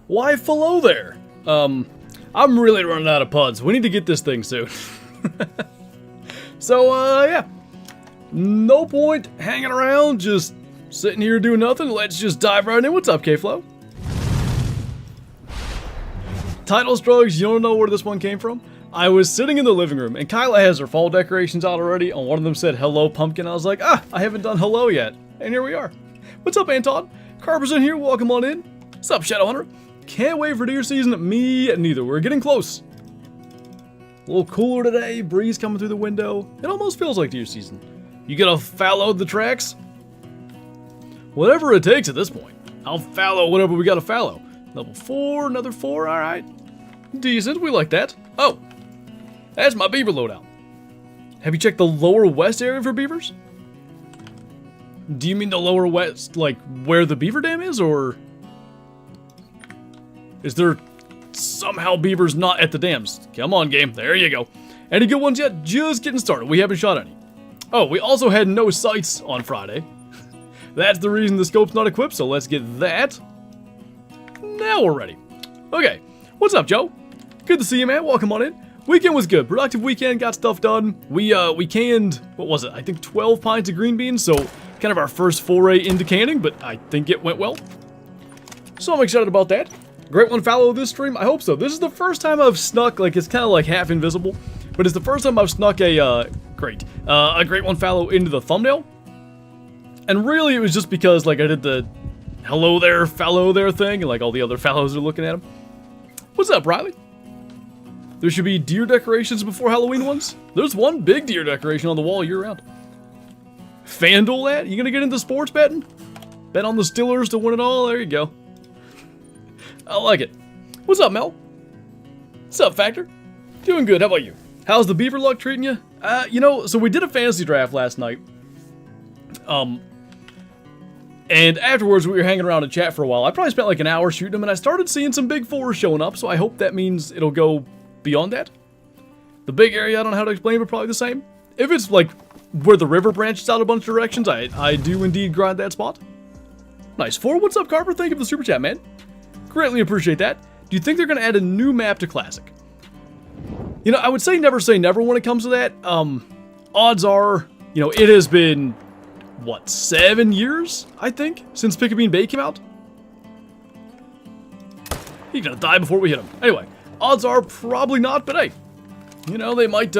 Why Fallow there? I'm really running out of puns. We need to get this thing soon. So, yeah. No point hanging around, just sitting here doing nothing. Let's just dive right in. What's up, K-Flow? Title Strugs, you don't know where this one came from? I was sitting in the living room, and Kyla has her fall decorations out already, and one of them said, hello, pumpkin. I was like, I haven't done hello yet. And here we are. What's up, Anton? Carper's in here, welcome on in. What's up, Shadowhunter? Can't wait for deer season. Me neither. We're getting close. A little cooler today, breeze coming through the window. It almost feels like deer season. You gonna fallow the tracks? Whatever it takes at this point. I'll fallow whatever we gotta fallow. Level 4, another 4, alright. Decent, we like that. Oh, that's my beaver loadout. Have you checked the lower west area for beavers? Do you mean the lower west, like where the beaver dam is, or is there somehow beavers not at the dams? Come on, game, there you go. Any good ones yet? Just getting started, we haven't shot any. Oh, we also had no sights on Friday. That's the reason the scope's not equipped, so let's get that. Now we're ready. Okay, what's up, Joe? Good to see you, man. Welcome on in. Weekend was good. Productive weekend, got stuff done. We canned, what was it? I think 12 pints of green beans, so kind of our first foray into canning, but I think it went well. So I'm excited about that. Great one fallow this stream? I hope so. This is the first time I've snuck, like, it's kind of like half invisible, but it's the first time I've snuck a great one fallow into the thumbnail. And really it was just because, like, I did the hello there, fallow there thing, and like all the other fallows are looking at him. What's up, Riley? There should be deer decorations before Halloween ones. There's one big deer decoration on the wall year round. FanDuel that? You gonna get into sports betting? Bet on the Steelers to win it all? There you go. I like it. What's up, Mel? What's up, Factor? Doing good, how about you? How's the beaver luck treating you? You know, so we did a fantasy draft last night. And afterwards, we were hanging around in chat for a while. I probably spent like an hour shooting them, and I started seeing some big fours showing up, so I hope that means it'll go beyond that. The big area, I don't know how to explain, but probably the same. If it's like where the river branches out a bunch of directions, I do indeed grind that spot. Nice. 4, what's up, Carper? Thank you for the super chat, man. Greatly appreciate that. Do you think they're going to add a new map to Classic? You know, I would say never when it comes to that. Odds are, you know, it has been, what, 7 years, I think, since Pick a Bean Bay came out? He's gonna die before we hit him. Anyway, odds are probably not, but hey, you know, they might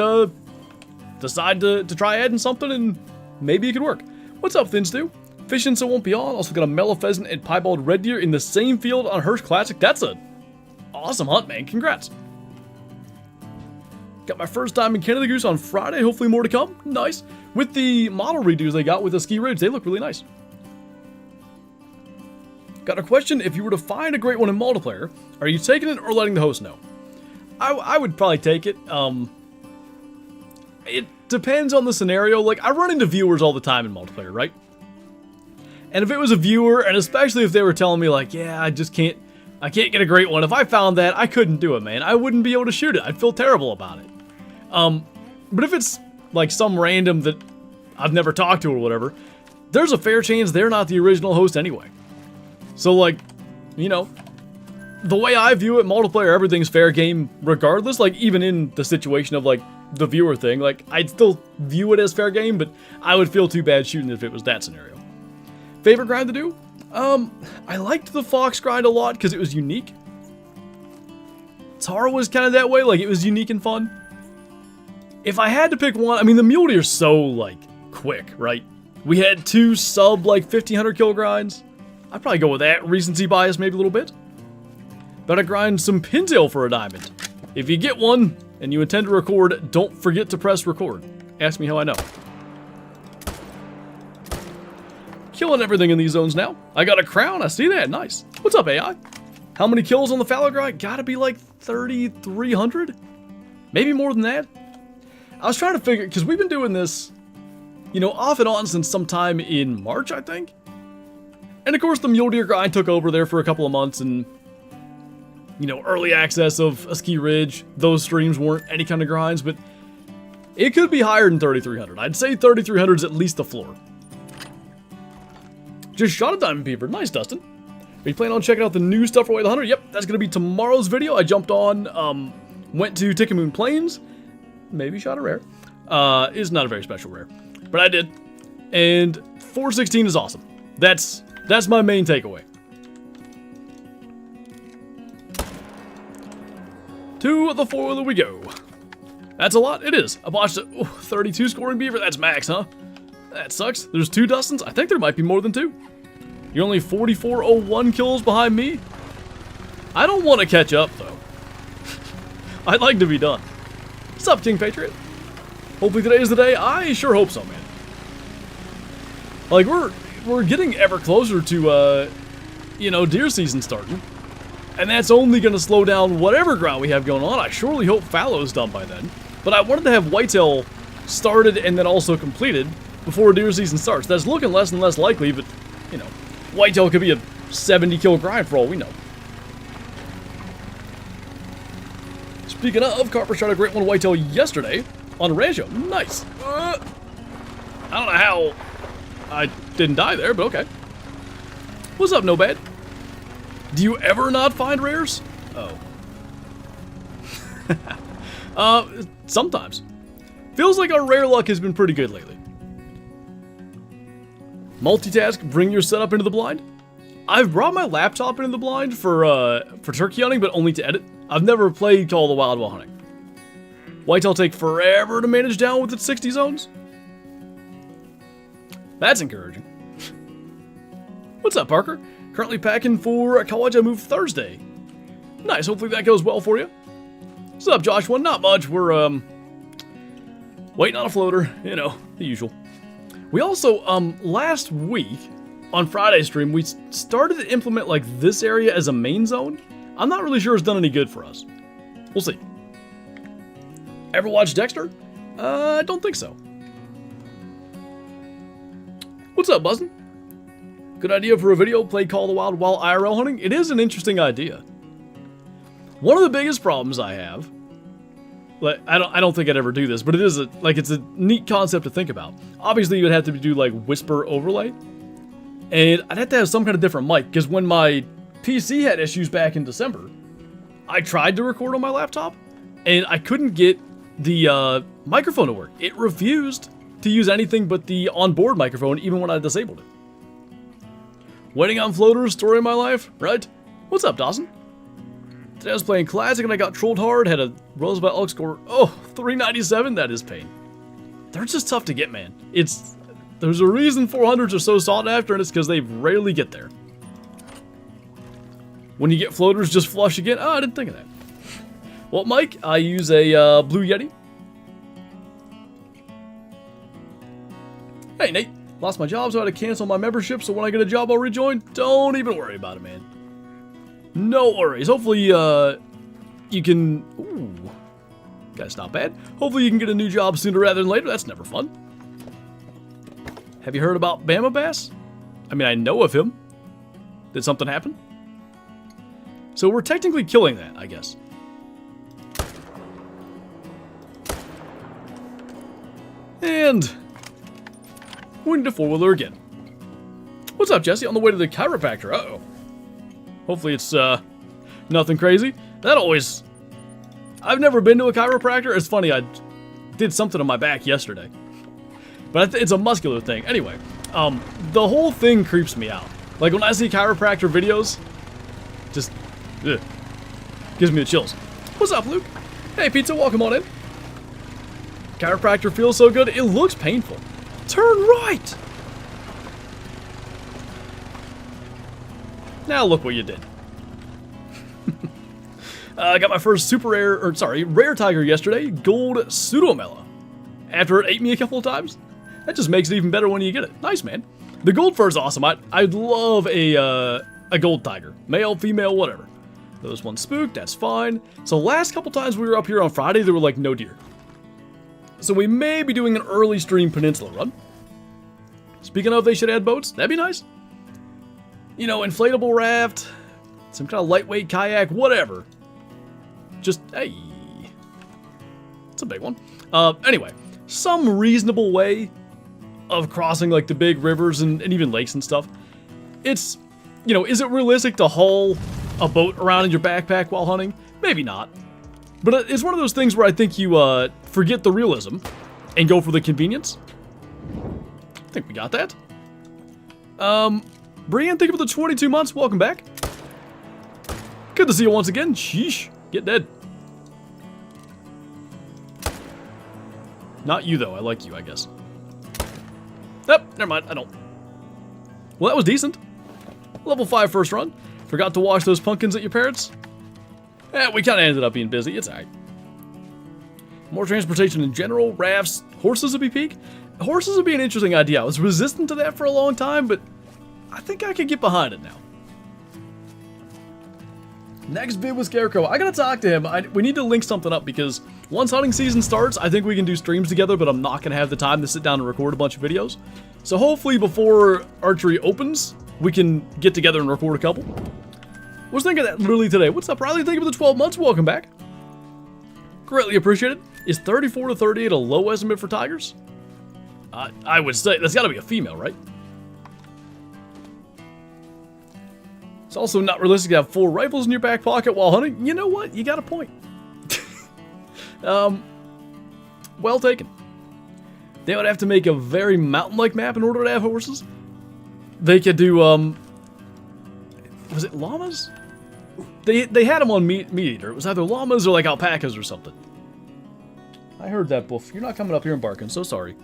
decide to try adding something and maybe it could work. What's up, Thin Stew? Fishing so won't be on. Also got a mellow pheasant and piebald red deer in the same field on Hirsch Classic. That's a awesome hunt, man. Congrats. Got my first time in Canada Goose on Friday. Hopefully more to come. Nice. With the model redos they got with the ski ridge, they look really nice. Got a question. If you were to find a great one in multiplayer, are you taking it or letting the host know? I would probably take it. It depends on the scenario. Like, I run into viewers all the time in multiplayer, right? And if it was a viewer, and especially if they were telling me like, yeah, I can't get a great one. If I found that, I couldn't do it, man. I wouldn't be able to shoot it. I'd feel terrible about it. But if it's like some random that I've never talked to or whatever, there's a fair chance they're not the original host anyway. So like, you know, the way I view it, multiplayer, everything's fair game regardless. Like, even in the situation of like the viewer thing, like, I'd still view it as fair game, but I would feel too bad shooting if it was that scenario. Favorite grind to do? I liked the fox grind a lot because it was unique. Tara was kind of that way, like, it was unique and fun. If I had to pick one, I mean, the mule deer's so, like, quick, right? We had 2 sub, like, 1500 kill grinds. I'd probably go with that. Recency bias, maybe a little bit. Better grind some pintail for a diamond. If you get one and you intend to record, don't forget to press record. Ask me how I know. Killing everything in these zones now. I got a crown, I see that, nice. What's up, AI? How many kills on the fallow grind? Gotta be like 3,300? Maybe more than that. I was trying to figure, because we've been doing this, you know, off and on since sometime in March, I think. And of course the mule deer grind took over there for a couple of months, and, you know, early access of a ski ridge, those streams weren't any kind of grinds, but it could be higher than 3,300. I'd say 3,300 is at least the floor. Just shot a diamond beaver. Nice, Dustin. Are you planning on checking out the new stuff for Way of the Hunter? Yep, that's going to be tomorrow's video. I jumped on, went to Tickamoon Plains, maybe shot a rare. It's not a very special rare, but I did. And 416 is awesome. That's my main takeaway. To the four-wheeler we go. That's a lot. It is. I botched a 32 scoring beaver. That's max, huh? That sucks. There's 2 Dustins. I think there might be more than 2. You're only 4401 kills behind me. I don't want to catch up, though. I'd like to be done. What's up, King Patriot? Hopefully today is the day. I sure hope so, man. Like, we're getting ever closer to, you know, deer season starting. And that's only going to slow down whatever ground we have going on. I surely hope Fallow's done by then. But I wanted to have whitetail started and then also completed before deer season starts. That's looking less and less likely, but, you know, whitetail could be a 70 kill grind for all we know. Speaking of, Carper shot a great one whitetail yesterday on a rancho. Nice. I don't know how I didn't die there, but okay. What's up, No Bad? Do you ever not find rares? Oh. Sometimes. Feels like our rare luck has been pretty good lately. Multitask, bring your setup into the blind. I've brought my laptop into the blind for turkey hunting, but only to edit. I've never played Call of the Wild while hunting. Whitetail take forever to manage down with its 60 zones. That's encouraging. What's up, Parker? Currently packing for college. I move Thursday. Nice, hopefully that goes well for you. What's up, Joshua? Not much. We're, waiting on a floater. You know, the usual. We also, last week, on Friday's stream, we started to implement, like, this area as a main zone. I'm not really sure it's done any good for us. We'll see. Ever watch Dexter? I don't think so. What's up, Buzzin'? Good idea for a video, play Call of the Wild while IRL hunting? It is an interesting idea. One of the biggest problems I have, like, I don't think I'd ever do this, but it is it's a neat concept to think about. Obviously, you'd have to do like whisper overlay, and I'd have to have some kind of different mic, because when my PC had issues back in December, I tried to record on my laptop, and I couldn't get the microphone to work. It refused to use anything but the onboard microphone, even when I disabled it. Waiting on floaters, story of my life, right? What's up, Dawson? Today I was playing Classic and I got trolled hard, had a Roosevelt Elk score, 397, that is pain. They're just tough to get, man. There's a reason 400s are so sought after, and it's because they rarely get there. When you get floaters, just flush again. Oh, I didn't think of that. Well, Mike, I use a Blue Yeti. Hey, Nate. Lost my job, so I had to cancel my membership, so when I get a job, I'll rejoin. Don't even worry about it, man. No worries. Hopefully, you can... Ooh. That's not bad. Hopefully you can get a new job sooner rather than later. That's never fun. Have you heard about Bama Bass? I mean, I know of him. Did something happen? So we're technically killing that, I guess. And... we need a four-wheeler again. What's up, Jesse? On the way to the chiropractor. Uh-oh. Hopefully it's, nothing crazy. That always... I've never been to a chiropractor. It's funny, I did something on my back yesterday. But it's a muscular thing. Anyway, the whole thing creeps me out. Like, when I see chiropractor videos, just, ugh, gives me the chills. What's up, Luke? Hey, Pizza, welcome on in. Chiropractor feels so good. It looks painful. Turn right! Now look what you did. I got my first rare tiger yesterday, gold pseudomela. After it ate me a couple of times. That just makes it even better when you get it. Nice, man. The gold fur is awesome. I'd love a gold tiger. Male, female, whatever. Those ones spooked, that's fine. So last couple times we were up here on Friday, there were like no deer. So we may be doing an early stream peninsula run. Speaking of, they should add boats. That'd be nice. You know, inflatable raft, some kind of lightweight kayak, whatever. Just, hey. It's a big one. Anyway, some reasonable way of crossing like the big rivers and even lakes and stuff. It's you know, is it realistic to haul a boat around in your backpack while hunting? Maybe not. But it's one of those things where I think you forget the realism and go for the convenience. I think we got that. Brian, thank you for the 22 months. Welcome back. Good to see you once again. Sheesh. Get dead. Not you, though. I like you, I guess. Nope, never mind. I don't. Well, that was decent. Level 5 first run. Forgot to wash those pumpkins at your parents'? We kind of ended up being busy. It's alright. More transportation in general. Rafts. Horses would be peak. Horses would be an interesting idea. I was resistant to that for a long time, but I think I could get behind it now. Next vid was Scarecrow. I gotta talk to him. We need to link something up because once hunting season starts, I think we can do streams together, but I'm not gonna have the time to sit down and record a bunch of videos. So hopefully before archery opens, we can get together and record a couple. Was thinking that literally today. What's up, Riley? Thank you for the 12 months. Welcome back. Greatly appreciated. Is 34 to 38 a low estimate for tigers? I would say that's got to be a female, right? It's also not realistic to have 4 rifles in your back pocket while hunting. You know what? You got a point. Well taken. They would have to make a very mountain-like map in order to have horses. They could do, was it llamas? They had them on Meat Eater. It was either llamas or like alpacas or something. I heard that, Boof. You're not coming up here and barking, so sorry.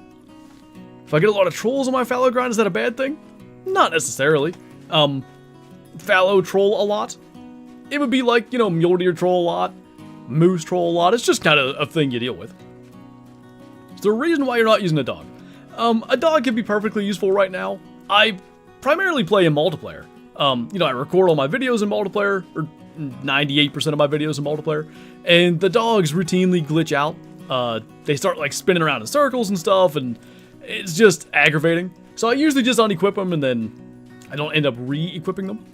If I get a lot of trolls on my fallow grind, is that a bad thing? Not necessarily. Fallow troll a lot. It would be like, you know, mule deer troll a lot, moose troll a lot. It's just kind of a thing you deal with. Is there a reason why you're not using a dog? A dog can be perfectly useful right now. I primarily play in multiplayer. You know, I record all my videos in multiplayer, or 98% of my videos in multiplayer, and the dogs routinely glitch out. They start like spinning around in circles and stuff, and it's just aggravating. So I usually just unequip them, and then I don't end up re-equipping them.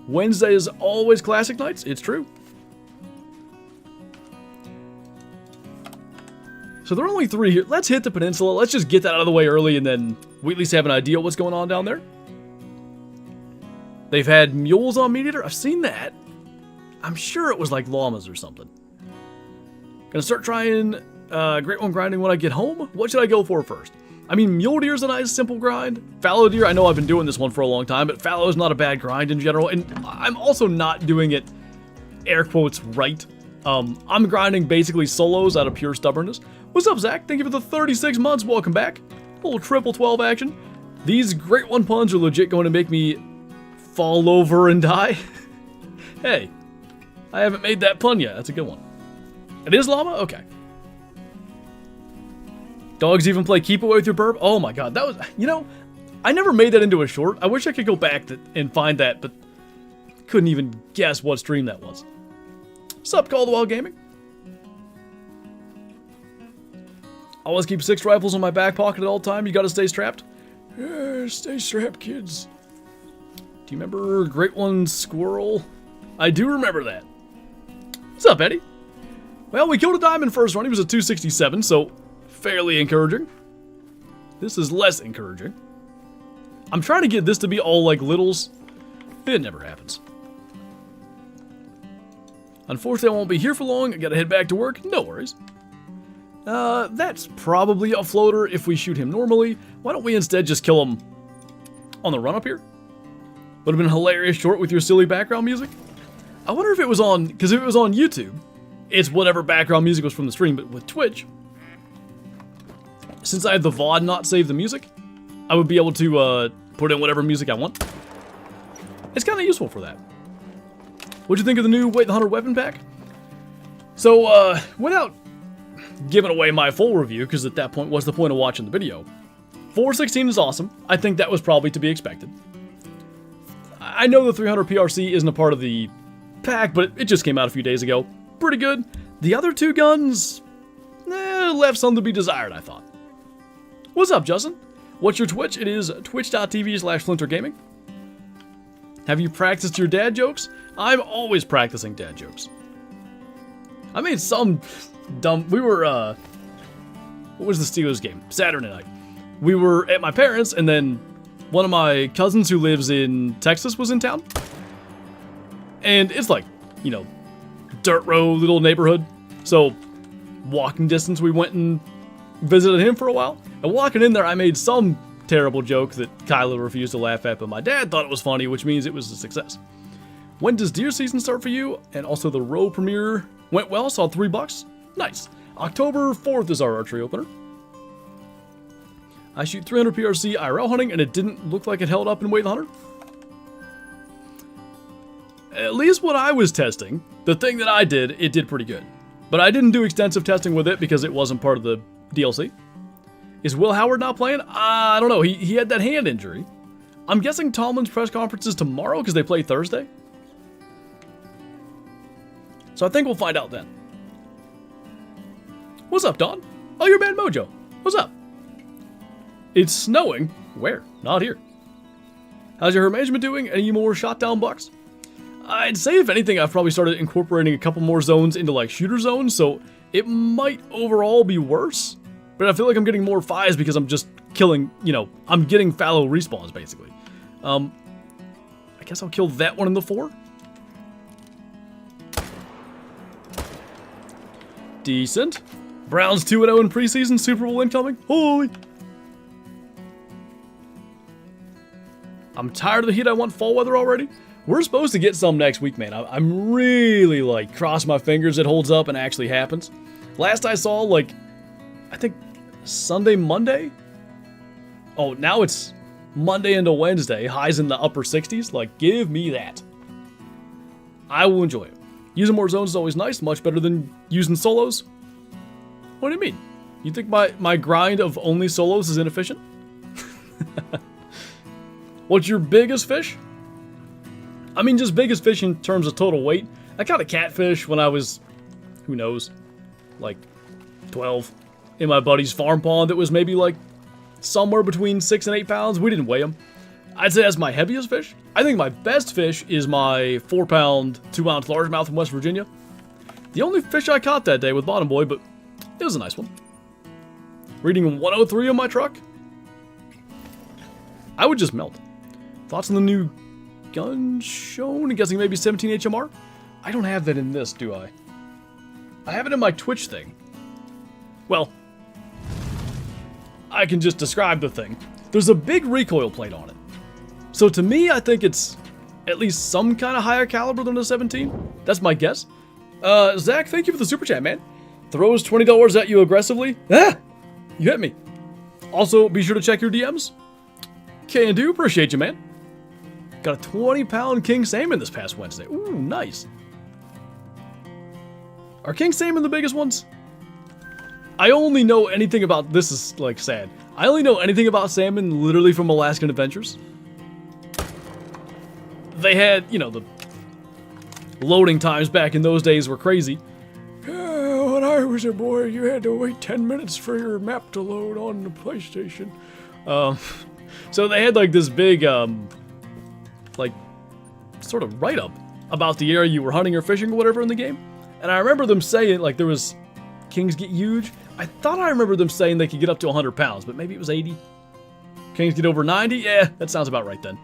Wednesday is always classic nights. It's true. So there are only 3 here. Let's hit the peninsula. Let's just get that out of the way early, and then we at least have an idea what's going on down there. They've had mules on Meat Eater. I've seen that. I'm sure it was like llamas or something. Gonna start trying Great One grinding when I get home. What should I go for first? I mean, mule deer is a nice, simple grind. Fallow deer, I know I've been doing this one for a long time, but fallow is not a bad grind in general, and I'm also not doing it, air quotes, right. I'm grinding basically solos out of pure stubbornness. What's up, Zach? Thank you for the 36 months. Welcome back. A little triple 12 action. These Great One puns are legit going to make me fall over and die. Hey, I haven't made that pun yet. That's a good one. It is llama? Okay. Dogs even play keep away with your burb? Oh my god, that was, you know, I never made that into a short. I wish I could go back and find that, but couldn't even guess what stream that was. Sup, Call the Wild Gaming? Always keep 6 rifles in my back pocket at all time. You gotta stay strapped. Yeah, stay strapped, kids. Do you remember Great One Squirrel? I do remember that. What's up, Eddie? Well, we killed a diamond first run. He was a 267, so fairly encouraging. This is less encouraging. I'm trying to get this to be all like littles. It never happens. Unfortunately, I won't be here for long. I gotta head back to work. No worries. That's probably a floater if we shoot him normally. Why don't we instead just kill him on the run up here? Would have been hilarious short with your silly background music. I wonder if it was on, because if it was on YouTube, it's whatever background music was from the stream, but with Twitch, since I have the VOD not save the music, I would be able to put in whatever music I want. It's kind of useful for that. What'd you think of the new Wait the Hunter weapon pack? So, without giving away my full review, because at that point, what's the point of watching the video? 416 is awesome. I think that was probably to be expected. I know the 300 PRC isn't a part of the pack, but it just came out a few days ago. Pretty good. The other 2 guns, left some to be desired, I thought. What's up, Justin? What's your Twitch? It is twitch.tv/FlinterGaming. Have you practiced your dad jokes? I'm always practicing dad jokes. I made some dumb... We were, what was the Steelers game? Saturday night. We were at my parents', and then one of my cousins who lives in Texas was in town. And it's like, you know, dirt road little neighborhood. So walking distance, we went and visited him for a while. And walking in there, I made some terrible joke that Kyla refused to laugh at, but my dad thought it was funny, which means it was a success. When does deer season start for you? And also the row premiere went well, saw 3 bucks. Nice. October 4th is our archery opener. I shoot 300 PRC IRL hunting, and it didn't look like it held up in Way the Hunter. At least what I was testing, the thing that I did, it did pretty good. But I didn't do extensive testing with it because it wasn't part of the DLC. Is Will Howard not playing? I don't know. He had that hand injury. I'm guessing Tomlin's press conference is tomorrow because they play Thursday. So I think we'll find out then. What's up, Don? Oh, you're Bad Mojo. What's up? It's snowing. Where? Not here. How's your herd management doing? Any more shot down bucks? I'd say if anything, I've probably started incorporating a couple more zones into like shooter zones, so it might overall be worse. But I feel like I'm getting more 5s because I'm just killing, you know, I'm getting fallow respawns basically. I guess I'll kill that one in the 4. Decent. Browns 2-0 in preseason, Super Bowl incoming. Holy. I'm tired of the heat. I want fall weather already. We're supposed to get some next week, man. I'm really, like, cross my fingers it holds up and actually happens. Last I saw, like, I think Sunday, Monday? Oh, now it's Monday into Wednesday. Highs in the upper 60s. Like, give me that. I will enjoy it. Using more zones is always nice. Much better than using solos. What do you mean? You think my grind of only solos is inefficient? What's your biggest fish? I mean, just biggest fish in terms of total weight. I caught a catfish when I was, who knows, like 12 in my buddy's farm pond that was maybe like somewhere between 6 and 8 pounds. We didn't weigh them. I'd say that's my heaviest fish. I think my best fish is my 4-pound, 2-ounce largemouth from West Virginia. The only fish I caught that day with Bottom Boy, but it was a nice one. Reading 103 on my truck. I would just melt. Thoughts on the new gun shown? I'm guessing maybe 17 HMR? I don't have that in this, do I? I have it in my Twitch thing. Well, I can just describe the thing. There's a big recoil plate on it. So to me, I think it's at least some kind of higher caliber than the 17. That's my guess. Zach, thank you for the super chat, man. Throws $20 at you aggressively. Ah! You hit me. Also, be sure to check your DMs. Can do. Appreciate you, man. Got a 20-pound king salmon this past Wednesday. Ooh, nice. Are king salmon the biggest ones? I only know anything about... This is, like, sad. I only know anything about salmon literally from Alaskan Adventures. They had, you know, the loading times back in those days were crazy. When I was a boy, you had to wait 10 minutes for your map to load on the PlayStation. So they had, like, this big, like, sort of write-up about the area you were hunting or fishing or whatever in the game. And I remember them saying, like, there was... Kings get huge. I thought I remember them saying they could get up to 100 pounds, but maybe it was 80. Kings get over 90? Yeah, that sounds about right then.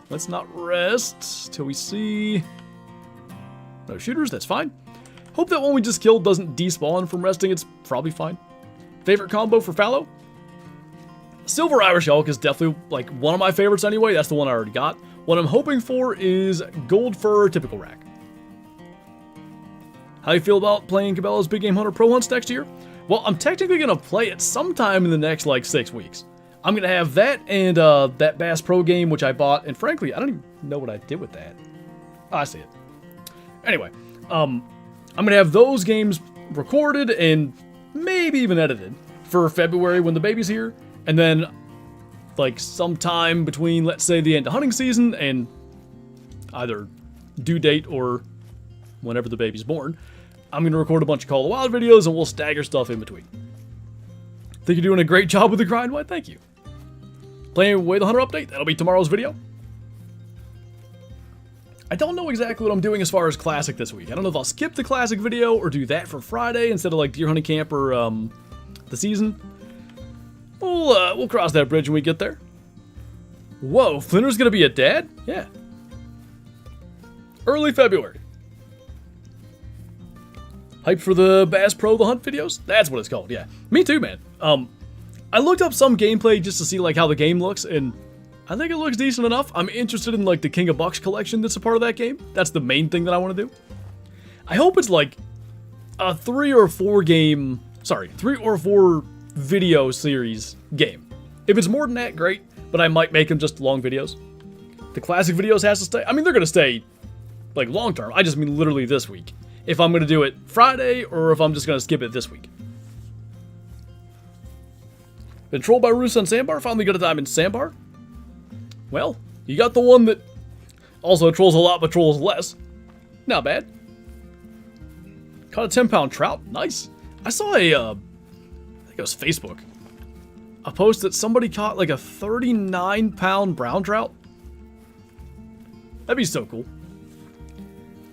Let's not rest till we see... No shooters, that's fine. Hope that one we just killed doesn't despawn from resting. It's probably fine. Favorite combo for fallow? Silver Irish Elk is definitely, like, one of my favorites anyway. That's the one I already got. What I'm hoping for is Gold Fur Typical Rack. How you feel about playing Cabela's Big Game Hunter Pro Hunts next year? Well, I'm technically going to play it sometime in the next, like, 6 weeks. I'm going to have that and that Bass Pro game, which I bought. And frankly, I don't even know what I did with that. Oh, I see it. Anyway, I'm going to have those games recorded and maybe even edited for February when the baby's here. And then, like, sometime between, let's say, the end of hunting season and either due date or whenever the baby's born, I'm going to record a bunch of Call of the Wild videos and we'll stagger stuff in between. Think you're doing a great job with the grind? Why, thank you. Playing Way the Hunter update? That'll be tomorrow's video. I don't know exactly what I'm doing as far as Classic this week. I don't know if I'll skip the Classic video or do that for Friday instead of, like, Deer Hunting Camp or the season. We'll cross that bridge when we get there. Whoa, Flinter's gonna be a dad? Yeah. Early February. Hyped for the Bass Pro The Hunt videos? That's what it's called, yeah. Me too, man. I looked up some gameplay just to see like how the game looks, and I think it looks decent enough. I'm interested in like the King of Bucks collection that's a part of that game. That's the main thing that I want to do. I hope it's like a 3 or 4 video series game. If it's more than that, great, but I might make them just long videos. The classic videos has to stay. I mean, they're going to stay like long term. I just mean literally this week. If I'm going to do it Friday or if I'm just going to skip it this week. Been trolled by Roos on Sandbar. Finally got a diamond Sandbar. Well, you got the one that also trolls a lot but trolls less. Not bad. Caught a 10-pound trout. Nice. I saw a, I think it was Facebook, a post that somebody caught like a 39-pound brown trout. That'd be so cool.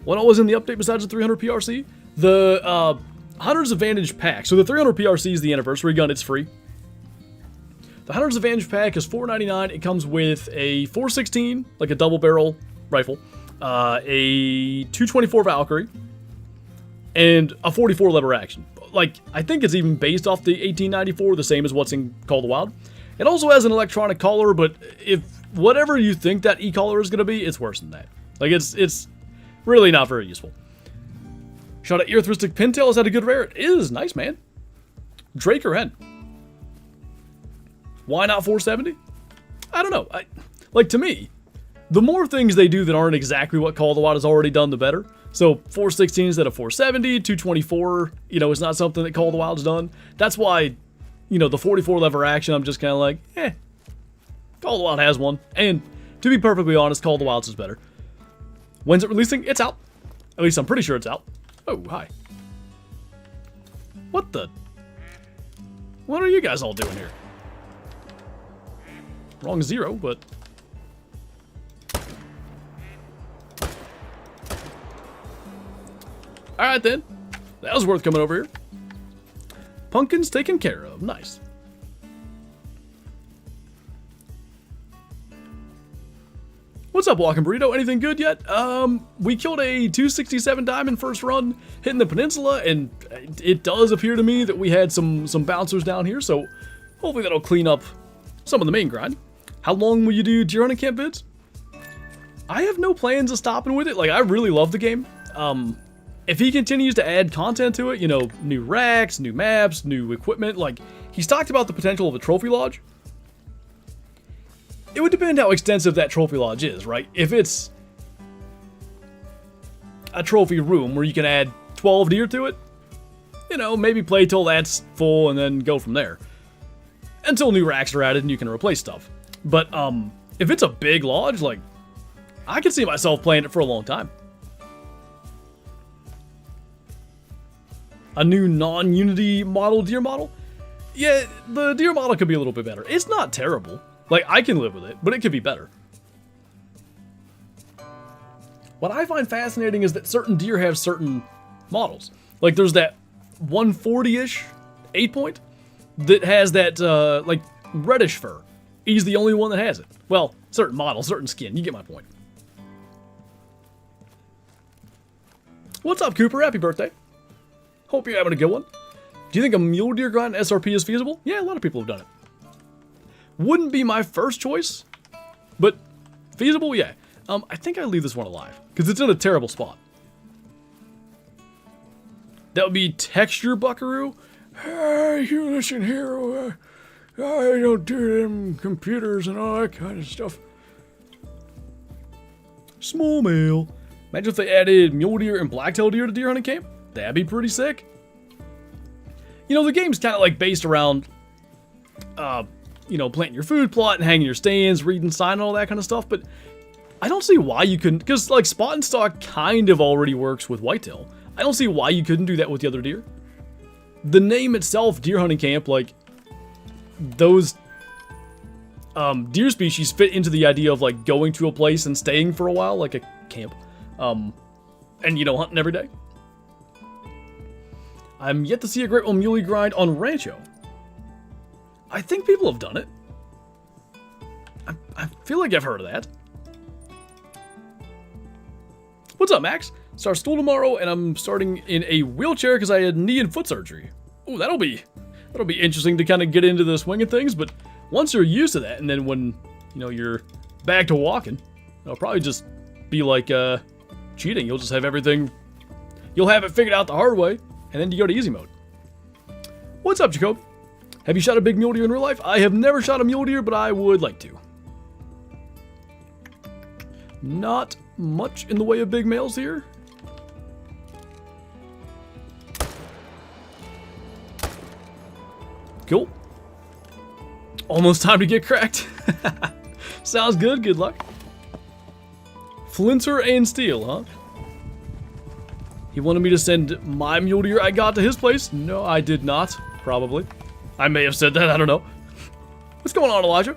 What all was in the update besides the 300 PRC? The Hunter's Advantage pack. So the 300 PRC is the anniversary gun. It's free. The Hunter's Advantage pack is $4.99. It comes with a 416, like a double barrel rifle, a 224 Valkyrie, and a 44 lever action. Like, I think it's even based off the 1894, the same as what's in Call of the Wild. It also has an electronic collar, but if whatever you think that e-collar is going to be, it's worse than that. Like, it's really not very useful. Shot at Earthristic Pintail. Is that a good rare? It is. Nice, man. Drake or Hen? Why not 470? I don't know. Like, to me, the more things they do that aren't exactly what Call of the Wild has already done, the better. So 416 instead of 470, 224, you know, is not something that Call of the Wild's done. That's why, you know, the 44 lever action, I'm just kind of like, Call of the Wild has one. And to be perfectly honest, Call of the Wild's is better. When's it releasing? It's out. At least I'm pretty sure it's out. Oh, hi. What the? What are you guys all doing here? Wrong 0, but... Alright then. That was worth coming over here. Pumpkins taken care of. Nice. What's up, Walking Burrito? Anything good yet? We killed a 267 diamond first run, hitting the peninsula, and it does appear to me that we had some bouncers down here, so hopefully that'll clean up some of the main grind. How long will you do deer hunting camp vids? I have no plans of stopping with it. Like, I really love the game. If he continues to add content to it, you know, new racks, new maps, new equipment, like, he's talked about the potential of a trophy lodge. It would depend how extensive that trophy lodge is, right? If it's a trophy room where you can add 12 deer to it, you know, maybe play till that's full and then go from there. Until new racks are added and you can replace stuff. But, if it's a big lodge, like, I can see myself playing it for a long time. A new non-Unity model deer model? Yeah, the deer model could be a little bit better. It's not terrible. Like, I can live with it, but it could be better. What I find fascinating is that certain deer have certain models. Like, there's that 140-ish 8-point that has that, like, reddish fur. He's the only one that has it. Well, certain model, certain skin. You get my point. What's up, Cooper? Happy birthday. Hope you're having a good one. Do you think a mule deer grind SRP is feasible? Yeah, a lot of people have done it. Wouldn't be my first choice, but feasible, yeah. I think I leave this one alive, because it's in a terrible spot. That would be Texture Buckaroo. Hey, you listen here. I don't do them computers and all that kind of stuff. Small mail. Imagine if they added mule deer and blacktail deer to deer hunting camp. That'd be pretty sick. You know, the game's kind of like based around, you know, planting your food plot and hanging your stands, reading sign and all that kind of stuff, but I don't see why you couldn't, because like spot and stock kind of already works with whitetail. I don't see why you couldn't do that with the other deer. The name itself, deer hunting camp, like, those deer species fit into the idea of like going to a place and staying for a while, like a camp, and you know, hunting every day. I'm yet to see a Great One Muley grind on Rancho. I think people have done it. I feel like I've heard of that. What's up, Max? Start school tomorrow, and I'm starting in a wheelchair because I had knee and foot surgery. Ooh, that'll be interesting to kind of get into the swing of things. But once you're used to that, and then when you're back to walking, it'll probably just be like cheating. You'll just have everything. You'll have it figured out the hard way, and then you go to easy mode. What's up, Jacob? Have you shot a big mule deer in real life? I have never shot a mule deer, but I would like to. Not much in the way of big males here. Cool. Almost time to get cracked. Sounds good. Good luck. Flinter and steel, huh? He wanted me to send my mule deer I got to his place. No, I did not. Probably. I may have said that. I don't know. What's going on, Elijah?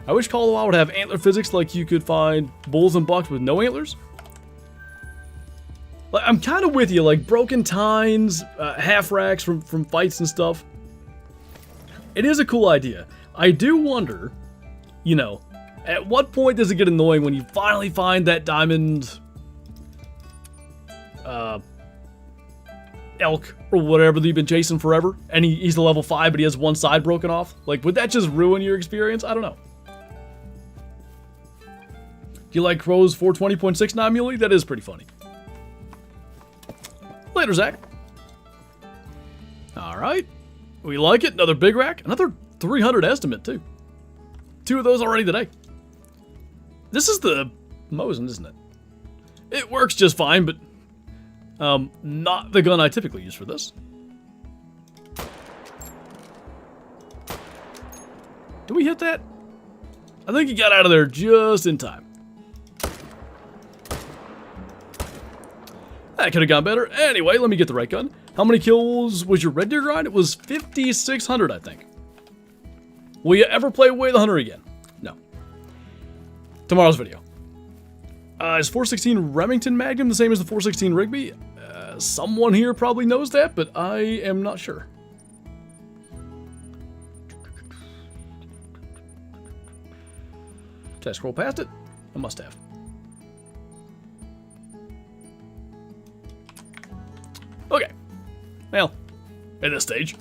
I wish Fallow would have antler physics like you could find bulls and bucks with no antlers. Like, I'm kind of with you. Like broken tines, half racks from fights and stuff. It is a cool idea. I do wonder, at what point does it get annoying when you finally find that diamond elk or whatever that you've been chasing forever, and he's a level 5, but he has one side broken off? Like, would that just ruin your experience? I don't know. Do you like Crow's 420.69 muley? That is pretty funny. Later, Zach. All right. We like it. Another big rack. Another 300 estimate, too. 2 of those already today. This is the Mosin, isn't it? It works just fine, but not the gun I typically use for this. Did we hit that? I think he got out of there just in time. That could have gone better. Anyway, let me get the right gun. How many kills was your red deer grind? It was 5,600, I think. Will you ever play Way the Hunter again? No. Tomorrow's video. Is 416 Remington Magnum the same as the 416 Rigby? Someone here probably knows that, but I am not sure. Did I scroll past it? I must have. Okay. Well, at this stage,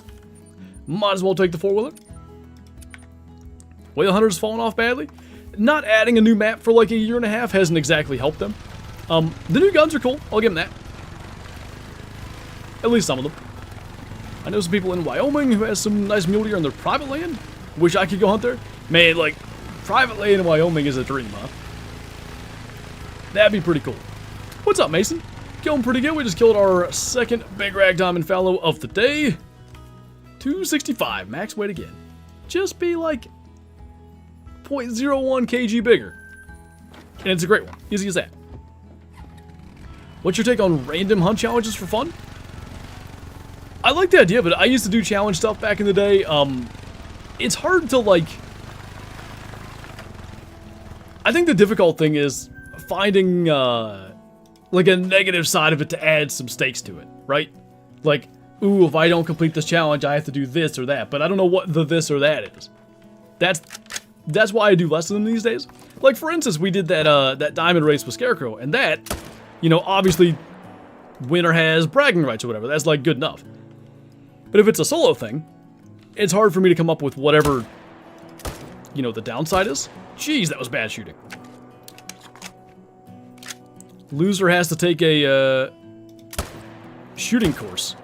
might as well take the 4-wheeler. Whale Hunter's fallen off badly. Not adding a new map for like a year and a half hasn't exactly helped them. The new guns are cool. I'll give them that. At least some of them. I know some people in Wyoming who has some nice mule deer on their private land. Wish I could go hunt there. Man, like, private land in Wyoming is a dream, huh? That'd be pretty cool. What's up, Mason? Going pretty good. We just killed our second big rag diamond fallow of the day. 265. Max weight again. Just be like 0.01 kg bigger. And it's a great one. Easy as that. What's your take on random hunt challenges for fun? I like the idea, but I used to do challenge stuff back in the day. It's hard to, like... I think the difficult thing is finding, like, a negative side of it to add some stakes to it, right? Like, ooh, if I don't complete this challenge, I have to do this or that, but I don't know what the this or that is. That's why I do less of them these days. Like, for instance, we did that diamond race with Scarecrow, and that, obviously, winner has bragging rights or whatever. That's, like, good enough. But if it's a solo thing, it's hard for me to come up with whatever, the downside is. Jeez, that was bad shooting. Loser has to take a shooting course.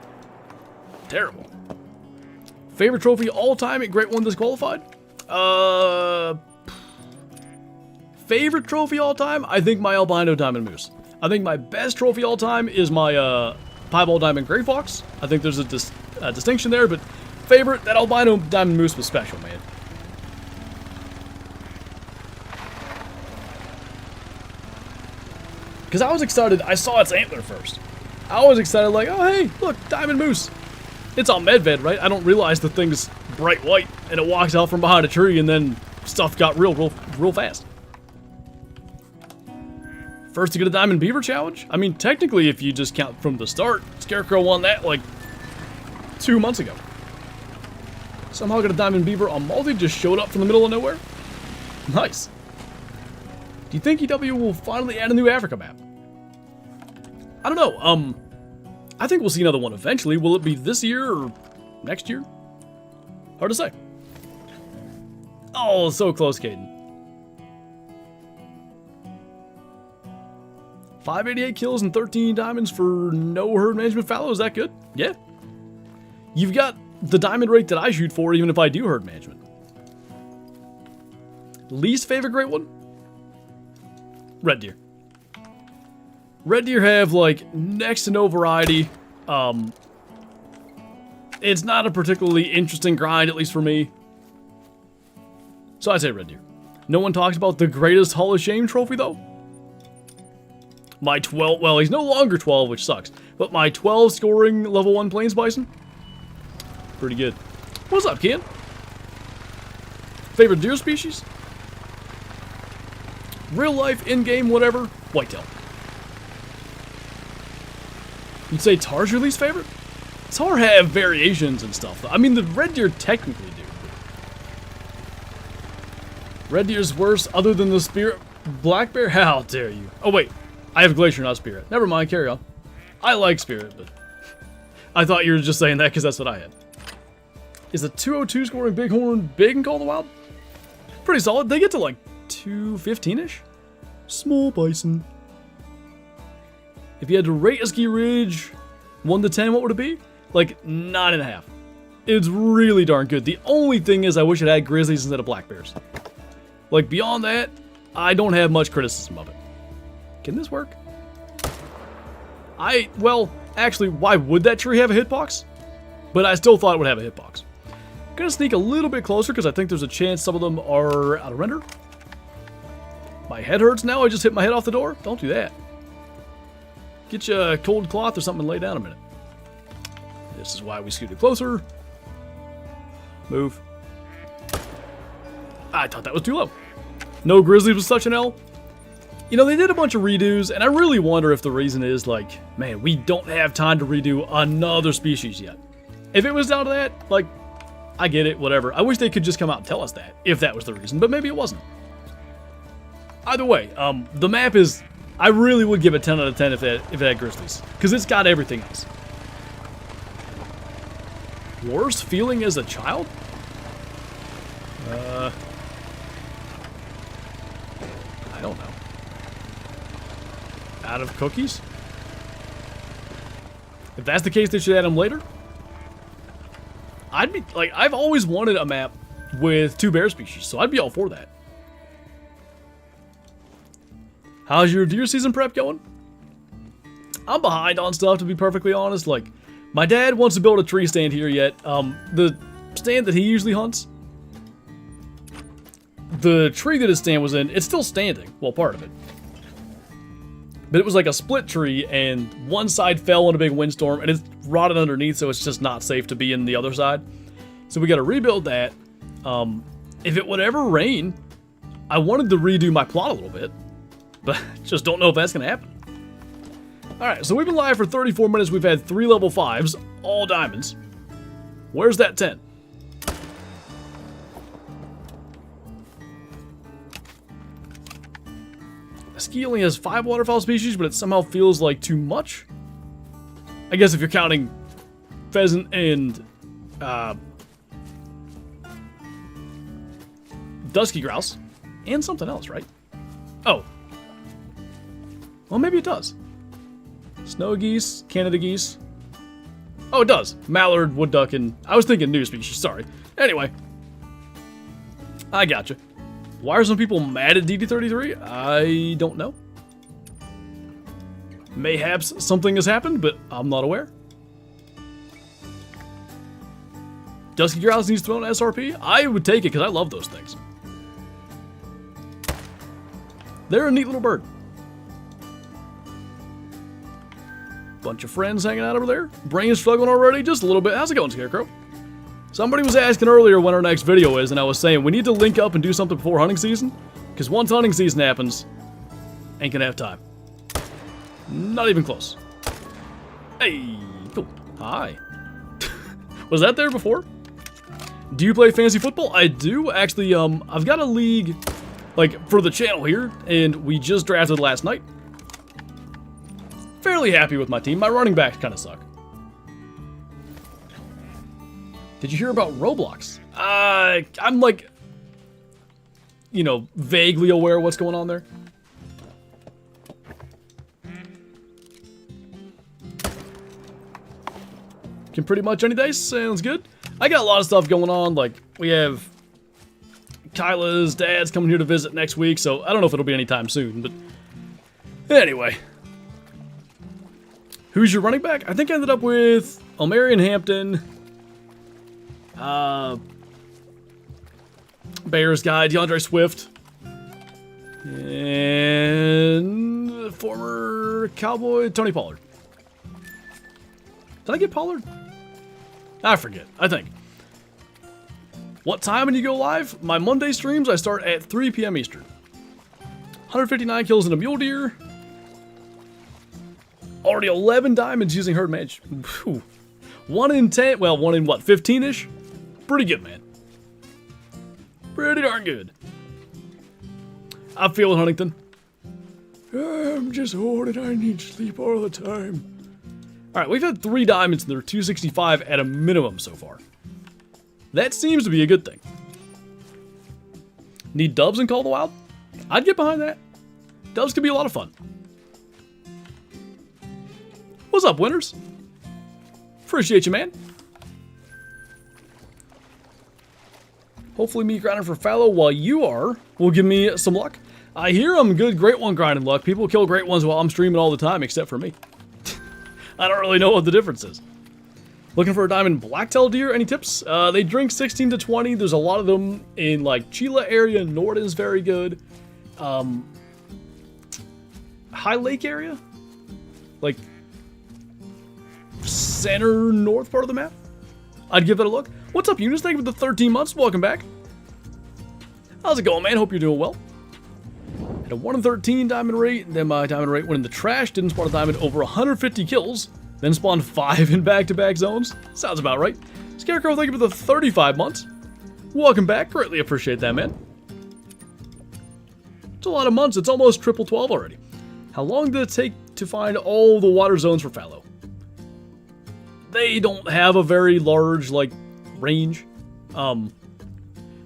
Terrible. Favorite trophy all time at Great One Disqualified? Favorite trophy all time? I think my albino diamond moose. I think my best trophy all time is my piebald diamond gray fox. I think there's a distinction there, but favorite, that albino diamond moose was special, man. Because I was excited, I saw its antler first. I was excited like, oh hey, look, diamond moose. It's on Medved, right? I don't realize the thing's bright white and it walks out from behind a tree and then stuff got real fast. First to get a diamond beaver challenge? I mean, technically if you just count from the start, Scarecrow won that like 2 months ago. Somehow got a diamond beaver on multi, just showed up from the middle of nowhere. Nice. Do you think EW will finally add a new Africa map? I don't know. I think we'll see another one eventually. Will it be this year or next year? Hard to say. Oh, so close, Caden. 588 kills and 13 diamonds for no herd management fallow. Is that good? Yeah. You've got the diamond rate that I shoot for, even if I do herd management. Least favorite great one? Red deer. Red deer have, like, next to no variety. It's not a particularly interesting grind, at least for me. So I'd say red deer. No one talks about the greatest Hall of Shame trophy, though. My 12, well, he's no longer 12, which sucks. But my 12 scoring level 1 plains bison. Pretty good. What's up, Ken? Favorite deer species? Real life, in-game, whatever. Whitetail. You'd say Tar's your least favorite? Tar have variations and stuff. I mean, the red deer technically do. Red deer's worse other than the spirit. Black bear? How dare you? Oh, wait. I have glacier, not spirit. Never mind, carry on. I like spirit, but I thought you were just saying that because that's what I had. Is a 202 scoring bighorn big in Call of the Wild? Pretty solid. They get to like 215-ish. Small bison. If you had to rate a ski ridge 1 to 10, what would it be? Like 9.5. It's really darn good. The only thing is I wish it had grizzlies instead of black bears. Like beyond that, I don't have much criticism of it. Can this work? Well, actually, why would that tree have a hitbox? But I still thought it would have a hitbox. Gonna sneak a little bit closer because I think there's a chance some of them are out of render. My head hurts now. I just hit my head off the door. Don't do that. Get you a cold cloth or something and lay down a minute. This is why we scooted closer. Move. I thought that was too low. No grizzlies was such an L. You know, they did a bunch of redos, and I really wonder if the reason is, like, man, we don't have time to redo another species yet. If it was down to that, like, I get it, whatever. I wish they could just come out and tell us that, if that was the reason, but maybe it wasn't. Either way, the map is, I really would give it 10 out of 10 if it had grizzlies, because it's got everything else. Worst feeling as a child? I don't know. Out of cookies? If that's the case, they should add them later. I'd be, like, I've always wanted a map with 2 bear species, so I'd be all for that. How's your deer season prep going? I'm behind on stuff, to be perfectly honest. Like, my dad wants to build a tree stand here yet. The stand that he usually hunts, the tree that his stand was in, it's still standing. Well, part of it. But it was like a split tree, and one side fell in a big windstorm, and it's rotted underneath, so it's just not safe to be in the other side. So we got to rebuild that. If it would ever rain, I wanted to redo my plot a little bit, but just don't know if that's going to happen. Alright, so we've been live for 34 minutes. We've had 3 level 5s, all diamonds. Where's that 10? Ski only has 5 waterfowl species, but it somehow feels like too much. I guess if you're counting pheasant and dusky grouse and something else, right? Oh. Well, maybe it does. Snow geese, Canada geese. Oh, it does. Mallard, wood duck, and I was thinking new species, sorry. Anyway. I gotcha. Why are some people mad at DD33? I don't know. Mayhaps something has happened, but I'm not aware. Dusky grouse needs thrown SRP? I would take it because I love those things. They're a neat little bird. Bunch of friends hanging out over there. Brain is struggling already, just a little bit. How's it going, Scarecrow? Somebody was asking earlier when our next video is, and I was saying we need to link up and do something before hunting season, because once hunting season happens, ain't gonna have time. Not even close. Hey, cool. Hi. Was that there before? Do you play fantasy football? I do. Actually, I've got a league, like, for the channel here, and we just drafted last night. Fairly happy with my team. My running backs kind of suck. Did you hear about Roblox? I'm like, you know, vaguely aware of what's going on there. Can pretty much any day. Sounds good. I got a lot of stuff going on. Like, we have Kyla's dad's coming here to visit next week, so I don't know if it'll be anytime soon, but anyway. Who's your running back? I think I ended up with Omarion Hampton, Bears guy, DeAndre Swift, and former Cowboy Tony Pollard. Did I get Pollard? I forget, I think. What time when you go live? My Monday streams, I start at 3 p.m. Eastern. 159 kills in a mule deer. Already 11 diamonds using herd match. 1 in 10, well, 1 in what, 15-ish? Pretty good, man. Pretty darn good. I feel it, Huntington. I'm just old and I need sleep all the time. Alright, we've had 3 diamonds and they're 265 at a minimum so far. That seems to be a good thing. Need dubs in Call of the Wild? I'd get behind that. Dubs could be a lot of fun. What's up, winners? Appreciate you, man. Hopefully me grinding for Fallow while you are will give me some luck. I hear I'm good Great One grinding luck. People kill Great Ones while I'm streaming all the time, except for me. I don't really know what the difference is. Looking for a diamond blacktail deer? Any tips? They drink 16 to 20. There's a lot of them in like Chila area. Norton's very good. High Lake area? Like center north part of the map? I'd give that a look. What's up, Eunice? Thank you for the 13 months. Welcome back. How's it going, man? Hope you're doing well. At a 1 in 13 diamond rate, then my diamond rate went in the trash. Didn't spawn a diamond over 150 kills. Then spawned 5 in back-to-back zones. Sounds about right. Scarecrow, thank you for the 35 months. Welcome back. Greatly appreciate that, man. It's a lot of months. It's almost triple 12 already. How long did it take to find all the water zones for Fallow? They don't have a very large, like, range.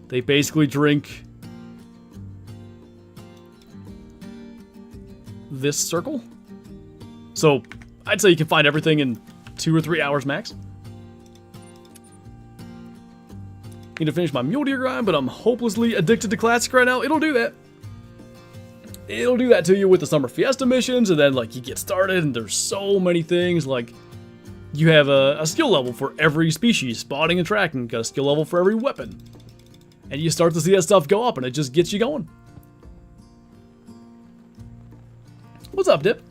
They basically drink this circle. So I'd say you can find everything in 2 or 3 hours max. Need to finish my mule deer grind, but I'm hopelessly addicted to Classic right now. It'll do that. It'll do that to you with the Summer Fiesta missions, and then like you get started, and there's so many things. Like you have a skill level for every species, spotting and tracking. Got a skill level for every weapon, and you start to see that stuff go up, and it just gets you going. What's up, Dip?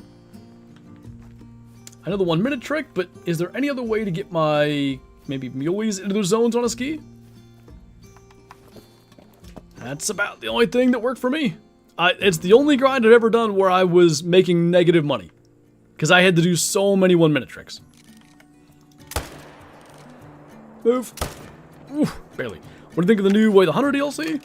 I know the 1 minute trick, but is there any other way to get my, maybe muleys into those zones on a ski? That's about the only thing that worked for me. It's the only grind I've ever done where I was making negative money. Because I had to do so many 1 minute tricks. Move. Ooh, barely. What do you think of the new Way the Hunter DLC?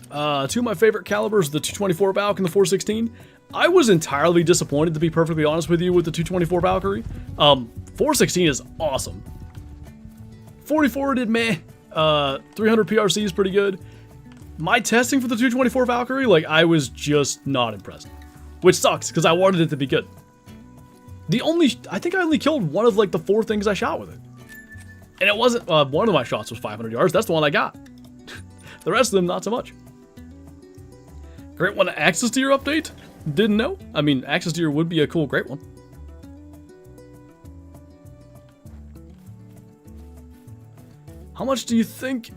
2 of my favorite calibers, the 224 Valk and the 416. I was entirely disappointed, to be perfectly honest with you, with the 224 Valkyrie. 416 is awesome. 44 did meh. 300 PRC is pretty good. My testing for the 224 Valkyrie, like, I was just not impressed. Which sucks, because I wanted it to be good. I think I only killed one of, like, the 4 things I shot with it. And it wasn't, one of my shots was 500 yards. That's the one I got. The rest of them, not so much. Great One Access to your update? Didn't know. I mean, Access to your would be a cool Great One. How much do you think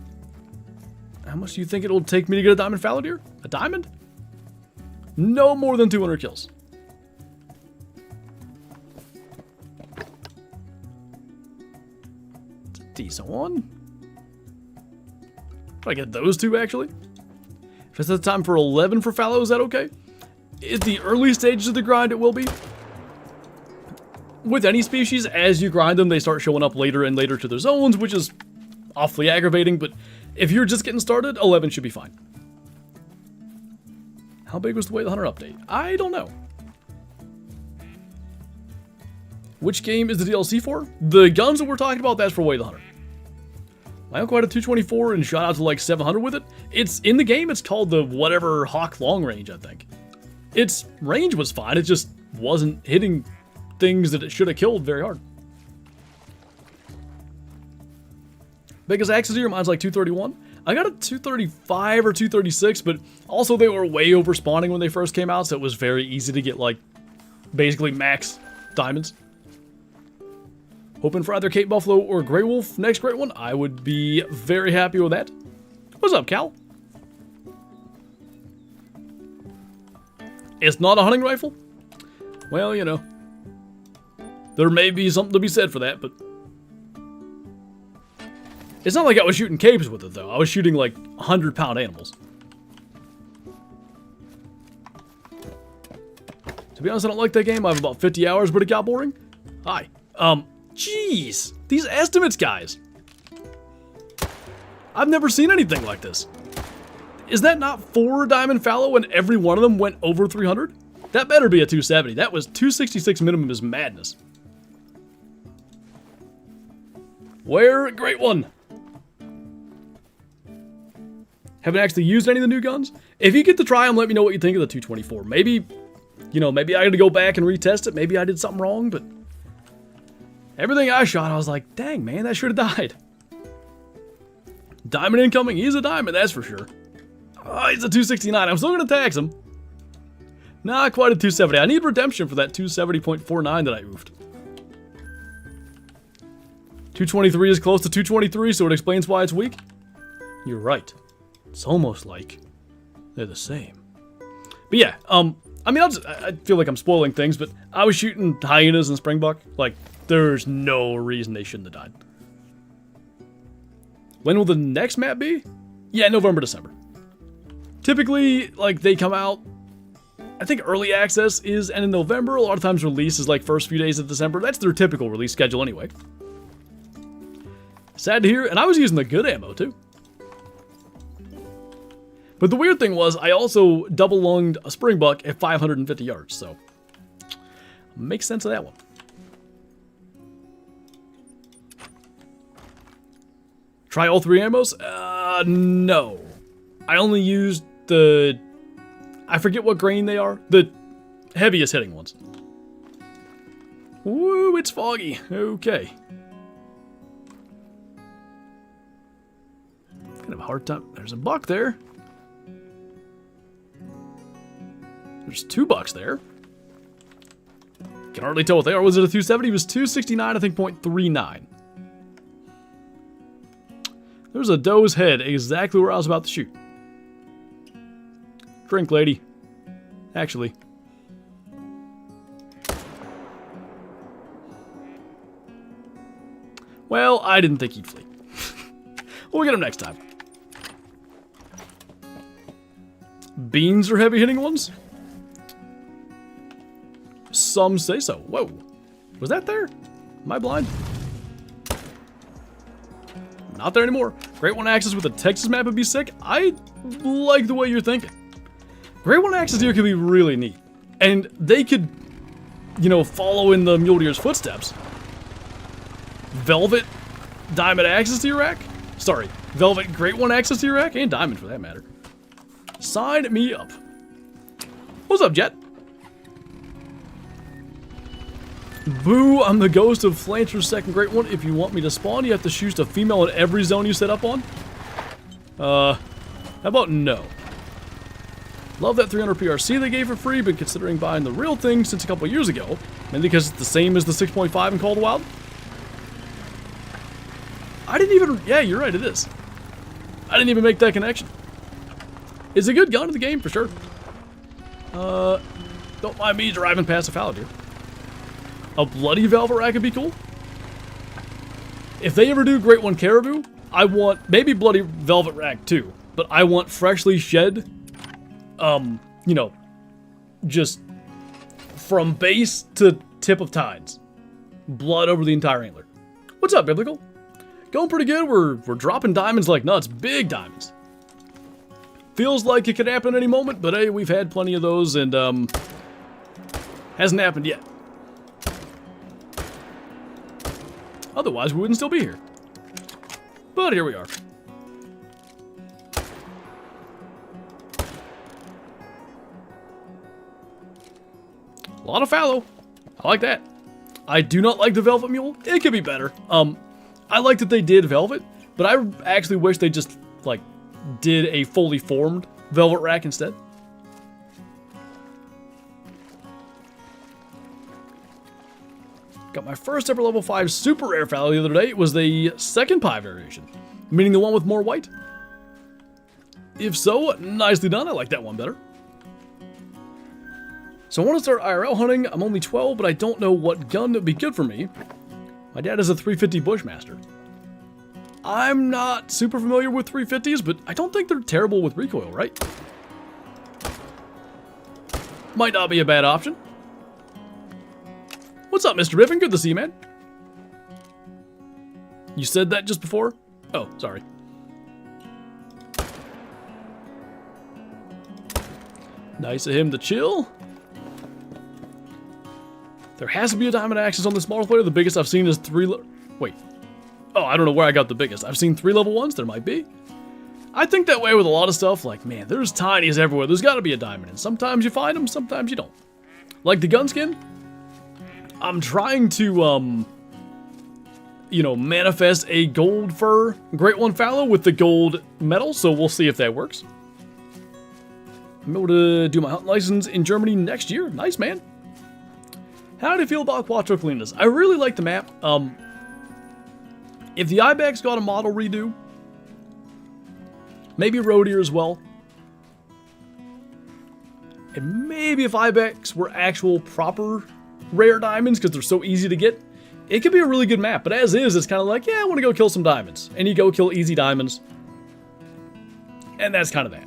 it'll take me to get a diamond fallow deer? A diamond? No more than 200 kills. It's a decent one. Do I get those 2 actually? If it's the time for 11 for fallow, is that okay? At the early stages of the grind, it will be. With any species, as you grind them, they start showing up later and later to their zones, which is awfully aggravating, but if you're just getting started, 11 should be fine. How big was the Way of the Hunter update? I don't know. Which game is the DLC for? The guns that we're talking about, that's for Way of the Hunter. My uncle had a 224 and shot out to like 700 with it. It's in the game, it's called the whatever Hawk long range, I think. Its range was fine, it just wasn't hitting things that it should have killed very hard. Biggest axes here, mine's like 231. I got a 235 or 236, but also they were way over spawning when they first came out, so it was very easy to get like basically max diamonds. Hoping for either Cape Buffalo or Grey Wolf next great one. I would be very happy with that. What's up, Cal? It's not a hunting rifle? Well, you know. There may be something to be said for that, but... It's not like I was shooting capes with it, though. I was shooting, like, 100-pound animals. To be honest, I don't like that game. I have about 50 hours, but it got boring. Hi. Jeez. These estimates, guys. I've never seen anything like this. Is that not 4 diamond fallow and every one of them went over 300? That better be a 270. That was 266 minimum is madness. Where? Great one. Haven't actually used any of the new guns. If you get to try them, let me know what you think of the 224. Maybe, you know, maybe I got to go back and retest it. Maybe I did something wrong, but everything I shot, I was like, dang, man, that should have died. Diamond incoming. He's a diamond, that's for sure. Oh, he's a 269. I'm still going to tax him. Not quite a 270. I need redemption for that 270.49 that I oofed. 223 is close to 223, so it explains why it's weak. You're right. It's almost like they're the same. But yeah, I mean, I feel like I'm spoiling things, but I was shooting hyenas and springbuck. Like, there's no reason they shouldn't have died. When will the next map be? Yeah, November, December. Typically, like, they come out, I think early access is end of November. A lot of times release is like first few days of December. That's their typical release schedule anyway. Sad to hear, and I was using the good ammo too. But the weird thing was, I also double lunged a springbuck at 550 yards, so makes sense of that one. Try all 3 ammos? No. I only used the... I forget what grain they are. The heaviest hitting ones. Woo, it's foggy. Okay. Kind of a hard time. There's a buck there. There's 2 bucks there. Can hardly tell what they are. Was it a 270? It was 269, I think, .39. There's a doe's head exactly where I was about to shoot. Drink, lady. Actually. Well, I didn't think he'd flee. We'll get him next time. Beans are heavy hitting ones? Some say so. Whoa. Was that there? Am I blind? Not there anymore. Great One Axis with a Texas map would be sick. I like the way you're thinking. Great One Axis here could be really neat. And they could, you know, follow in the Mule Deer's footsteps. Velvet Diamond Axis to your rack? Sorry, Velvet Great One Axis to your rack? And Diamond for that matter. Sign me up. What's up, Jet? Boo, I'm the ghost of Flinter's second great one. If you want me to spawn, you have to shoot a female in every zone you set up on. How about no? Love that 300 PRC they gave for free, but considering buying the real thing since a couple years ago, mainly because it's the same as the 6.5 in Call of the Wild. I didn't even, yeah, you're right, it is. I didn't even make that connection. It's a good gun in the game, for sure. Don't mind me driving past a Fallow here. A bloody velvet rack would be cool. If they ever do Great One Caribou, I want, maybe bloody velvet rack too, but I want freshly shed, you know, just from base to tip of tines. Blood over the entire antler. What's up, Biblical? Going pretty good. We're dropping diamonds like nuts. Big diamonds. Feels like it could happen any moment, but hey, we've had plenty of those, and hasn't happened yet. Otherwise, we wouldn't still be here. But here we are. A lot of fallow. I like that. I do not like the velvet mule. It could be better. I like that they did velvet, but I actually wish they just, like, did a fully formed velvet rack instead. Got my first ever level 5 super rare fallow the other day. It was the second pie variation, meaning the one with more white. If so, nicely done. I like that one better. So I want to start IRL hunting. I'm only 12, but I don't know what gun would be good for me. My dad is a 350 Bushmaster. I'm not super familiar with 350s, but I don't think they're terrible with recoil, right? Might not be a bad option. What's up, Mr. Riffin? Good to see you, man. You said that just before? Oh, sorry. Nice of him to chill. There has to be a diamond axis on this model player. The biggest I've seen is 3... Wait. Oh, I don't know where I got the biggest. I've seen 3 level 1s. There might be. I think that way with a lot of stuff. Like, man, there's tinies everywhere. There's got to be a diamond. And sometimes you find them, sometimes you don't. Like the gun skin. I'm trying to, you know, manifest a gold fur Great One Fallow with the gold metal. So we'll see if that works. I'm able to do my hunting license in Germany next year. Nice, man. How do you feel about Quattro Colinas? I really like the map. If the Ibex got a model redo, maybe road deer as well, and maybe if Ibex were actual proper rare diamonds, because they're so easy to get, it could be a really good map. But as is, it's kind of like, yeah, I want to go kill some diamonds. And you go kill easy diamonds. And that's kind of that.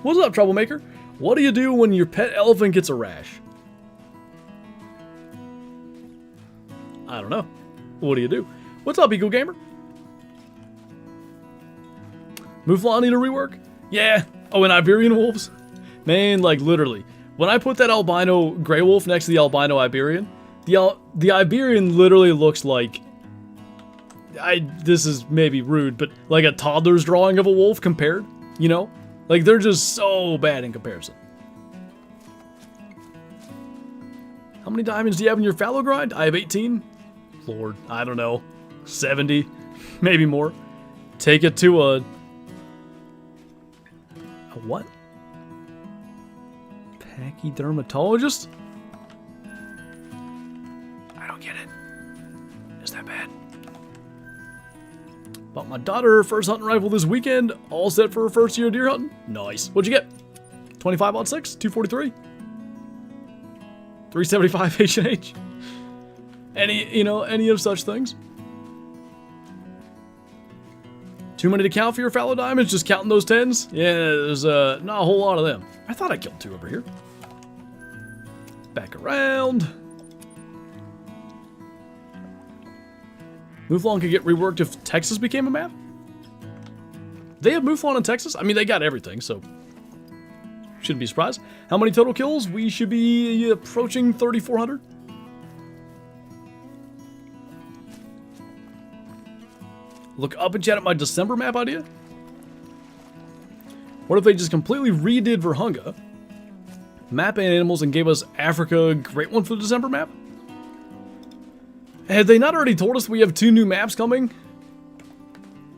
What's up, troublemaker? What do you do when your pet elephant gets a rash? I don't know. What do you do? What's up, Eagle Gamer? Mouflon need a rework? Yeah. Oh, and Iberian wolves? Man, like literally. When I put that albino gray wolf next to the albino Iberian, the Iberian literally looks like... this is maybe rude, but like a toddler's drawing of a wolf compared, you know? Like, they're just so bad in comparison. How many diamonds do you have in your fallow grind? I have 18. Lord, I don't know. 70, maybe more. Take it to a what? Pachydermatologist? I don't get it. Is that bad? Bought my daughter her first hunting rifle this weekend. All set for her first year of deer hunting. Nice. What'd you get? 25-06, 243, 375 H&H. Any of such things. Too many to count for your fallow diamonds? Just counting those 10s? Yeah, there's not a whole lot of them. I thought I killed 2 over here. Back around. Mouflon could get reworked if Texas became a map? They have Mouflon in Texas? I mean, they got everything, so... shouldn't be surprised. How many total kills? We should be approaching 3,400. Look up and chat at my December map idea. What if they just completely redid Virunga, map and animals, and gave us Africa Great One for the December map? Had they not already told us we have 2 new maps coming,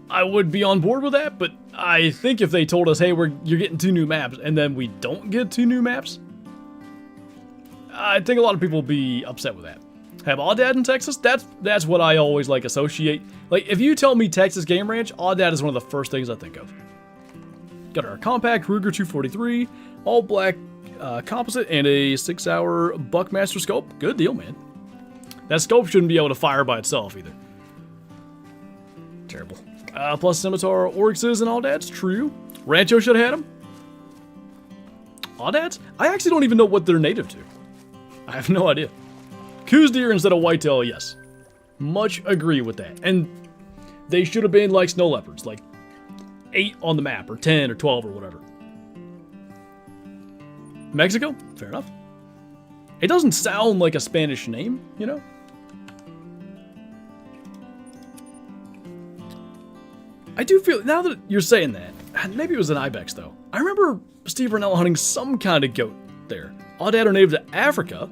I would be on board with that, but I think if they told us, hey, you're getting 2 new maps, and then we don't get 2 new maps, I think a lot of people will be upset with that. Have Aoudad in Texas? That's what I always like associate. Like, if you tell me Texas Game Ranch, Aoudad is one of the first things I think of. Got our compact Ruger 243, all black composite, and a 6-hour Buckmaster scope. Good deal, man. That scope shouldn't be able to fire by itself either. Terrible. Plus Scimitar, Oryxes, and Aoudads. True. Rancho should have had them. Aoudads? I actually don't even know what they're native to. I have no idea. Coos deer instead of whitetail, yes. Much agree with that. And they should have been like snow leopards, like 8 on the map, or 10, or 12, or whatever. Mexico? Fair enough. It doesn't sound like a Spanish name, you know? I do feel, now that you're saying that, maybe it was an ibex though. I remember Steve Rennell hunting some kind of goat there. Aoudad are native to Africa,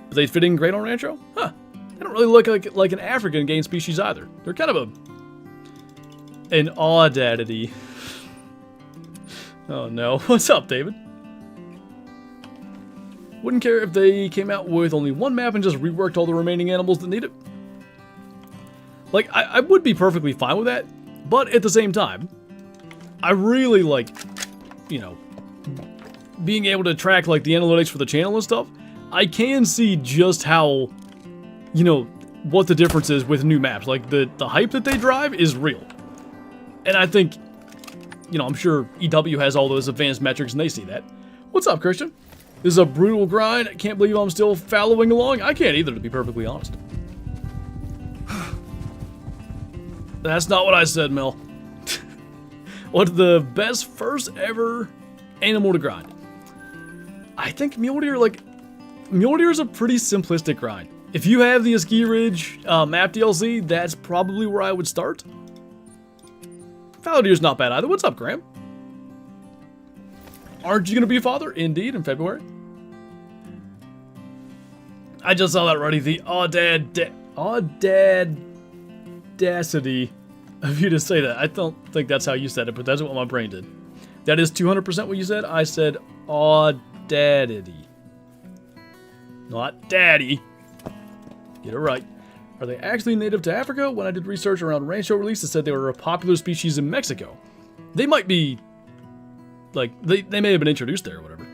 but they fit in great on Rancho? Huh. They don't really look like an African game species either. They're kind of an Aoudadity. Oh no. What's up, David? Wouldn't care if they came out with only one map and just reworked all the remaining animals that need it. Like, I would be perfectly fine with that, but at the same time, I really like, you know, being able to track, like, the analytics for the channel and stuff. I can see just how, you know, what the difference is with new maps. Like, the hype that they drive is real. And I think, you know, I'm sure EW has all those advanced metrics and they see that. What's up, Christian? This is a brutal grind. I can't believe I'm still fallowing along. I can't either, to be perfectly honest. That's not what I said, Mel. What's the best first ever animal to grind? I think mule deer, like, mule deer is a pretty simplistic grind. If you have the Ski Ridge map DLC, that's probably where I would start. Fallow deer's not bad either. What's up, Graham? Aren't you going to be a father? Indeed, in February. I just saw that already. The audacity of you to say that. I don't think that's how you said it, but that's what my brain did. That is 200% what you said. I said audacity. Not daddy. Get it right. Are they actually native to Africa? When I did research around Rancho release, it said they were a popular species in Mexico. They might be... like, they may have been introduced there or whatever.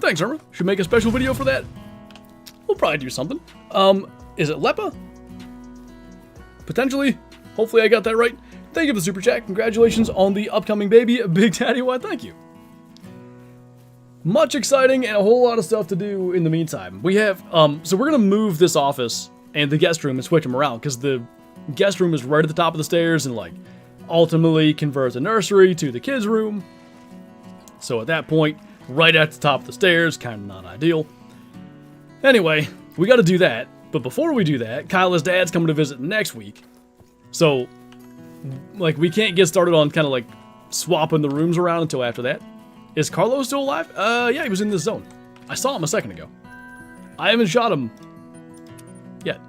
Thanks, Irma. Should make a special video for that. We'll probably do something. Is it Lepa? Potentially. Hopefully I got that right. Thank you for the super chat. Congratulations on the upcoming baby. Big Daddy, why, thank you. Much exciting and a whole lot of stuff to do in the meantime. We have, so we're going to move this office and the guest room and switch them around because the guest room is right at the top of the stairs and, like, ultimately convert the nursery to the kids' room. So at that point, right at the top of the stairs, kind of not ideal. Anyway, we got to do that. But before we do that, Kyla's dad's coming to visit next week. So, like, we can't get started on kind of, like, swapping the rooms around until after that. Is Carlo still alive? Yeah, he was in this zone. I saw him a second ago. I haven't shot him yet.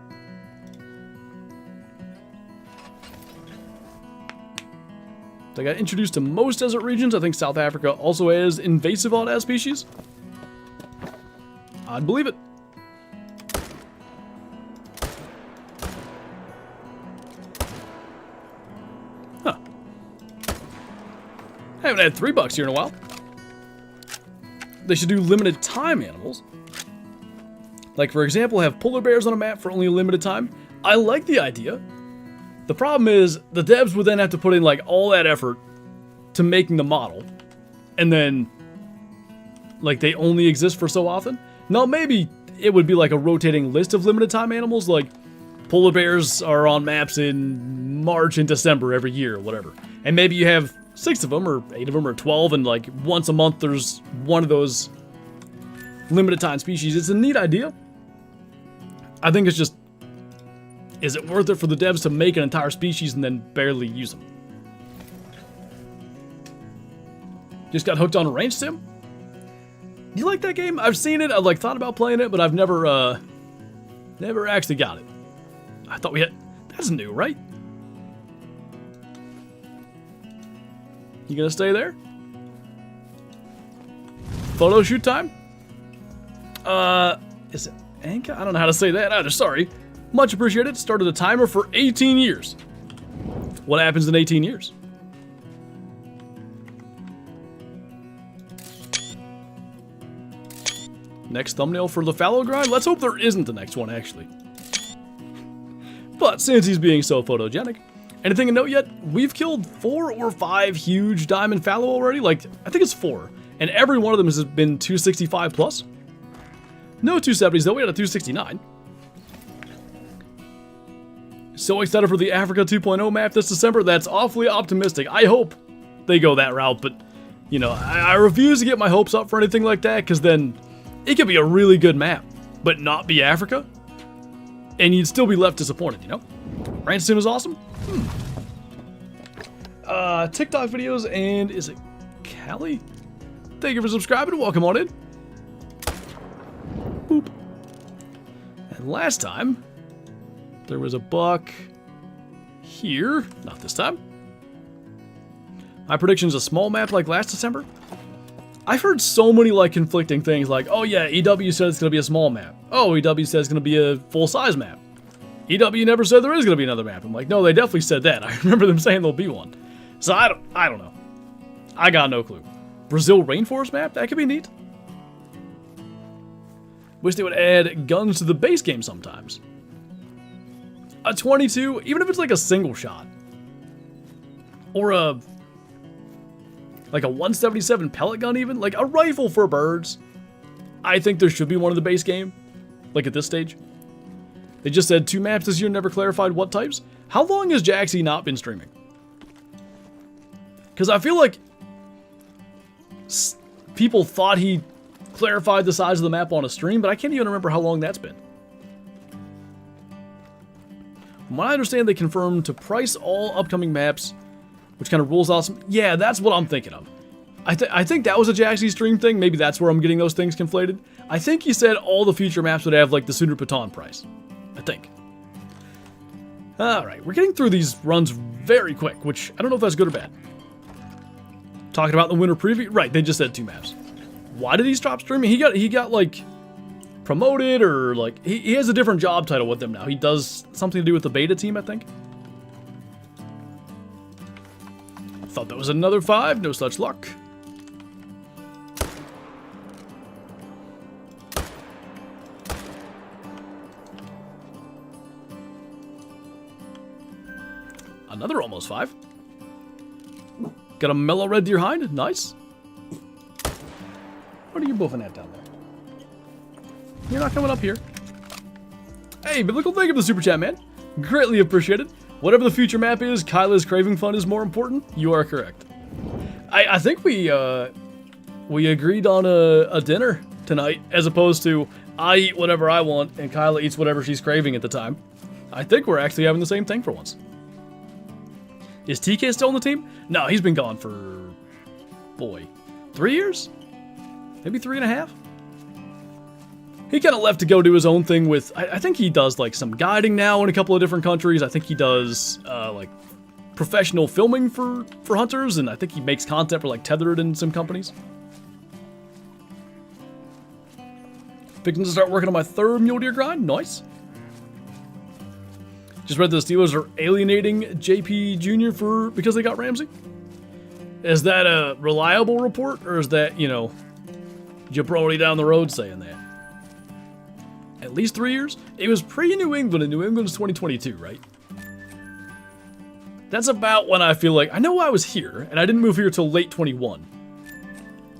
So I got introduced to most desert regions. I think South Africa also has invasive Aoudad species. I'd believe it. Huh. I haven't had $3 here in a while. They should do limited time animals. Like, for example, have polar bears on a map for only a limited time. I like the idea. The problem is, the devs would then have to put in, like, all that effort to making the model. And then, like, they only exist for so often. Now, maybe it would be like a rotating list of limited time animals. Like, polar bears are on maps in March and December every year, or whatever. And maybe you have 6 of them, or 8 of them, or 12, and, like, once a month there's one of those limited time species. It's a neat idea. I think it's just, is it worth it for the devs to make an entire species and then barely use them? Just got hooked on a range sim? Do you like that game? I've seen it, I've, like, thought about playing it, but I've never actually got it. I thought we had, that's new, right? You gonna stay there? Photo shoot time? Is it Anka? I don't know how to say that either, sorry. Much appreciated. Started a timer for 18 years. What happens in 18 years? Next thumbnail for the Fallow grind? Let's hope there isn't the next one, actually. But since he's being so photogenic, Anything to note yet? We've killed 4 or 5 huge diamond fallow already. Like, I think it's 4. And every one of them has been 265 plus. No 270s though, we had a 269. So excited for the Africa 2.0 map this December. That's awfully optimistic. I hope they go that route, but, you know, I refuse to get my hopes up for anything like that, because then it could be a really good map, but not be Africa, and you'd still be left disappointed, you know? Ransome is awesome. TikTok videos, and is it Callie? Thank you for subscribing. Welcome on in. Boop. And last time, there was a buck here. Not this time. My prediction is a small map like last December. I've heard so many like conflicting things like, oh yeah, EW said it's going to be a small map. Oh, EW said it's going to be a full-size map. EW never said there is going to be another map. I'm like, no, they definitely said that. I remember them saying there'll be one. So I don't know. I got no clue. Brazil rainforest map? That could be neat. Wish they would add guns to the base game sometimes. A 22, even if it's like a single shot. Or a... like a 177 pellet gun even? Like a rifle for birds. I think there should be one in the base game. Like at this stage. They just said 2 maps this year, never clarified what types. How long has Jaxy not been streaming? Because I feel like people thought he clarified the size of the map on a stream, but I can't even remember how long that's been. From what I understand, they confirmed to price all upcoming maps, which kind of rules out some... Yeah, that's what I'm thinking of. I think that was a Jaxy stream thing. Maybe that's where I'm getting those things conflated. I think he said all the future maps would have, like, the Sooner Baton price. I think. Alright, we're getting through these runs very quick, which I don't know if that's good or bad. Talking about the winter preview? Right, they just said 2 maps. Why did he stop streaming? He got like, promoted, or, like, he has a different job title with them now. He does something to do with the beta team, I think. Thought that was another 5, no such luck. Another almost 5. Got a mellow red deer hind, nice. What are you boofing at down there? You're not coming up here. Hey, biblical, thank you for the super chat, man. Greatly appreciated. Whatever the future map is, Kyla's craving fun is more important. You are correct. I think we agreed on a dinner tonight, as opposed to I eat whatever I want and Kyla eats whatever she's craving at the time. I think we're actually having the same thing for once. Is TK still on the team? No, he's been gone for, boy, 3 years? Maybe 3.5? He kind of left to go do his own thing with, I think he does like some guiding now in a couple of different countries. I think he does like professional filming for hunters, and I think he makes content for like Tethered and some companies. Picking to start working on my 3rd mule deer grind, nice. Just read the Steelers are alienating JP Jr. because they got Ramsey. Is that a reliable report, or is that, you know, jabroni down the road saying that? At least 3 years? It was pre-New England, and New England's 2022, right? That's about when I feel like, I know I was here, and I didn't move here till late 21.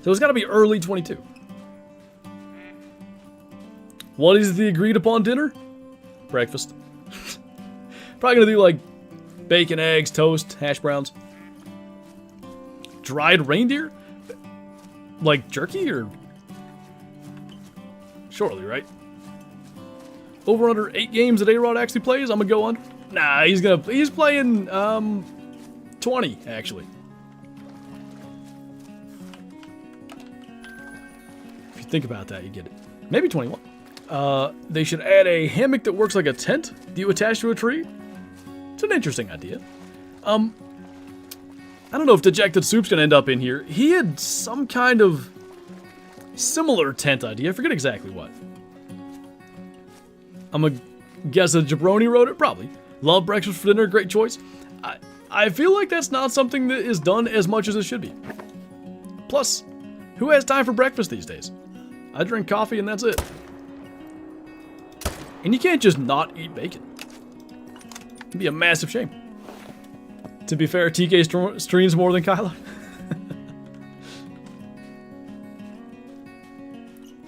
So it's gotta be early 22. What is the agreed upon dinner? Breakfast. Probably gonna do like bacon, eggs, toast, hash browns. Dried reindeer? Like jerky, or? Surely, right? Over under 8 games that A-Rod actually plays, I'm gonna go under. Nah, he's playing 20 actually. If you think about that, you get it. Maybe 21. They should add a hammock that works like a tent. Do you attach to a tree? It's an interesting idea. I don't know if Dejected Soup's gonna end up in here. He had some kind of similar tent idea. I forget exactly what. I'm gonna guess that Jabroni wrote it, probably. Love breakfast for dinner, great choice. I feel like that's not something that is done as much as it should be. Plus, who has time for breakfast these days? I drink coffee and that's it. And you can't just not eat bacon. It'd be a massive shame. To be fair, TK streams more than Kyla.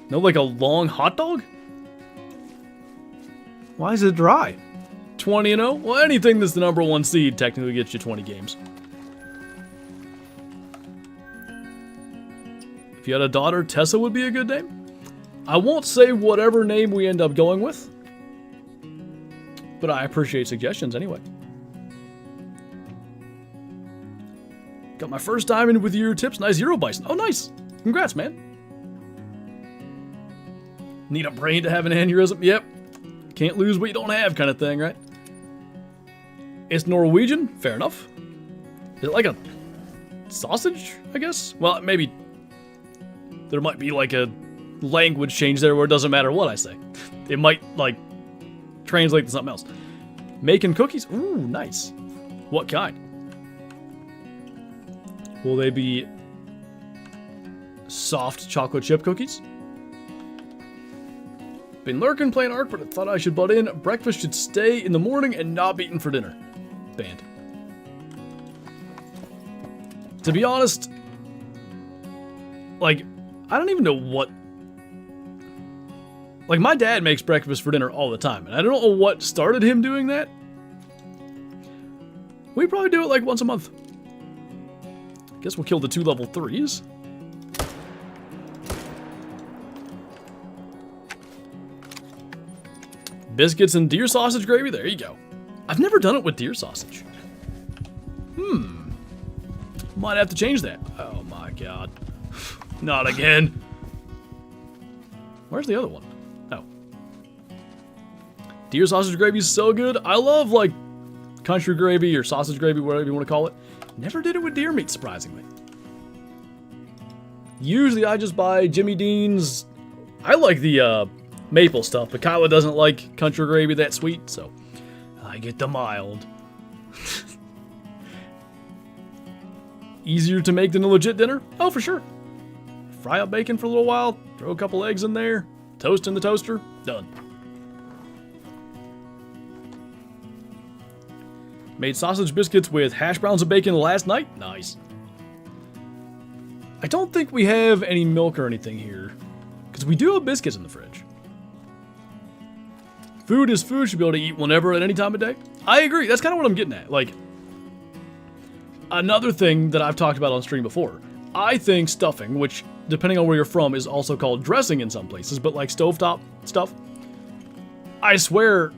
No, like a long hot dog? Why is it dry? 20-0? Well, anything that's the #1 seed technically gets you 20 games. If you had a daughter, Tessa would be a good name. I won't say whatever name we end up going with, but I appreciate suggestions anyway. Got my first diamond with your tips. Nice Euro Bison. Oh, nice. Congrats, man. Need a brain to have an aneurysm? Yep. Can't lose what you don't have kind of thing, right? It's Norwegian. Fair enough. Is it like a sausage, I guess? Well, maybe there might be like a language change there where it doesn't matter what I say. It might, like, translate to something else. Making cookies? Ooh, nice. What kind? Will they be soft chocolate chip cookies? Been lurking playing Ark, but I thought I should butt in. Breakfast should stay in the morning and not be eaten for dinner. Banned. To be honest, like, I don't even know what... Like, my dad makes breakfast for dinner all the time, and I don't know what started him doing that. We probably do it like once a month. Guess we'll kill the 2 level 3s. Biscuits and deer sausage gravy, there you go. I've never done it with deer sausage. Might have to change that. Oh my god. Not again. Where's the other one? Oh. Deer sausage gravy is so good. I love, like, country gravy or sausage gravy, whatever you want to call it. Never did it with deer meat, surprisingly. Usually I just buy Jimmy Dean's. I like the maple stuff, but Kyla doesn't like country gravy that sweet, so I get the mild. Easier to make than a legit dinner? Oh, for sure. Fry up bacon for a little while, throw a couple eggs in there, toast in the toaster, done. Made sausage biscuits with hash browns and bacon last night? Nice. I don't think we have any milk or anything here, because we do have biscuits in the fridge. Food is food, should be able to eat whenever at any time of day. I agree, that's kind of what I'm getting at. Like, another thing that I've talked about on stream before, I think stuffing, which depending on where you're from is also called dressing in some places, but like stovetop stuff, I swear,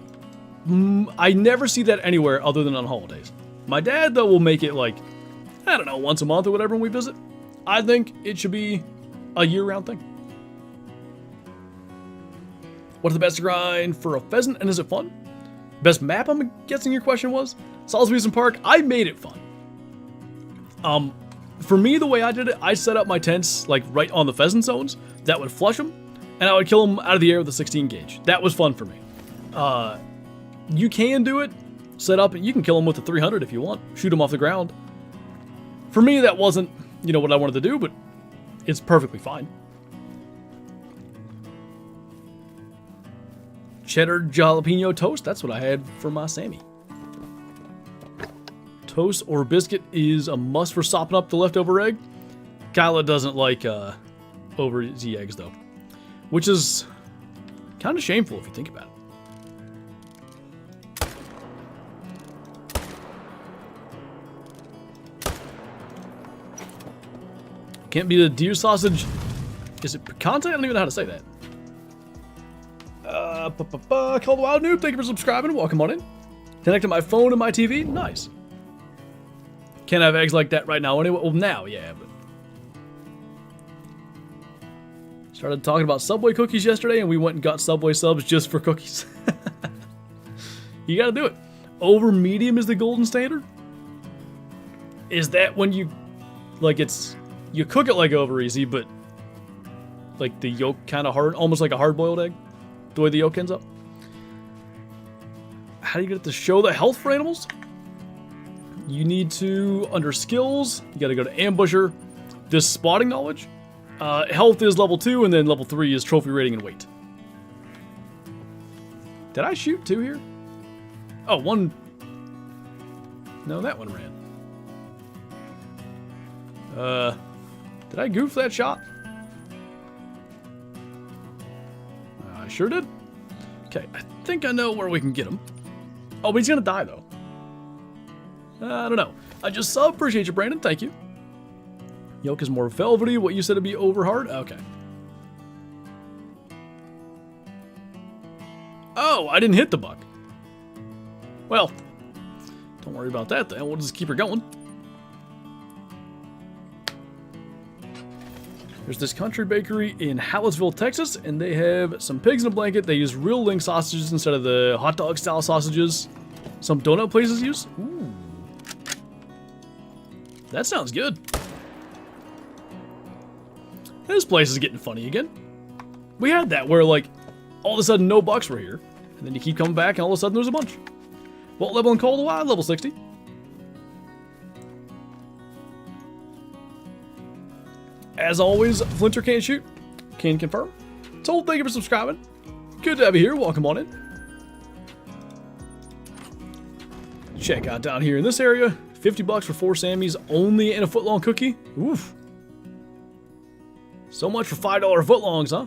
I never see that anywhere other than on holidays. My dad, though, will make it like, I don't know, once a month or whatever when we visit. I think it should be a year-round thing. What's the best grind for a pheasant, and is it fun? Best map, I'm guessing your question was? Salisbury Park, I made it fun. For me, the way I did it, I set up my tents like right on the pheasant zones that would flush them, and I would kill them out of the air with a 16 gauge. That was fun for me. You can do it, set up, you can kill them with a 300 if you want, shoot them off the ground. For me, that wasn't, you know, what I wanted to do, but it's perfectly fine. Cheddar jalapeno toast, that's what I had for my Sammy. Toast or biscuit is a must for sopping up the leftover egg. Kyla doesn't like over easy eggs though, which is kind of shameful if you think about it. Can't be the deer sausage. Is it picante? I don't even know how to say that. Called the Wild Noob, thank you for subscribing. Welcome on in. Connected my phone and my TV. Nice. Can't have eggs like that right now anyway. Well, now, yeah, but... Started talking about Subway cookies yesterday, and we went and got Subway subs just for cookies. You gotta do it. Over medium is the golden standard? Is that when you... Like, it's... You cook it like over easy, but... Like, the yolk kind of hard, almost like a hard-boiled egg? The way the yolk ends up? How do you get to show the health for animals? You need to, under skills, you gotta go to ambusher. This spotting knowledge. Health is level 2, and then level 3 is trophy rating and weight. Did I shoot 2 here? Oh, one. No, that one ran. Did I goof that shot? I sure did. Okay, I think I know where we can get him. Oh, but he's gonna die, though. I don't know. I just appreciate you, Brandon. Thank you. Yolk is more velvety. What you said to be over hard? Okay. Oh, I didn't hit the buck. Well, don't worry about that then. We'll just keep her going. There's this country bakery in Hallettsville, Texas, and they have some pigs in a blanket. They use real link sausages instead of the hot dog style sausages some donut places use. Ooh. That sounds good. This place is getting funny again. We had that where, like, all of a sudden no bucks were here, and then you keep coming back and all of a sudden there's a bunch. What level in Cold Wild? Level 60. As always, Flinter can't shoot. Can confirm. Told, thank you for subscribing. Good to have you here. Welcome on in. Check out down here in this area. 50 bucks for 4 Sammys, only in a foot-long cookie. Oof. So much for $5 footlongs, huh?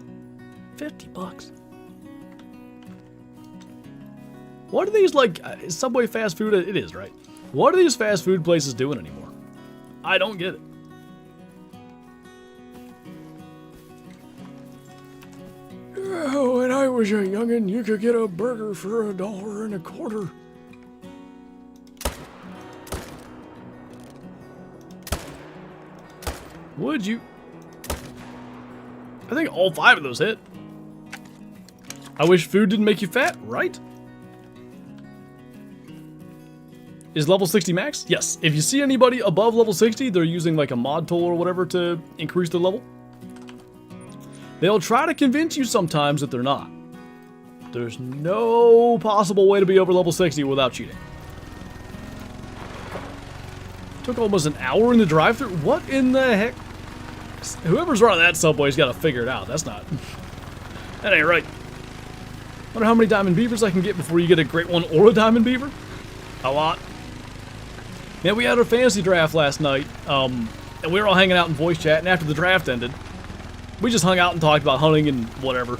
50 bucks. What are these, like, Subway fast food? It is, right? What are these fast food places doing anymore? I don't get it. Oh, when I was a youngin', you could get a burger for $1.25. Would you? I think all 5 of those hit. I wish food didn't make you fat, right? Is level 60 max? Yes. If you see anybody above level 60, they're using like a mod tool or whatever to increase their level. They'll try to convince you sometimes that they're not. There's no possible way to be over level 60 without cheating. Took almost an hour in the drive-thru. What in the heck? Whoever's running that Subway's got to figure it out. That's not... That ain't right. Wonder how many Diamond Beavers I can get before you get a Great One or a Diamond Beaver? A lot. Yeah, we had our fantasy draft last night, and we were all hanging out in voice chat, and after the draft ended, we just hung out and talked about hunting and whatever.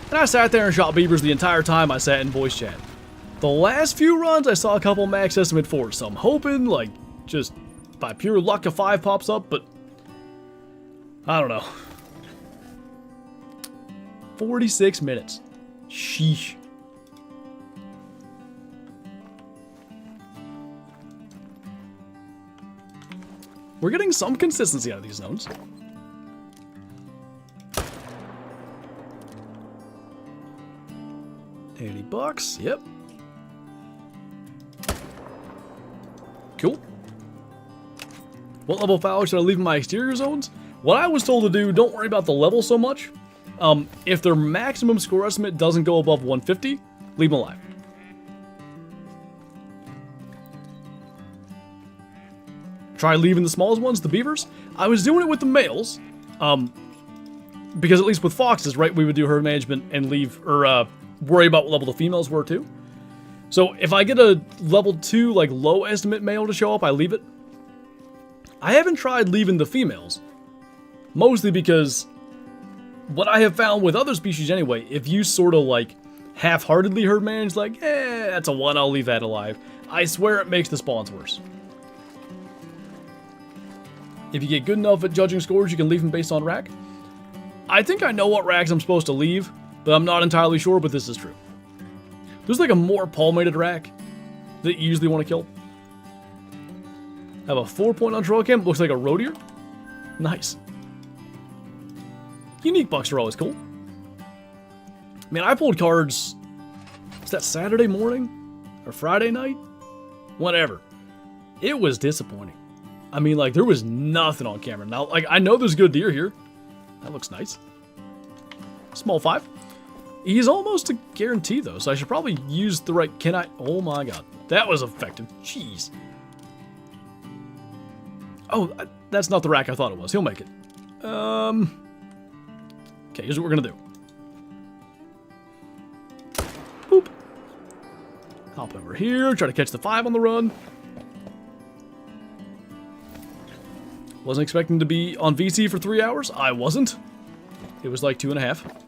And I sat there and shot beavers the entire time I sat in voice chat. The last few runs, I saw a couple max estimate 4s, so I'm hoping, like, just by pure luck a 5 pops up, but I don't know. 46 minutes. Sheesh. We're getting some consistency out of these zones. $80, yep. Cool. What level fallow should I leave in my exterior zones? What I was told to do, don't worry about the level so much. If their maximum score estimate doesn't go above 150, leave them alive. Try leaving the smallest ones, the beavers. I was doing it with the males, because at least with foxes, right, we would do herd management and leave, or worry about what level the females were too. So if I get a level 2, like low estimate male to show up, I leave it. I haven't tried leaving the females, mostly because what I have found with other species anyway, if you sort of like half-heartedly herd manage, like, that's a 1, I'll leave that alive. I swear it makes the spawns worse. If you get good enough at judging scores, you can leave them based on rack. I think I know what racks I'm supposed to leave, but I'm not entirely sure, but this is true. There's like a more palmated rack that you usually want to kill. I have a 4-point on trail cam, looks like a roe deer. Nice. Unique bucks are always cool. Man, I pulled cards, was that Saturday morning? Or Friday night? Whatever. It was disappointing. I mean, like, there was nothing on camera. Now, like, I know there's good deer here. That looks nice. Small 5. He's almost a guarantee, though, so I should probably use the right... Can I... Oh, my God. That was effective. Jeez. Oh, that's not the rack I thought it was. He'll make it. Okay, here's what we're gonna do. Boop. Hop over here, try to catch the 5 on the run. Wasn't expecting to be on VC for 3 hours. I wasn't. It was like 2.5.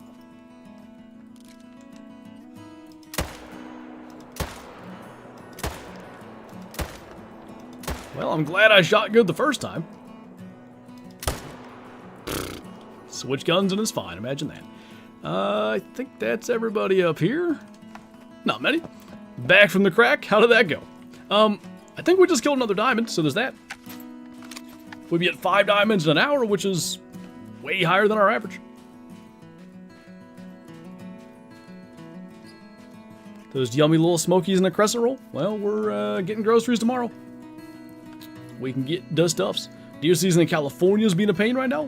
Well, I'm glad I shot good the first time. Switch guns and it's fine. Imagine that. I think that's everybody up here. Not many. Back from the crack. How did that go? I think we just killed another diamond, so there's that. We'd be at 5 diamonds in an hour, which is way higher than our average. Those yummy little smokies in a crescent roll. Well, we're getting groceries tomorrow. We can get the stuffs. Deer season in California is being a pain right now.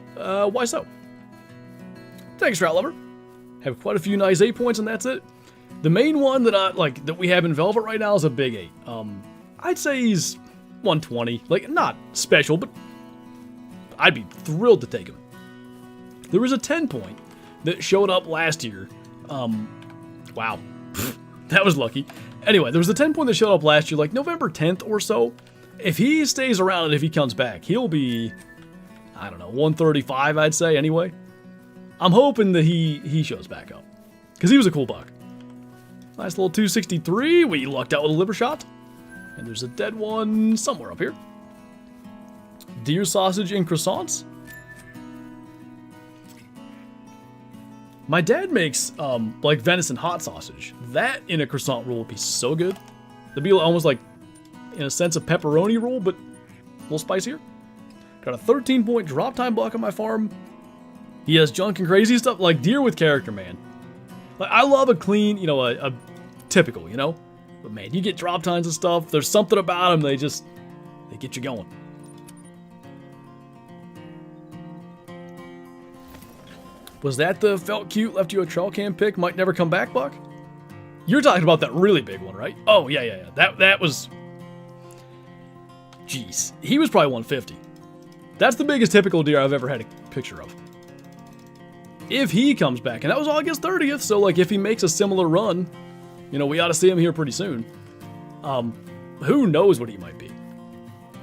Why so? Thanks, Trout Lover. Have quite a few nice 8 points, and that's it. The main one that we have in Velvet right now is a big 8. I'd say he's 120. Like, not special, but I'd be thrilled to take him. There was a 10 point that showed up last year. Wow. That was lucky. Anyway, there was a 10 point that showed up last year, like November 10th or so. If he stays around and if he comes back, he'll be, I don't know, 135, I'd say, anyway. I'm hoping that he shows back up. Because he was a cool buck. Nice little 263. We lucked out with a liver shot. And there's a dead one somewhere up here. Deer sausage and croissants. My dad makes, like, venison hot sausage. That in a croissant roll would be so good. It'd be almost like, in a sense, a pepperoni roll, but a little spicier. Got a 13-point drop time buck on my farm. He has junk and crazy stuff, like deer with character, man. Like, I love a clean, you know, a typical, you know? But man, you get drop times and stuff, there's something about them, they get you going. Was that the felt cute, left you a trail cam pick, might never come back buck? You're talking about that really big one, right? Oh, yeah. That was... Jeez. He was probably 150. That's the biggest typical deer I've ever had a picture of. If he comes back, and that was August 30th, so like if he makes a similar run, you know, we ought to see him here pretty soon. Who knows what he might be.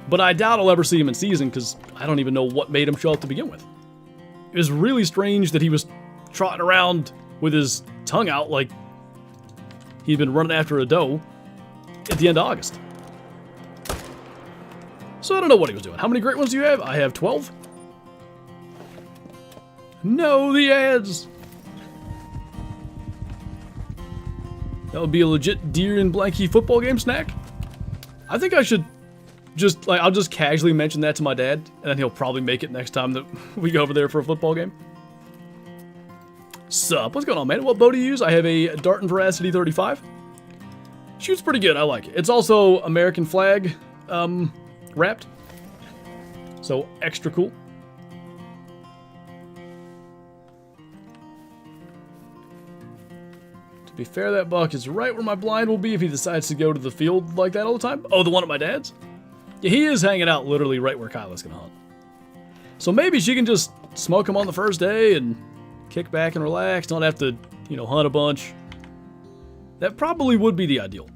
But I doubt I'll ever see him in season, because I don't even know what made him show up to begin with. It was really strange that he was trotting around with his tongue out like he'd been running after a doe at the end of August. So I don't know what he was doing. How many great ones do you have? I have 12. No, the ads. That would be a legit deer and blankie football game snack. I think I should just, like, I'll just casually mention that to my dad, and then he'll probably make it next time that we go over there for a football game. Sup? What's going on, man? What bow do you use? I have a Dart and Veracity 35. Shoots pretty good. I like it. It's also American flag wrapped, so extra cool. To be fair, that buck is right where my blind will be if he decides to go to the field like that all the time. Oh, the one at my dad's? Yeah, he is hanging out literally right where Kyla's gonna hunt. So maybe she can just smoke him on the first day and kick back and relax, not have to, you know, hunt a bunch. That probably would be the ideal.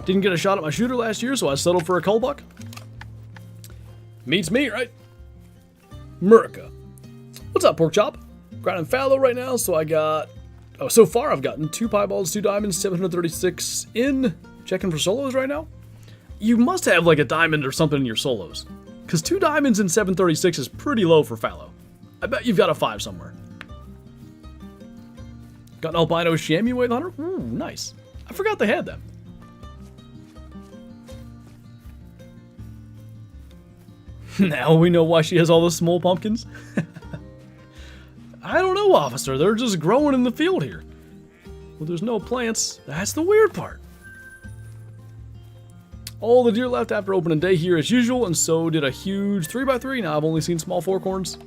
Didn't get a shot at my shooter last year, so I settled for a cull buck. Meets me, right? Murica. What's up, pork chop? Grinding fallow right now, so I got... Oh, so far I've gotten 2 pieballs, 2 diamonds, 736 in. Checking for solos right now. You must have like a diamond or something in your solos. Because 2 diamonds and 736 is pretty low for fallow. I bet you've got a 5 somewhere. Got an albino chamois with hunter? Ooh, nice. I forgot they had them. Now we know why she has all the small pumpkins. I don't know, officer. They're just growing in the field here. Well, there's no plants. That's the weird part. All the deer left after opening day here as usual, and so did a huge 3x3. Now I've only seen small forkhorns.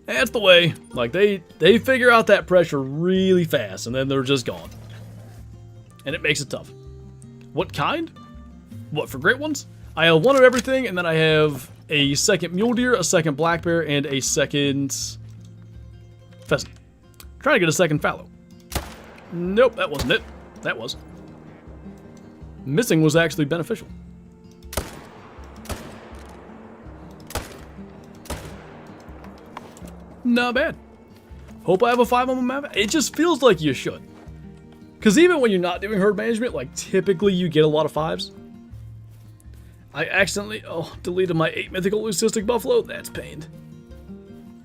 That's the way. Like, they figure out that pressure really fast, and then they're just gone. And it makes it tough. What kind? What, for great ones? I have 1 of everything, and then I have a second mule deer, a second black bear, and a second pheasant. Trying to get a second fallow. Nope, that wasn't it. That was. Missing was actually beneficial. Not bad. Hope I have a 5 on my map. It just feels like you should. Because even when you're not doing herd management, like typically you get a lot of 5s. I accidentally, deleted my 8 mythical leucistic buffalo. That's pained.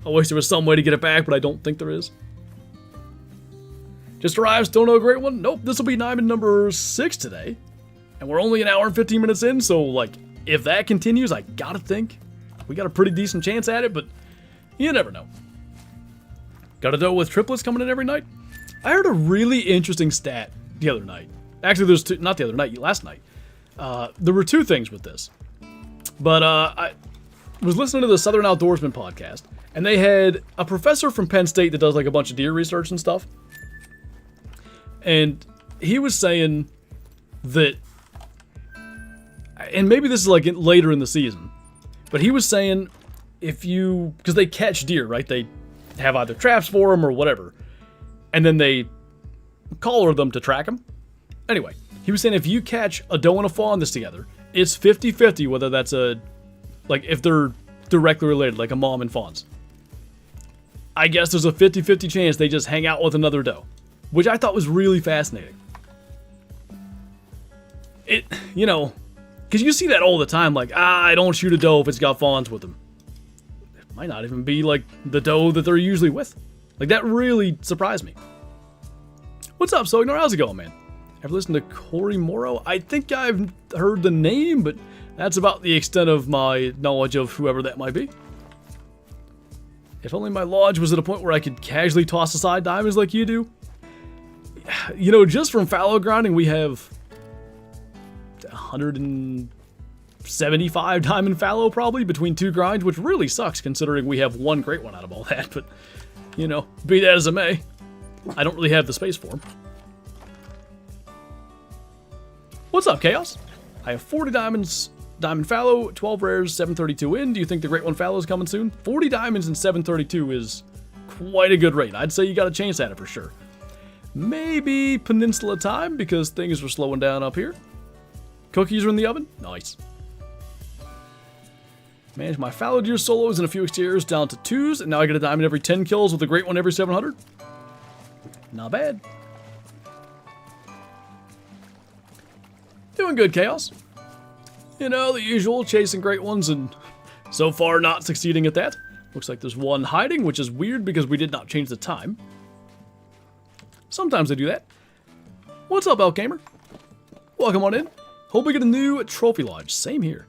I wish there was some way to get it back, but I don't think there is. Just arrived, still no great one. Nope, this will be diamond number 6 today. And we're only an hour and 15 minutes in, so like, if that continues, I gotta think we got a pretty decent chance at it, but you never know. Got a doe with triplets coming in every night? I heard a really interesting stat the other night. Actually, there's two, not the other night, last night. There were 2 things with this. But I was listening to the Southern Outdoorsman podcast, and they had a professor from Penn State that does like a bunch of deer research and stuff. And he was saying that, and maybe this is like later in the season, but he was saying if you, because they catch deer, right? They have either traps for them or whatever, and then they collar them to track them. Anyway, he was saying if you catch a doe and a fawn this together, it's 50-50 whether that's a, like if they're directly related, like a mom and fawns. I guess there's a 50-50 chance they just hang out with another doe, which I thought was really fascinating. It, you know, because you see that all the time, like, I don't shoot a doe if it's got fawns with them. It might not even be, like, the doe that they're usually with. Like, that really surprised me. What's up, Sognar? How's it going, man? Ever listened to Corey Morrow? I think I've heard the name, but that's about the extent of my knowledge of whoever that might be. If only my lodge was at a point where I could casually toss aside diamonds like you do. You know, just from fallow grinding, we have 175 diamond fallow probably between 2 grinds, which really sucks considering we have 1 great one out of all that, but, you know, be that as it may, I don't really have the space for them. What's up, Chaos? I have 40 diamonds, diamond fallow, 12 rares, 732 in. Do you think the great one fallow is coming soon? 40 diamonds and 732 is quite a good rate. I'd say you got a chance at it for sure. Maybe Peninsula time because things are slowing down up here. Cookies are in the oven? Nice. Manage my fallow deer solos and a few exteriors down to 2s, and now I get a diamond every 10 kills with a great one every 700. Not bad. Doing good, Chaos. You know, the usual, chasing great ones and so far not succeeding at that. Looks like there's one hiding, which is weird because we did not change the time. Sometimes they do that. What's up, Elk Gamer? Welcome on in. Hope we get a new trophy lodge. Same here.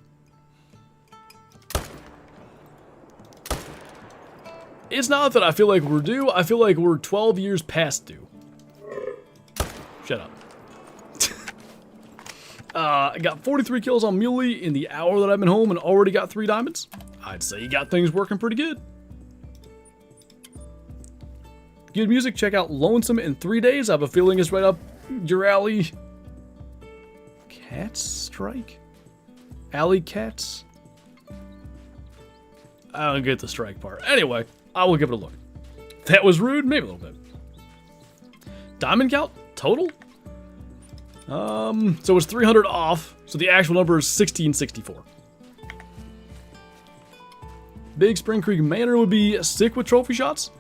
It's not that I feel like we're due. I feel like we're 12 years past due. Shut up. I got 43 kills on Muley in the hour that I've been home and already got 3 diamonds. I'd say you got things working pretty good. Good music. Check out Lonesome in 3 days. I have a feeling it's right up your alley. Cat strike? Alley cats? I don't get the strike part. Anyway, I will give it a look. That was rude, maybe a little bit. Diamond count total? So it's 300 off, so the actual number is 1664. Big Spring Creek Manor would be sick with trophy shots?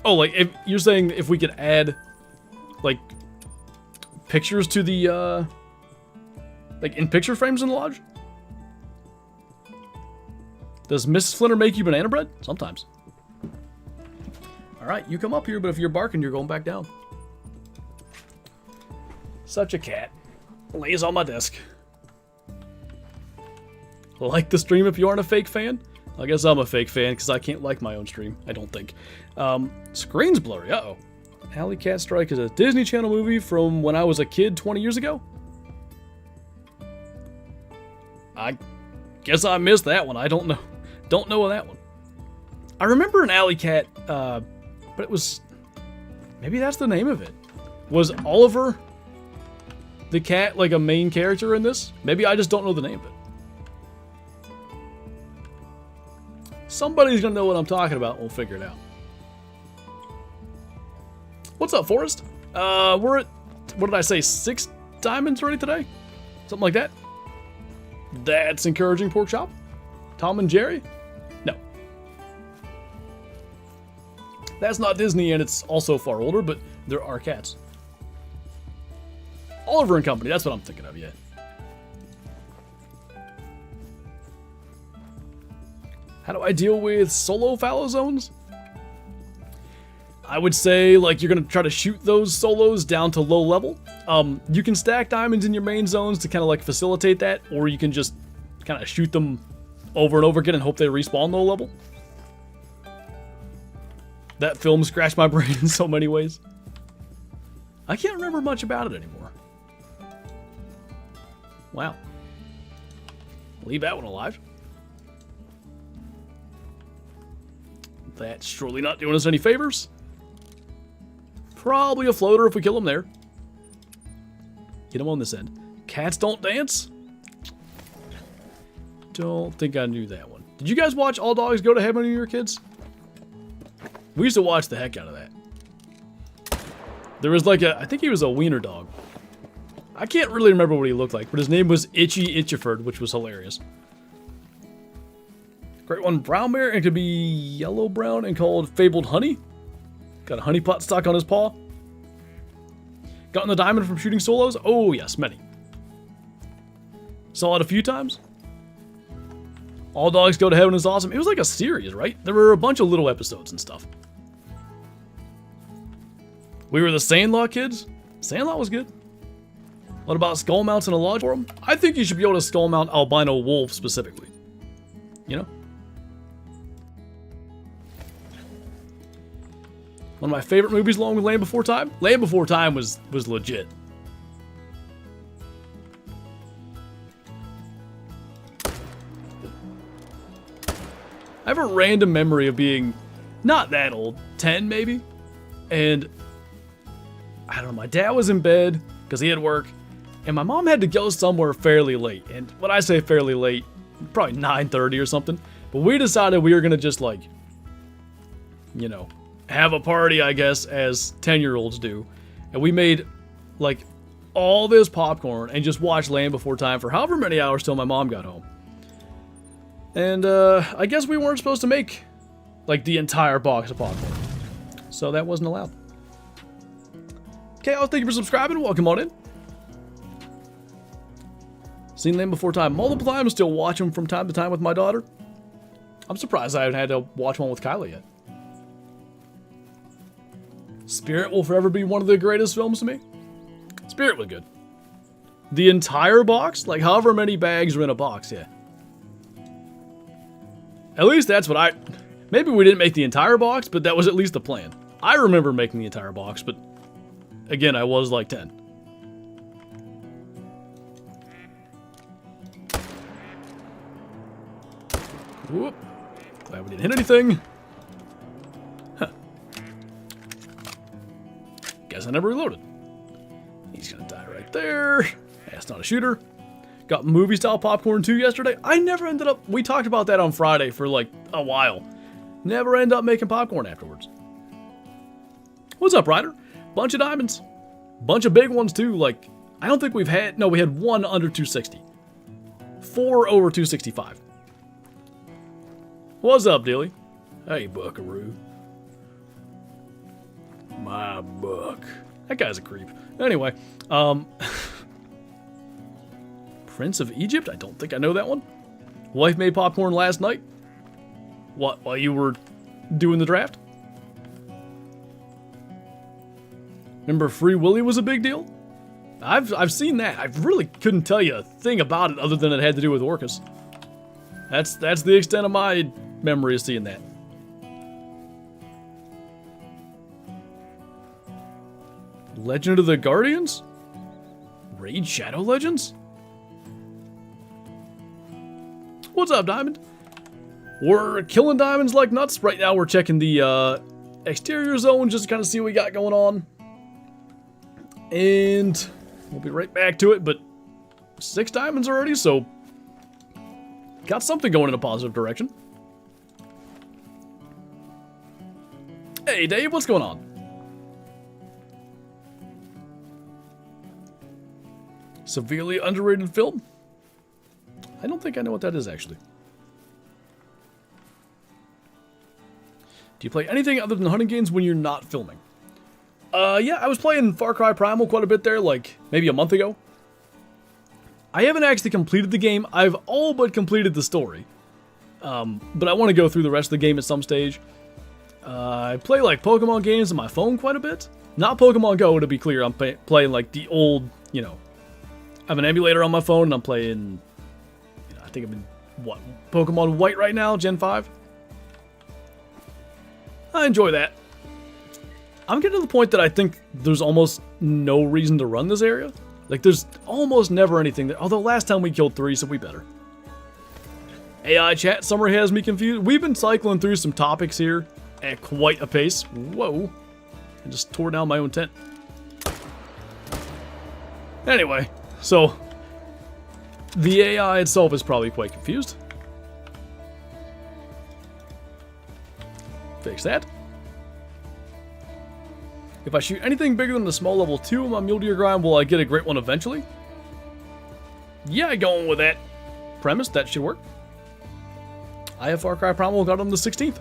Oh, like, if you're saying if we could add, like, pictures to the, like, in picture frames in the lodge? Does Mrs. Flinter make you banana bread? Sometimes. Alright, you come up here, but if you're barking, you're going back down. Such a cat. Lays on my desk. Like the stream if you aren't a fake fan? I guess I'm a fake fan because I can't like my own stream. I don't think. Screen's blurry. Uh-oh. Alley Cat Strike is a Disney Channel movie from when I was a kid 20 years ago. I guess I missed that one. I don't know. Don't know that one. I remember an alley cat, but it was... Maybe that's the name of it. Was Oliver the cat like a main character in this? Maybe I just don't know the name of it. Somebody's gonna know what I'm talking about. We'll figure it out. What's up, Forrest? We're at, what did I say, 6 diamonds already today? Something like that? That's encouraging, Pork Chop. Tom and Jerry? No. That's not Disney, and it's also far older, but there are cats. Oliver and Company, that's what I'm thinking of, yeah. How do I deal with solo fallow zones? I would say, like, you're going to try to shoot those solos down to low level. You can stack diamonds in your main zones to kind of, like, facilitate that, or you can just kind of shoot them over and over again and hope they respawn low level. That film scratched my brain in so many ways. I can't remember much about it anymore. Wow. Leave that one alive. That's surely not doing us any favors. Probably a floater if we kill him there. Get him on this end. Cats don't dance? Don't think I knew that one. Did you guys watch All Dogs Go to Heaven when you were kids? We used to watch the heck out of that. There was like a, I think he was a wiener dog. I can't really remember what he looked like, but his name was Itchy Itchiford, which was hilarious. Great one, brown bear, and it could be yellow-brown and called Fabled Honey. Got a honey pot stuck on his paw. Gotten the diamond from shooting solos? Oh yes, many. Saw it a few times. All Dogs Go to Heaven is awesome. It was like a series, right? There were a bunch of little episodes and stuff. We were the Sandlot kids. Sandlot was good. What about skull mounts in a lodge for them? I think you should be able to skull mount albino wolf specifically. You know? One of my favorite movies along with Land Before Time. Land Before Time was legit. I have a random memory of being not that old, 10 maybe, and I don't know, my dad was in bed because he had work, and my mom had to go somewhere fairly late. And when I say fairly late, probably 9:30 or something, but we decided we were gonna just, like, you know, have a party, I guess, as 10-year-olds do. And we made, like, all this popcorn and just watched Land Before Time for however many hours till my mom got home. And, I guess we weren't supposed to make, like, the entire box of popcorn. So that wasn't allowed. Okay, thank you for subscribing. Welcome on in. Seen Land Before Time multiple times. Still watch them from time to time with my daughter. I'm surprised I haven't had to watch one with Kyla yet. Spirit will forever be one of the greatest films to me. Spirit was good. The entire box? Like, however many bags are in a box, yeah. At least that's what I... Maybe we didn't make the entire box, but that was at least the plan. I remember making the entire box, but... Again, I was like 10. Whoop. Glad we didn't hit anything. Huh. Guess I never reloaded. He's gonna die right there. That's not a shooter. Got movie-style popcorn too yesterday. I never ended up... We talked about that on Friday for like a while. Never end up making popcorn afterwards. What's up, Ryder? Bunch of diamonds. Bunch of big ones too. Like, I don't think we've had... No, we had one under 260. 4 over 265. What's up, Dilly? Hey, buckaroo. My buck. That guy's a creep. Anyway, Prince of Egypt? I don't think I know that one. Wife made popcorn last night. What, while you were doing the draft? Remember Free Willy was a big deal? I've seen that. I really couldn't tell you a thing about it other than it had to do with orcas. That's the extent of my memory of seeing that. Legend of the Guardians? Raid Shadow Legends? What's up, Diamond? We're killing diamonds like nuts. Right now we're checking the exterior zone just to kind of see what we got going on. And we'll be right back to it, but 6 diamonds already, so got something going in a positive direction. Hey, Dave, what's going on? Severely underrated film? I don't think I know what that is, actually. Do you play anything other than hunting games when you're not filming? Yeah, I was playing Far Cry Primal quite a bit there, like, maybe a month ago. I haven't actually completed the game. I've all but completed the story. But I want to go through the rest of the game at some stage. I play, like, Pokemon games on my phone quite a bit. Not Pokemon Go, to be clear. I'm playing, like, the old, you know... I have an emulator on my phone, and I'm playing... You know, I think I'm in, what, Pokemon White right now, Gen 5? I enjoy that. I'm getting to the point that I think there's almost no reason to run this area. Like, there's almost never anything there. Although, last time we killed 3, so we better. AI chat summary has me confused. We've been cycling through some topics here at quite a pace. Whoa. I just tore down my own tent. Anyway, so the AI itself is probably quite confused. Fix that. If I shoot anything bigger than the small level 2 on my mule deer grind, will I get a great one eventually? Yeah, going with that premise, that should work. I have Far Cry Primal, got it on the 16th.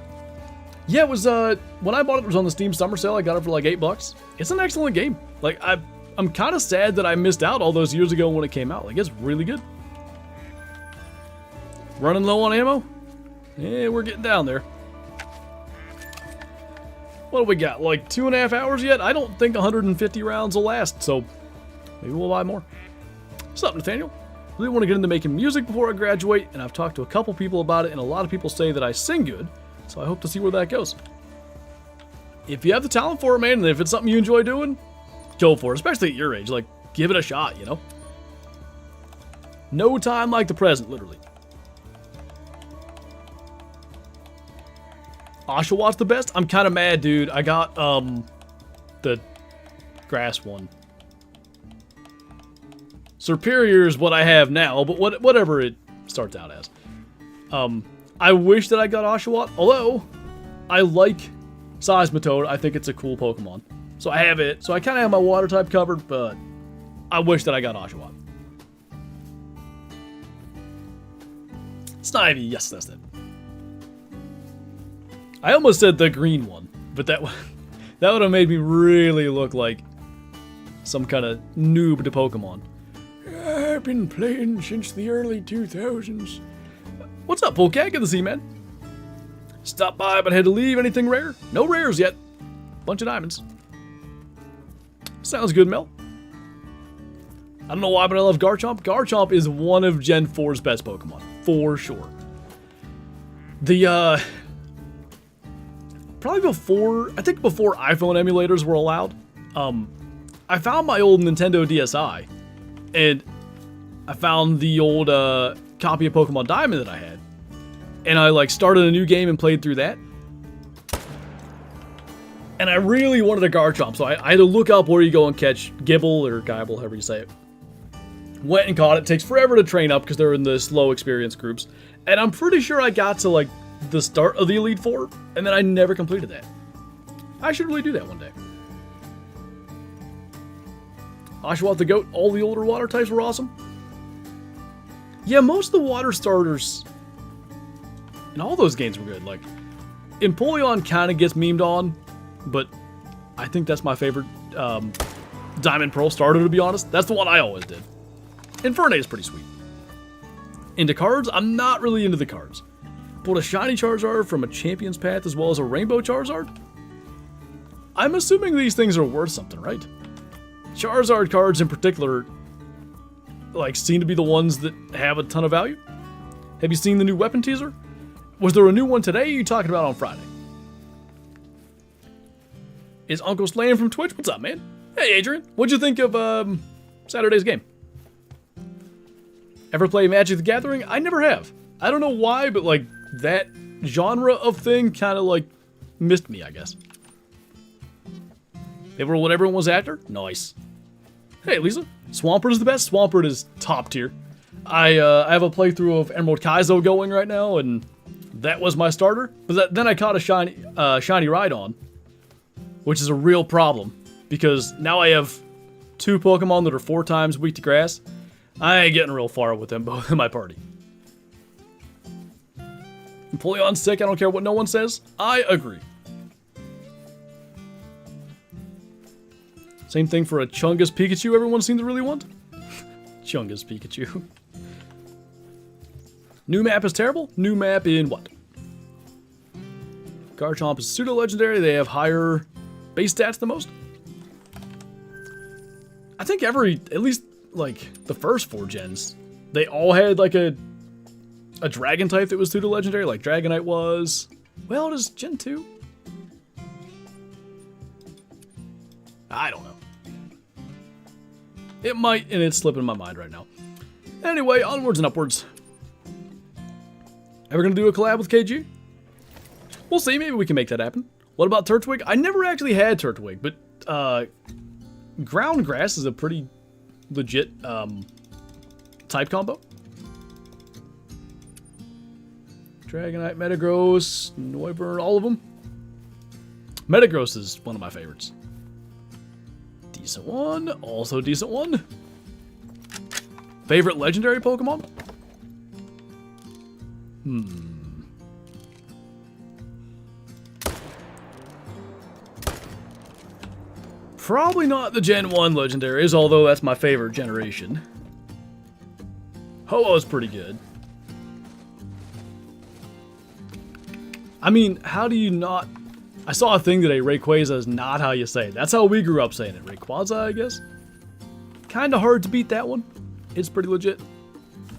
Yeah, it was, when I bought it was on the Steam Summer Sale, I got it for like $8. It's an excellent game. Like, I'm kind of sad that I missed out all those years ago when it came out. Like, it's really good. Running low on ammo? Yeah, we're getting down there. What do we got, like 2.5 hours yet? I don't think 150 rounds will last, so maybe we'll buy more. What's up, Nathaniel? I really want to get into making music before I graduate, and I've talked to a couple people about it, and a lot of people say that I sing good, so I hope to see where that goes. If you have the talent for it, man, and if it's something you enjoy doing, go for it, especially at your age. Like, give it a shot, you know? No time like the present, literally. Oshawott the best? I'm kind of mad, dude. I got, the grass one. Superior is what I have now, but whatever it starts out as. I wish that I got Oshawott, although I like Seismitoad. I think it's a cool Pokemon. So I have it. So I kind of have my water type covered, but I wish that I got Oshawott. Snivy, yes, that's it. I almost said the green one, but that would have made me really look like some kind of noob to Pokemon. I've been playing since the early 2000s. What's up, Polecat? Good to see you, man. Stop by, but had to leave. Anything rare? No rares yet. Bunch of diamonds. Sounds good, Mel. I don't know why, but I love Garchomp. Garchomp is one of Gen 4's best Pokemon, for sure. The, probably before, I think before iPhone emulators were allowed, I found my old Nintendo DSi, and I found the old copy of Pokemon Diamond that I had, and I like started a new game and played through that, and I really wanted a Garchomp, so I had to look up where you go and catch Gibble, or Gibble, however you say it. Went and caught it. Takes forever to train up because they're in the slow experience groups, and I'm pretty sure I got to like the start of the Elite Four, and then I never completed that. I should really do that one day. Oshawott the Goat, all the older water types were awesome. Yeah, most of the water starters in all those games were good. Like, Empoleon kind of gets memed on, but I think that's my favorite Diamond Pearl starter, to be honest. That's the one I always did. Infernape is pretty sweet. Into cards? I'm not really into the cards. Pulled a shiny Charizard from a Champion's Path as well as a Rainbow Charizard? I'm assuming these things are worth something, right? Charizard cards in particular, like, seem to be the ones that have a ton of value. Have you seen the new weapon teaser? Was there a new one today, or are you talking about on Friday? Is Uncle Slam from Twitch? What's up, man? Hey, Adrian. What'd you think of Saturday's game? Ever play Magic the Gathering? I never have. I don't know why, but like that genre of thing kind of like missed me, I guess. They were what everyone was after? Nice. Hey, Lisa. Swampert is the best. Swampert is top tier. I have a playthrough of Emerald Kaizo going right now, and that was my starter. But then I caught a shiny Rhydon, which is a real problem because now I have 2 Pokemon that are 4 times weak to grass. I ain't getting real far with them both in my party. Empoleon's sick, I don't care what no one says. I agree. Same thing for a Chungus Pikachu everyone seems to really want. Chungus Pikachu. New map is terrible? New map in what? Garchomp is pseudo-legendary. They have higher base stats than most. I think at least, like, the first 4 gens, they all had, like, a dragon type that was pseudo-legendary, like Dragonite was. Well, does Gen 2? I don't know. It might, and it's slipping my mind right now. Anyway, onwards and upwards. Ever gonna do a collab with KG? We'll see, maybe we can make that happen. What about Turtwig? I never actually had Turtwig, but ground grass is a pretty legit type combo. Dragonite, Metagross, Noivern, all of them. Metagross is one of my favorites. Decent one, also decent one. Favorite legendary Pokemon? Probably not the Gen 1 legendaries, although that's my favorite generation. Ho-Oh's pretty good. I mean, how do you not... I saw a thing today, Rayquaza is not how you say it. That's how we grew up saying it. Rayquaza, I guess? Kinda hard to beat that one. It's pretty legit.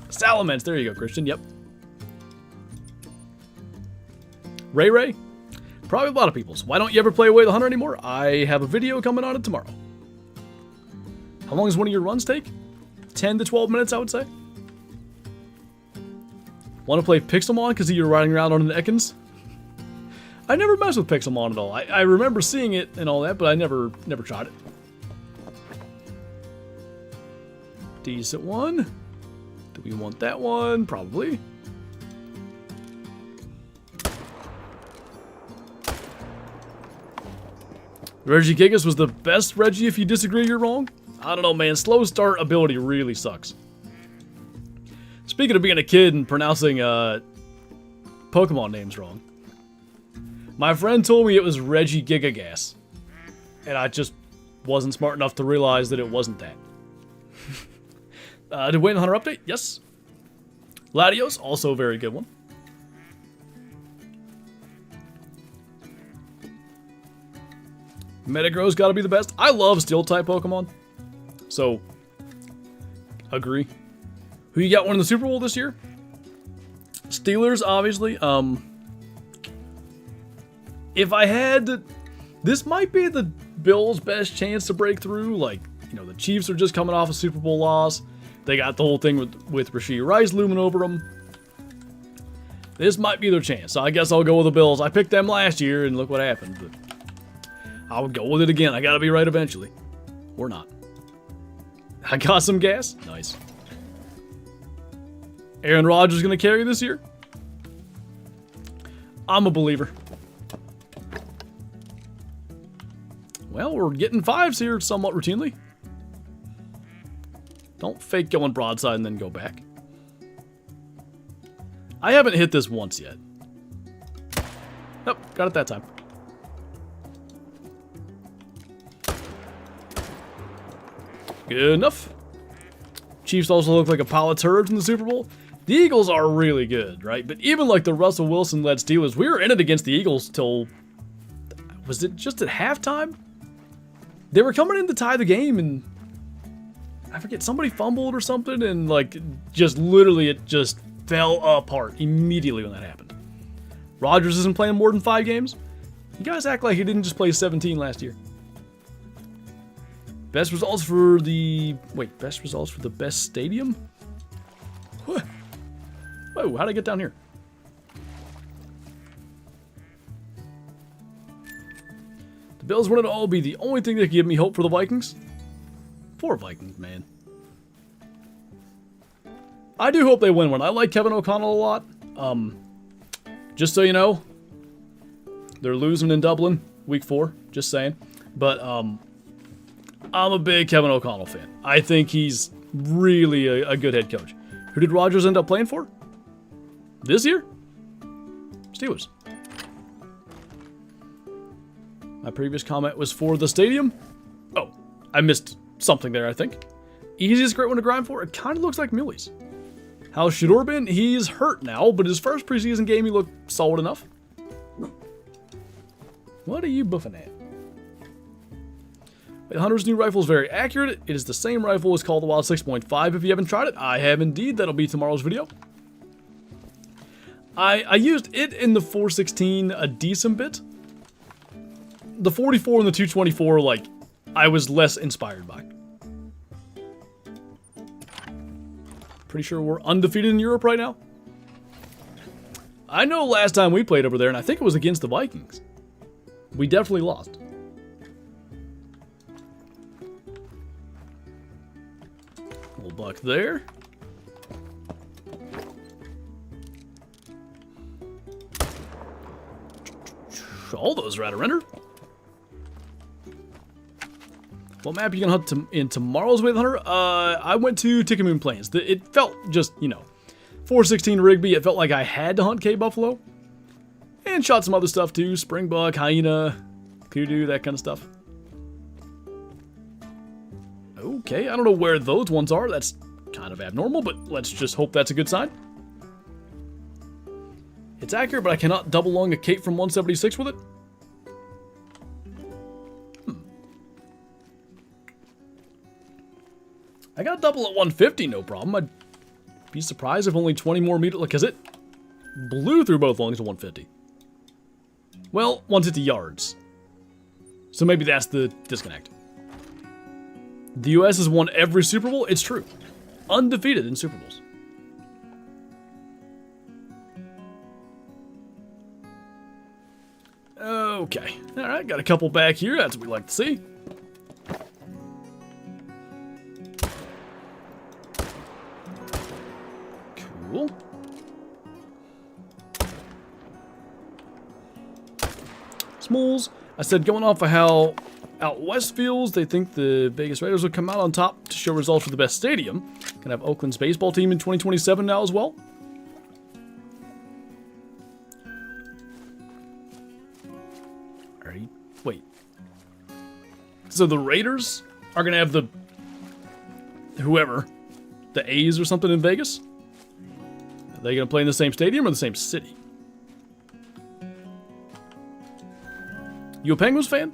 Salamence, there you go, Christian, yep. Ray? Probably a lot of people's. Why don't you ever play Away the Hunter anymore? I have a video coming on it tomorrow. How long does one of your runs take? 10 to 12 minutes, I would say. Want to play Pixelmon because you're riding around on an Ekans? I never messed with Pixelmon at all. I remember seeing it and all that, but I never tried it. Decent one. Do we want that one? Probably. Regigigas was the best Reggie. If you disagree, you're wrong. I don't know, man. Slow start ability really sucks. Speaking of being a kid and pronouncing Pokemon names wrong, my friend told me it was Regigigas, and I just wasn't smart enough to realize that it wasn't that. Did Wayne Hunter update? Yes. Latios, also a very good one. Metagross gotta be the best. I love Steel-type Pokemon. So, agree. Who you got winning the Super Bowl this year? Steelers, obviously. If I had... This might be the Bills' best chance to break through. Like, you know, the Chiefs are just coming off a Super Bowl loss. They got the whole thing with Rashee Rice looming over them. This might be their chance. So I guess I'll go with the Bills. I picked them last year, and look what happened. But I would go with it again. I gotta be right eventually. Or not. I got some gas. Nice. Aaron Rodgers gonna carry this year? I'm a believer. Well, we're getting 5s here somewhat routinely. Don't fake going broadside and then go back. I haven't hit this once yet. Nope, got it that time. Good enough. Chiefs also look like a pile of turds in the Super Bowl. The Eagles are really good, right? But even like the Russell Wilson-led Steelers, we were in it against the Eagles till... Was it just at halftime? They were coming in to tie the game, and... I forget, somebody fumbled or something, and like, just literally it just fell apart immediately when that happened. Rodgers isn't playing more than 5 games? You guys act like he didn't just play 17 last year. Best results for the... Wait, best results for the best stadium? What? Whoa, how'd I get down here? The Bills wouldn't all be the only thing that could give me hope for the Vikings. Poor Vikings, man. I do hope they win one. I like Kevin O'Connell a lot. Just so you know, they're losing in Dublin, week 4. Just saying. But, I'm a big Kevin O'Connell fan. I think he's really a good head coach. Who did Rodgers end up playing for? This year? Steelers. My previous comment was for the stadium. Oh, I missed something there, I think. Easiest great one to grind for? It kind of looks like Muley's. How's Shador been? He's hurt now, but his first preseason game, he looked solid enough. What are you buffing at? The Hunter's new rifle is very accurate. It is the same rifle as Call of the Wild 6.5 if you haven't tried it. I have indeed. That'll be tomorrow's video. I used it in the 416 a decent bit. The 44 and the 224, like, I was less inspired by. Pretty sure we're undefeated in Europe right now. I know last time we played over there, and I think it was against the Vikings. We definitely lost. Little buck there. All those rata render. What map are you gonna hunt in tomorrow's Way of the Hunter? I went to Tickamoon Plains. It felt just, you know, 416 Rigby. It felt like I had to hunt K Buffalo. And shot some other stuff too. Springbuck, hyena, kudu, that kind of stuff. Okay, I don't know where those ones are. That's kind of abnormal, but let's just hope that's a good sign. It's accurate, but I cannot double lung a cape from 176 with it. I got double at 150, no problem. I'd be surprised if only 20 more meters, because it blew through both lungs at 150. Well, 150 yards. So maybe that's the disconnect. The US has won every Super Bowl. It's true. Undefeated in Super Bowls. Okay. Alright, got a couple back here. That's what we like to see. Cool. Smalls. I said going off of how out west feels, they think the Vegas Raiders will come out on top to show results for the best stadium. Can have Oakland's baseball team in 2027 now as well. Alright, wait. So the Raiders are going to have the whoever, the A's or something in Vegas? Are they going to play in the same stadium or the same city? You a Penguins fan?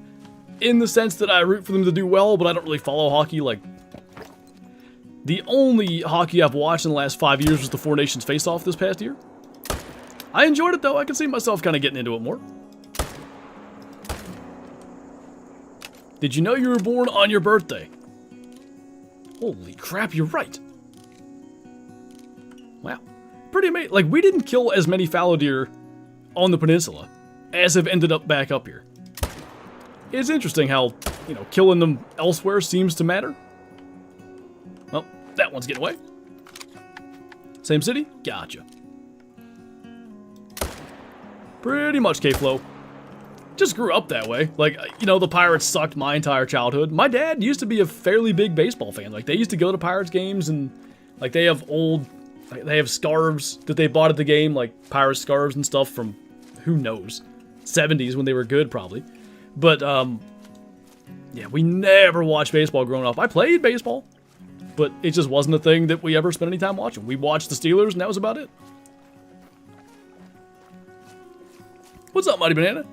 In the sense that I root for them to do well, but I don't really follow hockey. Like, the only hockey I've watched in the last 5 years was the Four Nations face-off this past year. I enjoyed it, though. I can see myself kind of getting into it more. Did you know you were born on your birthday? Holy crap, you're right. Wow. Pretty amazing. Like, we didn't kill as many fallow deer on the peninsula as have ended up back up here. It's interesting how, you know, killing them elsewhere seems to matter. Well, that one's getting away. Same city? Gotcha. Pretty much K-Flow. Just grew up that way. Like, you know, the Pirates sucked my entire childhood. My dad used to be a fairly big baseball fan. Like, they used to go to Pirates games and, like, they have they have scarves that they bought at the game, like Pirates scarves and stuff from, who knows, 70s when they were good, probably. But, yeah, we never watched baseball growing up. I played baseball, but it just wasn't a thing that we ever spent any time watching. We watched the Steelers, and that was about it. What's up, Mighty Banana?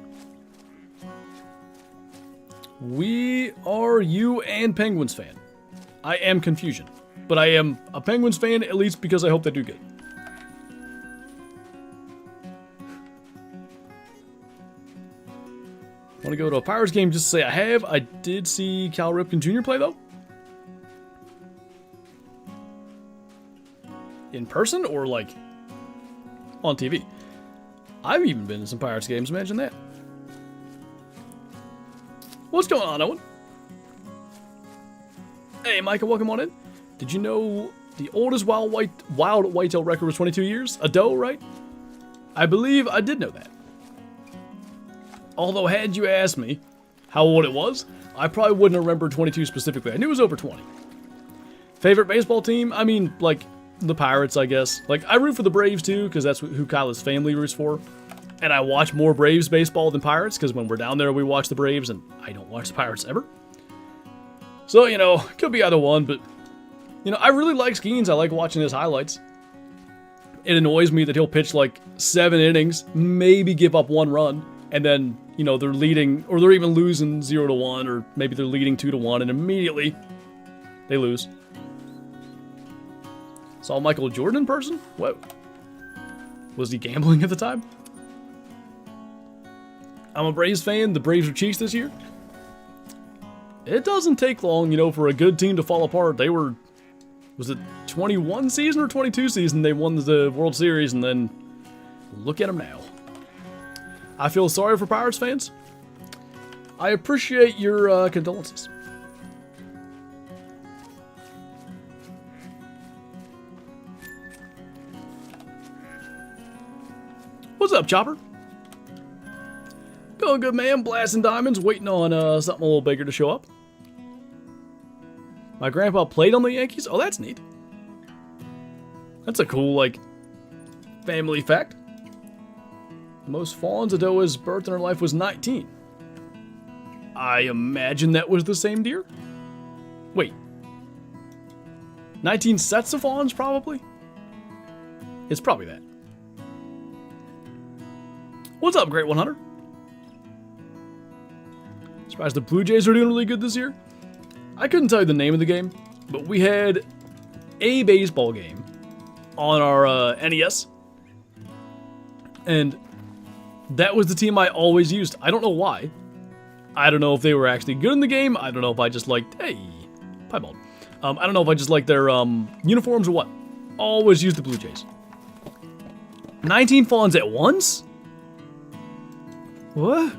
We are you and Penguins fan. I am Confusion, but I am a Penguins fan, at least because I hope they do good. Want to go to a Pirates game just to say I have. I did see Cal Ripken Jr. play, though. In person or, like, on TV. I've even been in some Pirates games, imagine that. What's going on, Owen? Hey, Micah, welcome on in. Did you know the oldest wild whitetail record was 22 years? A doe, right? I believe I did know that. Although, had you asked me how old it was, I probably wouldn't have remembered 22 specifically. I knew it was over 20. Favorite baseball team? I mean, like, the Pirates, I guess. Like, I root for the Braves, too, because that's who Kyla's family roots for. And I watch more Braves baseball than Pirates, because when we're down there, we watch the Braves, and I don't watch the Pirates ever. So, you know, could be either one, but, you know, I really like Skeens. I like watching his highlights. It annoys me that he'll pitch like 7 innings, maybe give up 1 run, and then, you know, they're leading, or they're even losing 0-1, or maybe they're leading 2-1, and immediately they lose. Saw Michael Jordan in person? What? Was he gambling at the time? I'm a Braves fan. The Braves are Chiefs this year. It doesn't take long, you know, for a good team to fall apart. They were, was it 21 season or 22 season? They won the World Series, and then look at them now. I feel sorry for Pirates fans. I appreciate your condolences. What's up, Chopper? Going good, man. Blasting diamonds, waiting on something a little bigger to show up. My grandpa played on the Yankees? Oh, that's neat. That's a cool, like, family fact. The most fawns Adoa's birth in her life was 19. I imagine that was the same deer? Wait. 19 sets of fawns, probably? It's probably that. What's up, Great 100? Surprised the Blue Jays are doing really good this year. I couldn't tell you the name of the game, but we had a baseball game on our NES, and that was the team I always used. I don't know why. I don't know if they were actually good in the game. I don't know if I just liked, hey, piebald. I don't know if I just liked their uniforms or what. Always used the Blue Jays. 19 fawns at once? What?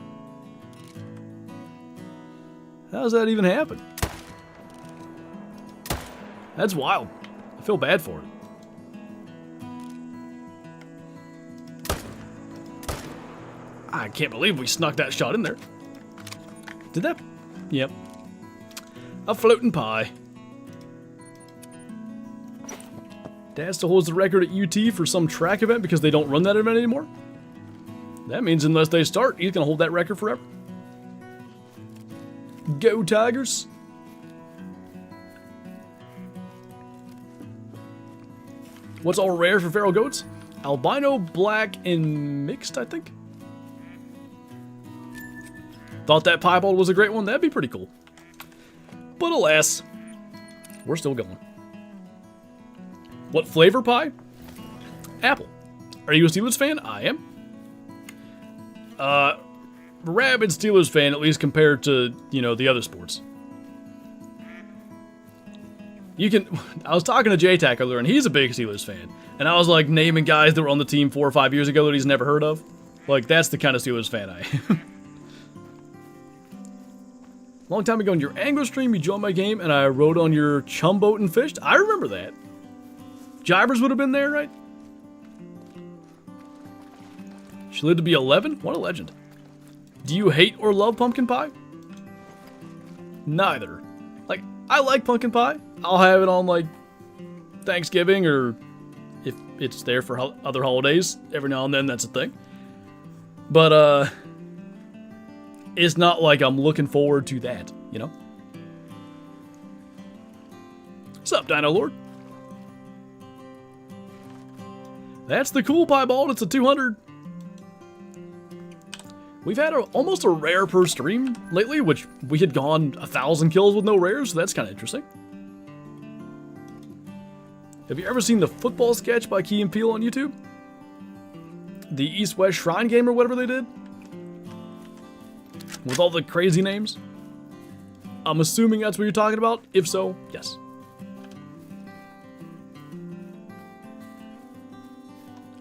How does that even happen? That's wild. I feel bad for it. I can't believe we snuck that shot in there. Did that? Yep. A floating pie. Dad still holds the record at UT for some track event because they don't run that event anymore? That means unless they start, he's going to hold that record forever. Go Tigers! What's all rare for feral goats? Albino, black, and mixed, I think. Thought that piebald was a great one. That'd be pretty cool. But alas, we're still going. What flavor pie? Apple. Are you a Steelers fan? I am. Rabid Steelers fan, at least compared to, you know, the other sports. You can, I was talking to J-Tac earlier, and he's a big Steelers fan. And I was like naming guys that were on the team 4 or 5 years ago that he's never heard of. Like, that's the kind of Steelers fan I am. Long time ago in your angler stream, you joined my game, and I rode on your chum boat and fished. I remember that. Jibers would have been there, right? She lived to be 11? What a legend. Do you hate or love pumpkin pie? Neither. Like, I like pumpkin pie. I'll have it on, like, Thanksgiving, or if it's there for other holidays. Every now and then, that's a thing. But, it's not like I'm looking forward to that, you know? What's up, Dino Lord? That's the cool piebald. It's a 200. We've had almost a rare per stream lately, which we had gone 1,000 kills with no rares, so that's kind of interesting. Have you ever seen the football sketch by Key and Peele on YouTube? The East-West Shrine game or whatever they did? With all the crazy names? I'm assuming that's what you're talking about. If so, yes.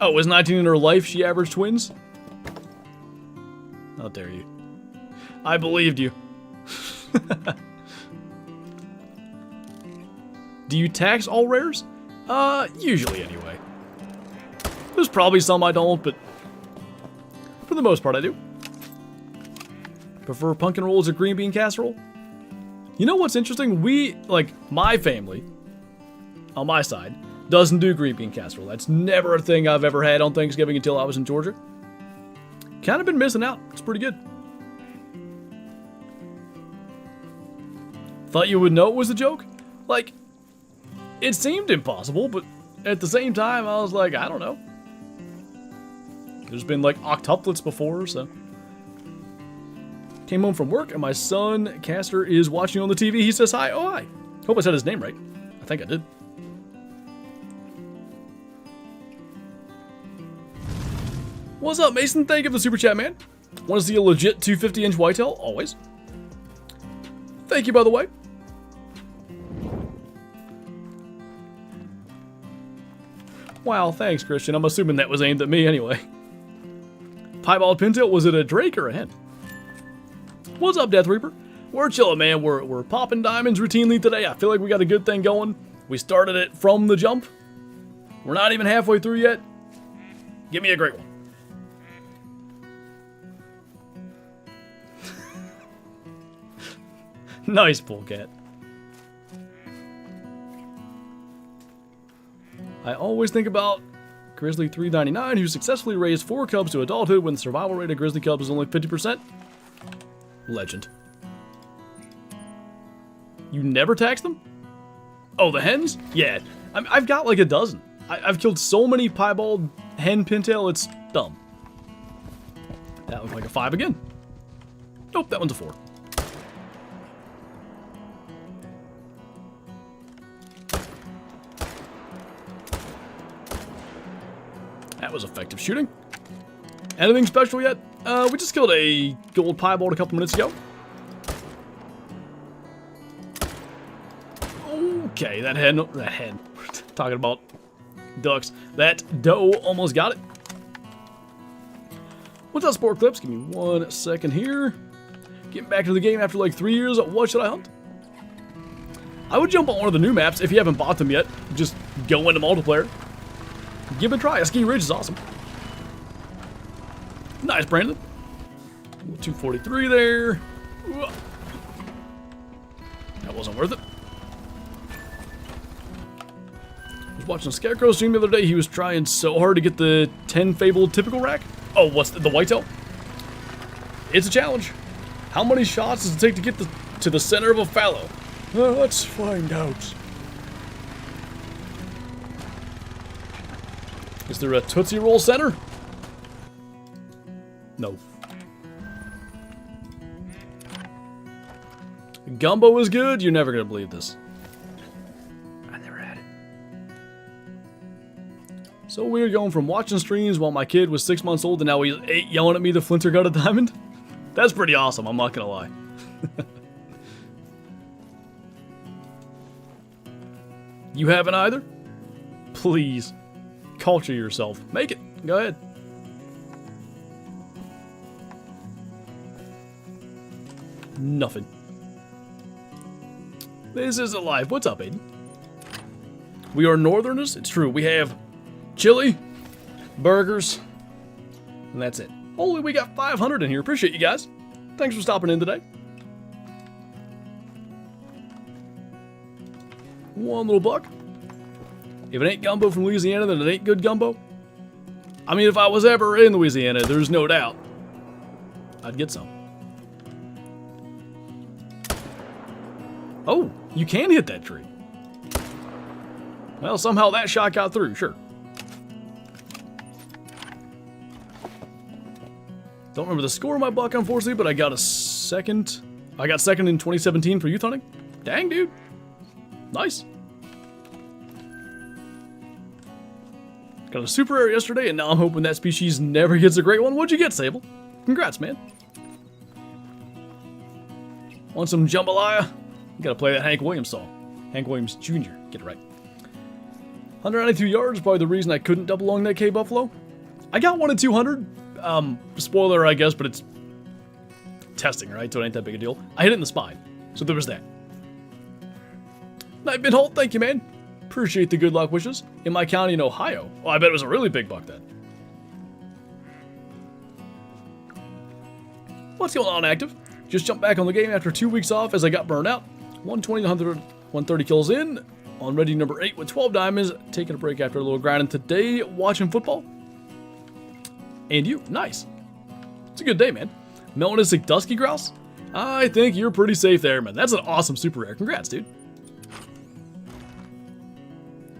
Oh, was 19 in her life she averaged twins? How dare you. I believed you. Do you tax all rares? Usually anyway. There's probably some I don't, but for the most part I do. Prefer pumpkin rolls or green bean casserole? You know what's interesting? We, like, my family, on my side, doesn't do green bean casserole. That's never a thing I've ever had on Thanksgiving until I was in Georgia. Kind of been missing out. It's pretty good. Thought you would know it was a joke? Like, it seemed impossible, but at the same time, I was like, I don't know. There's been like octuplets before, so. Came home from work, and my son, Castor, is watching on the TV. He says hi. Oh, hi. Hope I said his name right. I think I did. What's up, Mason? Thank you for the super chat, man. Want to see a legit 250-inch whitetail? Always. Thank you, by the way. Wow, thanks, Christian. I'm assuming that was aimed at me anyway. Piebald pintail, was it a drake or a hen? What's up, Death Reaper? We're chilling, man. We're popping diamonds routinely today. I feel like we got a good thing going. We started it from the jump. We're not even halfway through yet. Give me a great one. Nice, polecat. I always think about Grizzly 399, who successfully raised 4 cubs to adulthood when the survival rate of grizzly cubs is only 50%. Legend. You never tax them? Oh, the hens? Yeah. I've got like a dozen. I've killed so many piebald hen pintail, it's dumb. That looked like a 5 again. Nope, that one's a 4. That was effective shooting. Anything special yet? We just killed a gold piebald a couple minutes ago. Okay, that hen, talking about ducks. That doe almost got it. What's up, Sport Clips? Give me 1 second here. Getting back to the game after like 3 years. What should I hunt? I would jump on one of the new maps if you haven't bought them yet. Just go into multiplayer. Give it a try. Ski Ridge is awesome. Nice, Brandon. 243 there. That wasn't worth it. I was watching Scarecrow stream the other day. He was trying so hard to get the 10 fabled typical rack. Oh, what's the whitetail? It's a challenge. How many shots does it take to get to the center of a fallow? Let's find out. Is there a Tootsie Roll center? No. Gumbo is good? You're never gonna believe this. I never had it. So weird going from watching streams while my kid was 6 months old and now he's 8 yelling at me the Flinter got a diamond. That's pretty awesome, I'm not gonna lie. You haven't either? Please. Culture yourself. Make it. Go ahead. Nothing. This isn't live. What's up, Aiden? We are northerners. It's true. We have chili, burgers, and that's it. Holy, we got 500 in here. Appreciate you guys. Thanks for stopping in today. One little buck. If it ain't gumbo from Louisiana, then it ain't good gumbo. I mean, if I was ever in Louisiana, there's no doubt I'd get some. Oh, you can hit that tree. Well, somehow that shot got through, sure. Don't remember the score of my buck, unfortunately, but I got a second. I got second in 2017 for youth hunting. Dang, dude. Nice. Got a super rare yesterday, and now I'm hoping that species never gets a great one. What'd you get, Sable? Congrats, man. Want some jambalaya? You gotta play that Hank Williams song. Hank Williams Jr. Get it right. 192 yards, probably the reason I couldn't double long that K Buffalo. I got one at 200. Spoiler, I guess, but it's testing, right? So it ain't that big a deal. I hit it in the spine. So there was that. Nightbit Holt, thank you, man. Appreciate the good luck wishes. In my county in Ohio. Oh, I bet it was a really big buck then. What's going on, Active? Just jumped back on the game after 2 weeks off as I got burned out. 120 to 130 kills in. On ready number 8 with 12 diamonds. Taking a break after a little grinding today. Watching football. And you. Nice. It's a good day, man. Melanistic Dusky Grouse. I think you're pretty safe there, man. That's an awesome super rare. Congrats, dude.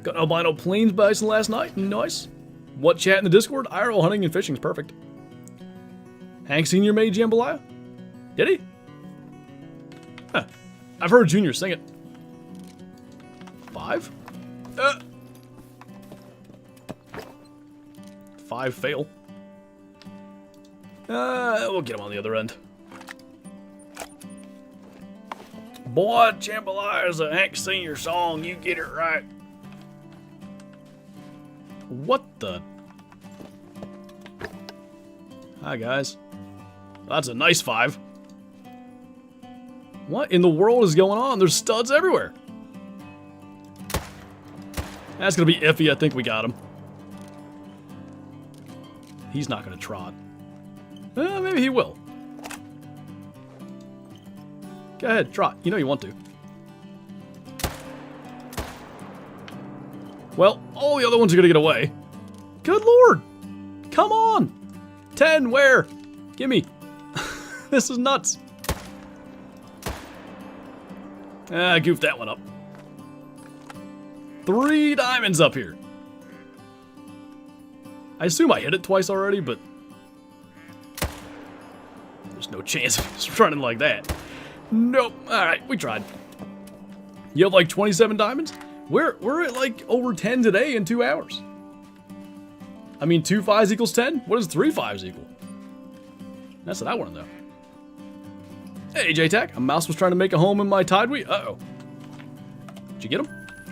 Got an albino plains bison last night. Nice. What chat in the Discord? IRL hunting and fishing is perfect. Hank Sr. made jambalaya? Did he? Huh. I've heard Junior sing it. 5? 5 fail. We'll get him on the other end. Boy, jambalaya is a Hank Sr. song. You get it right. What the? Hi, guys. That's a nice 5. What in the world is going on? There's studs everywhere. That's going to be iffy. I think we got him. He's not going to trot. Maybe he will. Go ahead, trot. You know you want to. Well, all the other ones are going to get away. Good lord. Come on. 10, where? Gimme. This is nuts. I goofed that one up. 3 diamonds up here. I assume I hit it twice already, but there's no chance of just running like that. Nope. Alright, we tried. You have like 27 diamonds? We're at like over 10 today in 2 hours. I mean, 2 5s equals 10? What does 3 5s equal? That's what I want to know. Hey, JTAC. A mouse was trying to make a home in my tideweed. Uh-oh. Did you get him?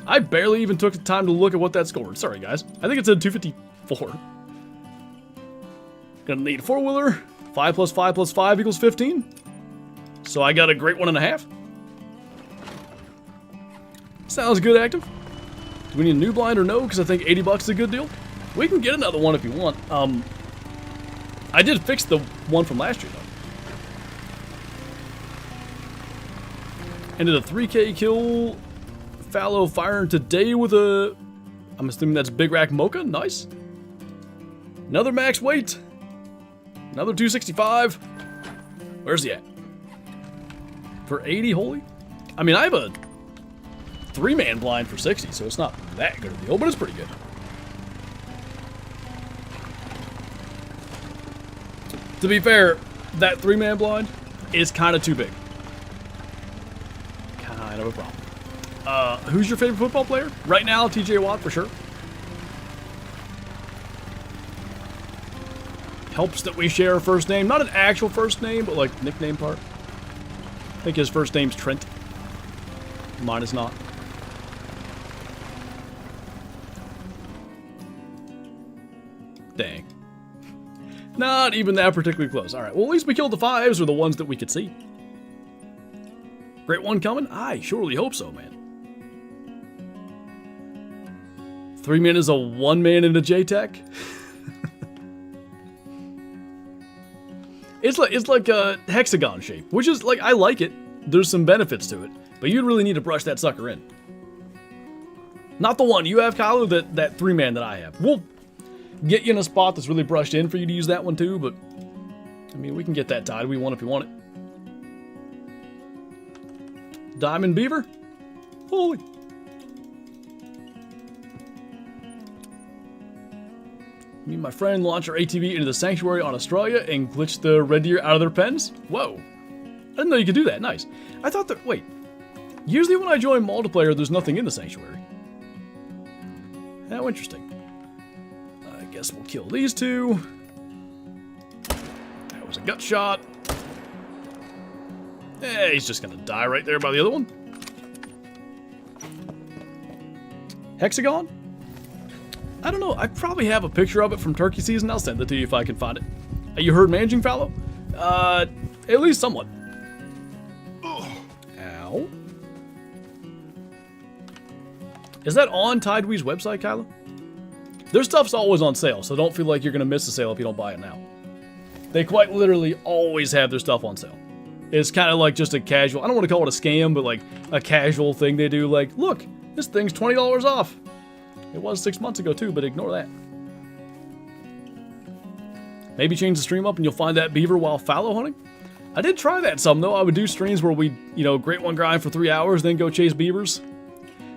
I barely even took the time to look at what that scored. Sorry, guys. I think it said 254. Gonna need a 4-wheeler. 5 plus 5 plus 5 equals 15. So I got a great 1.5. Sounds good, Active. Do we need a new blind or no? Because I think 80 bucks is a good deal. We can get another one if you want. I did fix the one from last year, though. Ended a 3K kill. Fallow firing today with a... I'm assuming that's Big Rack Mocha. Nice. Another max weight. Another 265. Where's he at? For 80, holy? I mean, I have a 3-man blind for 60, so it's not that good a deal, but it's pretty good. To be fair, that 3-man blind is kind of too big. Kind of a problem. Who's your favorite football player? Right now, TJ Watt for sure. Helps that we share a first name. Not an actual first name, but like nickname part. I think his first name's Trent. Mine is not. Dang. Not even that particularly close. Alright, well at least we killed the 5s, or the ones that we could see. Great one coming? I surely hope so, man. 3-man is a 1-man in a JTech? It's like a hexagon shape, which is like, I like it. There's some benefits to it, but you'd really need to brush that sucker in. Not the one you have, Kyle, that 3-man that I have. We'll get you in a spot that's really brushed in for you to use that one too, but I mean, we can get that tied. We want if you want it. Diamond Beaver? Holy. Me and my friend launched our ATV into the sanctuary on Australia and glitched the red deer out of their pens? Whoa. I didn't know you could do that. Nice. I thought that... Wait. Usually when I join multiplayer, there's nothing in the sanctuary. How interesting. I guess we'll kill these 2. That was a gut shot. Eh, he's just gonna die right there by the other one. Hexagon? I don't know. I probably have a picture of it from turkey season. I'll send it to you if I can find it. You heard managing Fallow? At least somewhat. Ow. Is that on Tideweed's website, Kyla? Their stuff's always on sale, so don't feel like you're gonna miss the sale if you don't buy it now. They quite literally always have their stuff on sale. It's kind of like just a casual, I don't want to call it a scam, but like a casual thing they do. Like, look, this thing's $20 off. It was 6 months ago too, but ignore that. Maybe change the stream up and you'll find that beaver while fallow hunting. I did try that some, though. I would do streams where we, great one grind for 3 hours, then go chase beavers.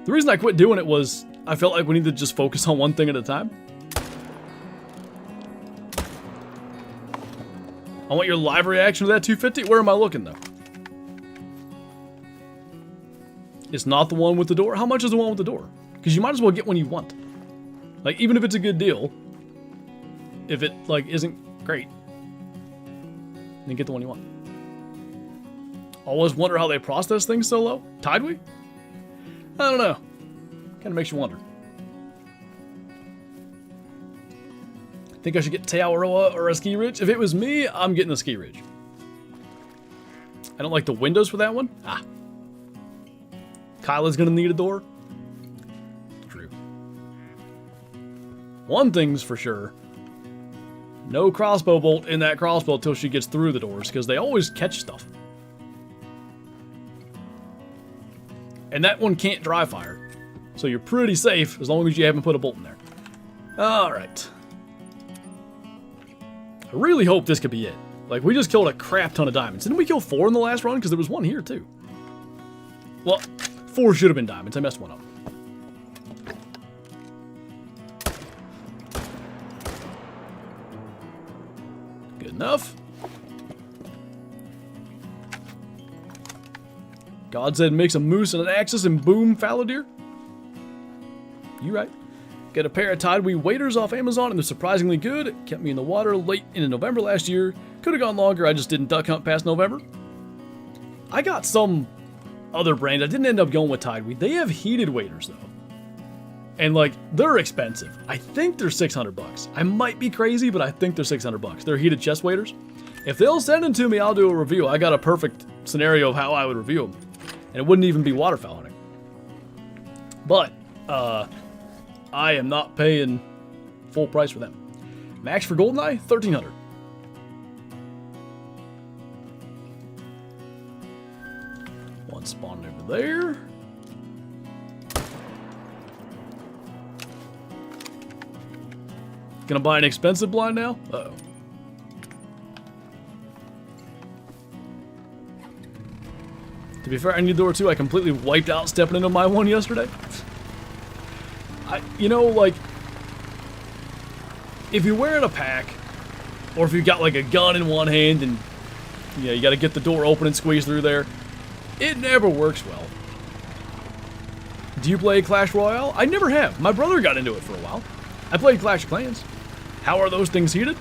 The reason I quit doing it was I felt like we needed to just focus on one thing at a time. I want your live reaction to that 250. Where am I looking, though? It's not the one with the door. How much is the one with the door? Because you might as well get one you want. Like, even if it's a good deal, if it, like, isn't great, then get the one you want. Always wonder how they process things so low. Tideway? I don't know. Kind of makes you wonder. Think I should get Tearoa or a ski ridge? If it was me, I'm getting a ski ridge. I don't like the windows for that one. Ah. Kyla's gonna need a door. True. One thing's for sure. No crossbow bolt in that crossbow until she gets through the doors, because they always catch stuff. And that one can't dry fire. So you're pretty safe as long as you haven't put a bolt in there. Alright. I really hope this could be it. Like, we just killed a crap ton of diamonds. Didn't we kill 4 in the last run? Because there was one here, too. Well, 4 should have been diamonds. I messed one up. Good enough. God said make some moose and an axis and boom, fallow deer. You right. Get a pair of Tideway waders off Amazon and they're surprisingly good. Kept me in the water late in November last year. Could have gone longer, I just didn't duck hunt past November. I got some other brand. I didn't end up going with Tideway. They have heated waders though. And like, they're expensive. I think they're 600 bucks. I might be crazy, but I think they're 600 bucks. They're heated chest waders. If they'll send them to me, I'll do a review. I got a perfect scenario of how I would review them. And it wouldn't even be waterfowl hunting. But, I am not paying full price for them. Max for Goldeneye, 1300. One spawned over there. Gonna buy an expensive blind now? Uh-oh. To be fair, I need the door too. I completely wiped out stepping into my one yesterday. Like, if you're wearing a pack, or if you've got like a gun in one hand and, you gotta get the door open and squeeze through there, it never works well. Do you play Clash Royale? I never have. My brother got into it for a while. I played Clash of Clans. How are those things heated?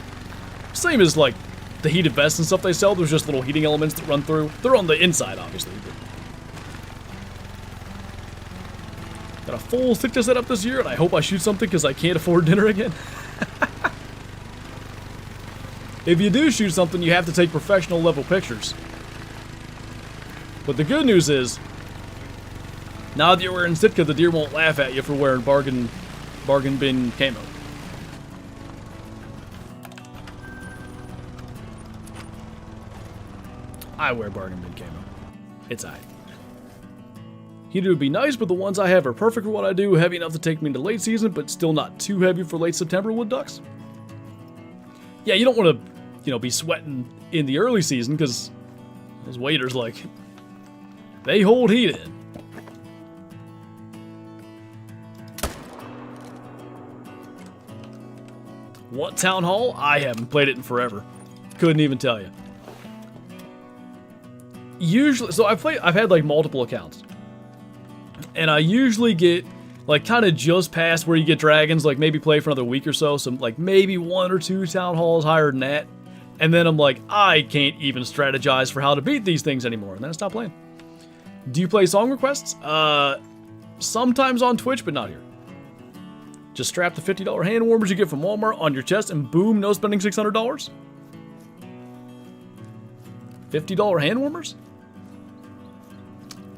Same as like the heated vests and stuff they sell. There's just little heating elements that run through. They're on the inside, obviously. But got a full thickness setup this year, and I hope I shoot something because I can't afford dinner again. If you do shoot something, you have to take professional level pictures. But the good news is, now that you're wearing Sitka, the deer won't laugh at you for wearing bargain bin camo. I wear bargain bin camo. It's aight. Heated would be nice, but the ones I have are perfect for what I do, heavy enough to take me into late season, but still not too heavy for late September wood ducks. Yeah, you don't want to, be sweating in the early season, because those waders, like, they hold heat in. What Town Hall? I haven't played it in forever. Couldn't even tell you. Usually, so I've had like multiple accounts. And I usually get like kind of just past where you get dragons, like maybe play for another week or so. So like maybe 1 or 2 town halls higher than that. And then I'm like, I can't even strategize for how to beat these things anymore. And then I stop playing. Do you play song requests? Sometimes on Twitch, but not here. Just strap the $50 hand warmers you get from Walmart on your chest and boom, no spending $600. $50 hand warmers?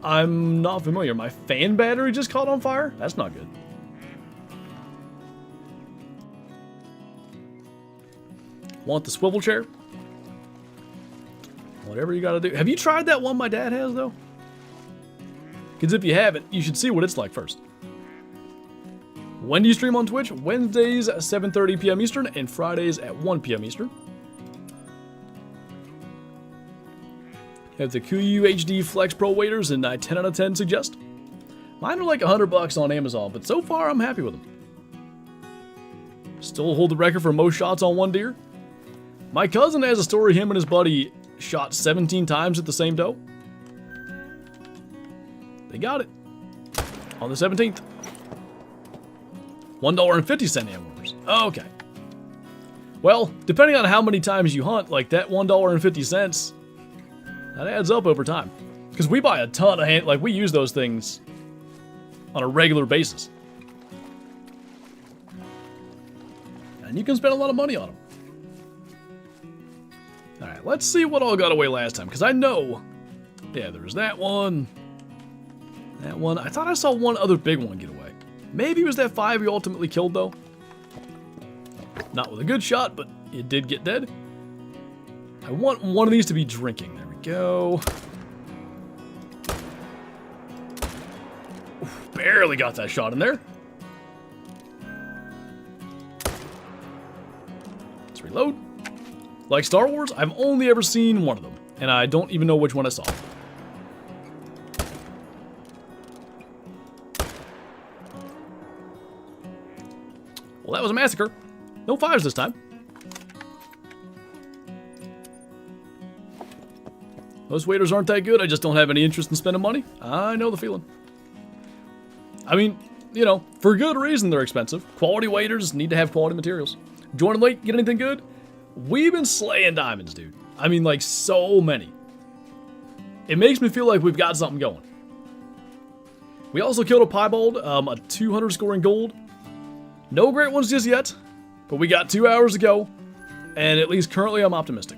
I'm not familiar. My fan battery just caught on fire? That's not good. Want the swivel chair? Whatever you gotta do. Have you tried that one my dad has, though? Because if you haven't, you should see what it's like first. When do you stream on Twitch? Wednesdays at 7:30 p.m. Eastern and Fridays at 1 p.m. Eastern. Have the Kuyu HD Flex Pro waders, and I 10 out of 10 suggest. Mine are like $100 on Amazon, but so far I'm happy with them. Still hold the record for most shots on one deer. My cousin has a story him and his buddy shot 17 times at the same doe. They got it. On the 17th. $1.50 hamburgers. Okay. Well, depending on how many times you hunt, like that $1.50, that adds up over time. Because we buy a ton of like we use those things on a regular basis. And you can spend a lot of money on them. Alright, let's see what all got away last time. Because I know, yeah, there was that one. That one. I thought I saw one other big one get away. Maybe it was that 5 you ultimately killed, though. Not with a good shot, but it did get dead. I want one of these to be drinking. There we go. Oof, barely got that shot in there. Let's reload. Like Star Wars, I've only ever seen one of them, and I don't even know which one I saw. Well, that was a massacre. No fires this time. Those waders aren't that good. I just don't have any interest in spending money. I know the feeling. I mean, you know, for good reason they're expensive. Quality waders need to have quality materials. Join them late, get anything good? We've been slaying diamonds, dude. I mean, like, so many. It makes me feel like we've got something going. We also killed a piebald, a 200 scoring gold. No great ones just yet, but we got 2 hours to go, and at least currently I'm optimistic.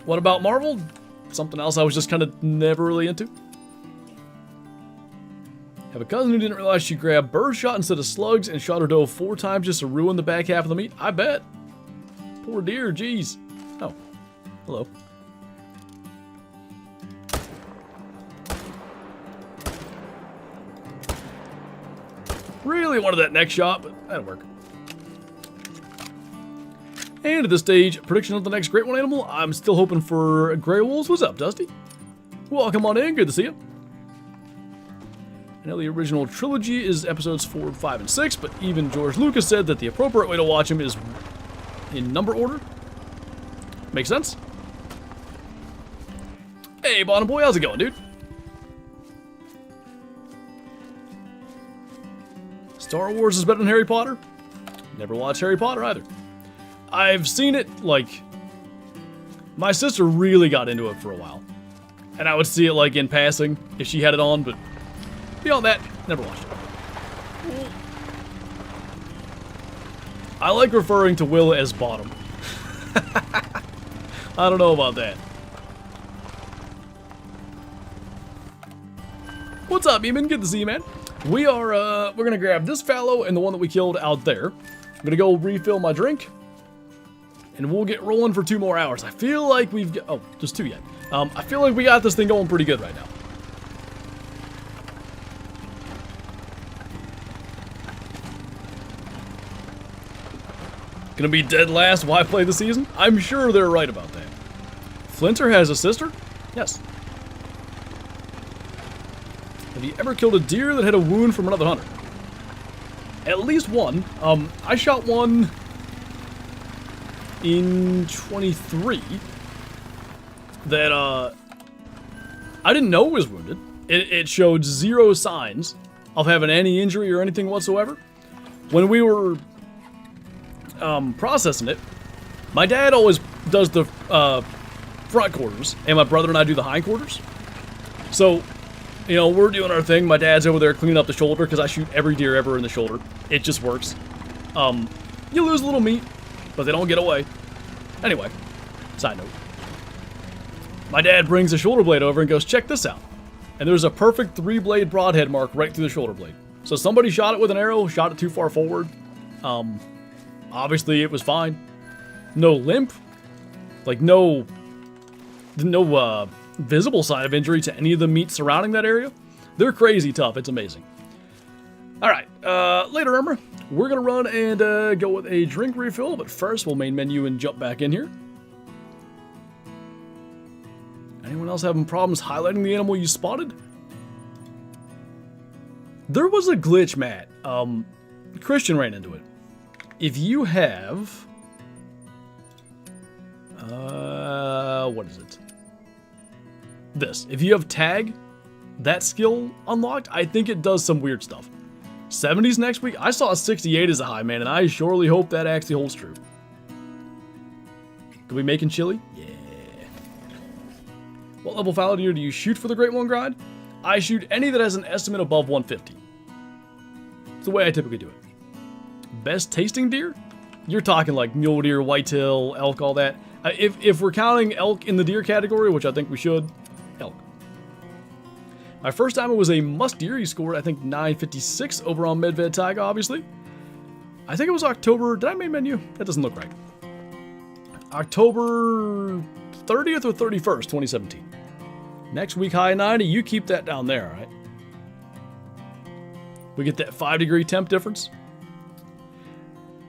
What about Marvel? Something else I was just kind of never really into. Have a cousin who didn't realize she grabbed bird shot instead of slugs and shot her doe 4 times just to ruin the back half of the meat? I bet. Poor deer, jeez. Oh, hello. Really wanted that next shot, but that'll work. And at this stage, prediction of the next great one animal, I'm still hoping for gray wolves. What's up, Dusty? Welcome on in, good to see you. I know the original trilogy is episodes 4, 5, and 6, but even George Lucas said that the appropriate way to watch them is in number order. Makes sense? Hey, Bottom Boy, how's it going, dude? Star Wars is better than Harry Potter? Never watched Harry Potter either. I've seen it, like... My sister really got into it for a while. And I would see it, like, in passing if she had it on, but... Beyond that, never watched it. I like referring to Will as Bottom. I don't know about that. What's up, Eamon? Good to see you, man. We are, we're gonna grab this fallow and the one that we killed out there. I'm gonna go refill my drink. And we'll get rolling for 2 more hours. I feel like we've got, oh, just 2 yet. I feel like we got this thing going pretty good right now. Gonna be dead last, why play the season? I'm sure they're right about that. Flinter has a sister? Yes. Have you ever killed a deer that had a wound from another hunter? At least one. I shot one in 23 that, I didn't know it was wounded. It showed 0 signs of having any injury or anything whatsoever. When we were processing it, my dad always does the front quarters, and my brother and I do the hind quarters. So, you know, we're doing our thing. My dad's over there cleaning up the shoulder because I shoot every deer ever in the shoulder. It just works. You lose a little meat, but they don't get away. Anyway, side note. My dad brings the shoulder blade over and goes, check this out. And there's a perfect 3-blade broadhead mark right through the shoulder blade. So somebody shot it with an arrow, shot it too far forward. Obviously it was fine. No limp. Like no visible sign of injury to any of the meat surrounding that area. They're crazy tough. It's amazing. Alright, later, Emma. We're going to run and go with a drink refill, but first we'll main menu and jump back in here. Anyone else having problems highlighting the animal you spotted? There was a glitch, Matt. Christian ran into it. If you have... what is it? This. If you have tag, that skill unlocked, I think it does some weird stuff. 70s next week? I saw a 68 as a high, man, and I surely hope that actually holds true. Are we making chili? Yeah. What level fallow deer do you shoot for the Great One grind? I shoot any that has an estimate above 150. It's the way I typically do it. Best tasting deer? You're talking like mule deer, whitetail, elk, all that. If we're counting elk in the deer category, which I think we should, elk. My first time it was a musk deer. He scored, I think, 956 over on Medved Taiga, obviously. I think it was October. Did I main menu? That doesn't look right. October 30th or 31st, 2017. Next week, high 90. You keep that down there, all right? We get that 5-degree temp difference.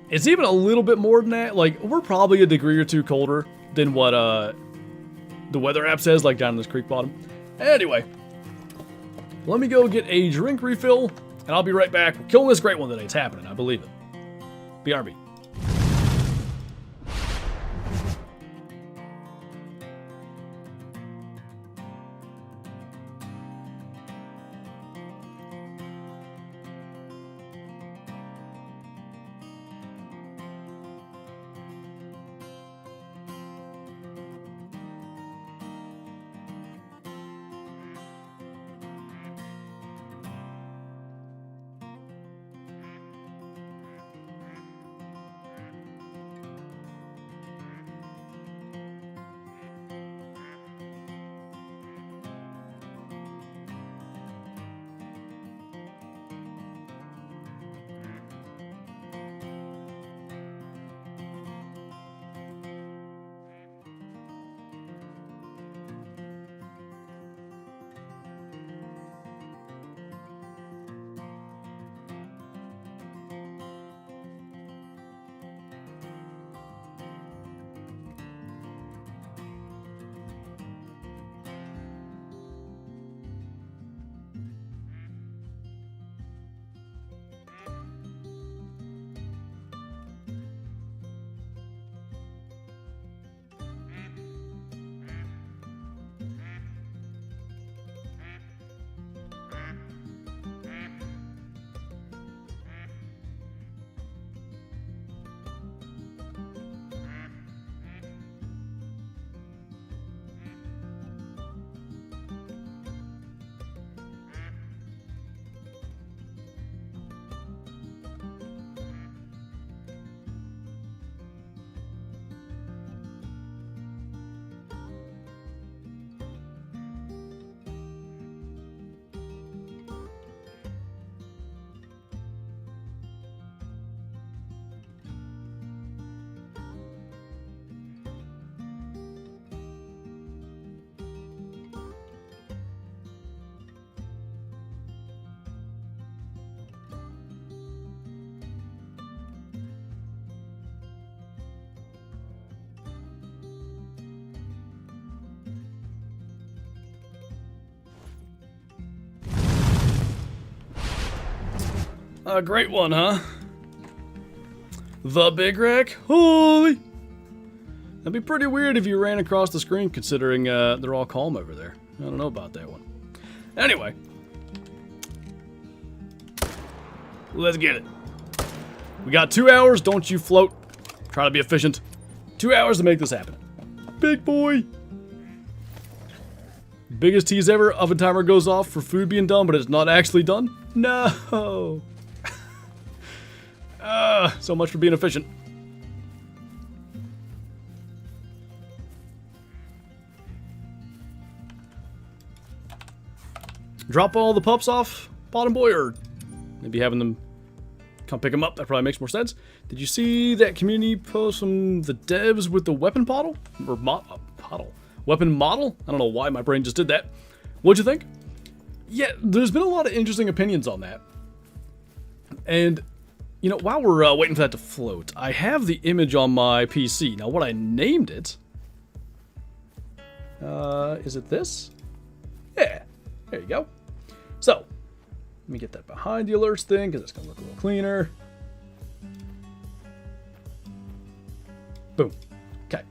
It's even a little bit more than that. Like, we're probably a degree or two colder than what the weather app says, like down in this creek bottom. Anyway, let me go get a drink refill, and I'll be right back. We're killing this great one today. It's happening. I believe it. BRB. A great one, huh? The big wreck? Holy! That'd be pretty weird if you ran across the screen, considering they're all calm over there. I don't know about that one. Anyway. Let's get it. We got 2 hours. Don't you float. Try to be efficient. 2 hours to make this happen. Big boy! Biggest tease ever. Oven timer goes off for food being done, but it's not actually done. No! So much for being efficient. Drop all the pups off, bottom boy, or maybe having them come pick them up. That probably makes more sense. Did you see that community post from the devs with the weapon model? Or weapon model? I don't know why my brain just did that. What'd you think? Yeah, there's been a lot of interesting opinions on that. And, you know, while we're waiting for that to float, I have the image on my PC. Now, what I named it Is it this? Yeah, there you go. So, let me get that behind the alerts thing, because it's going to look a little cleaner. Boom. Okay.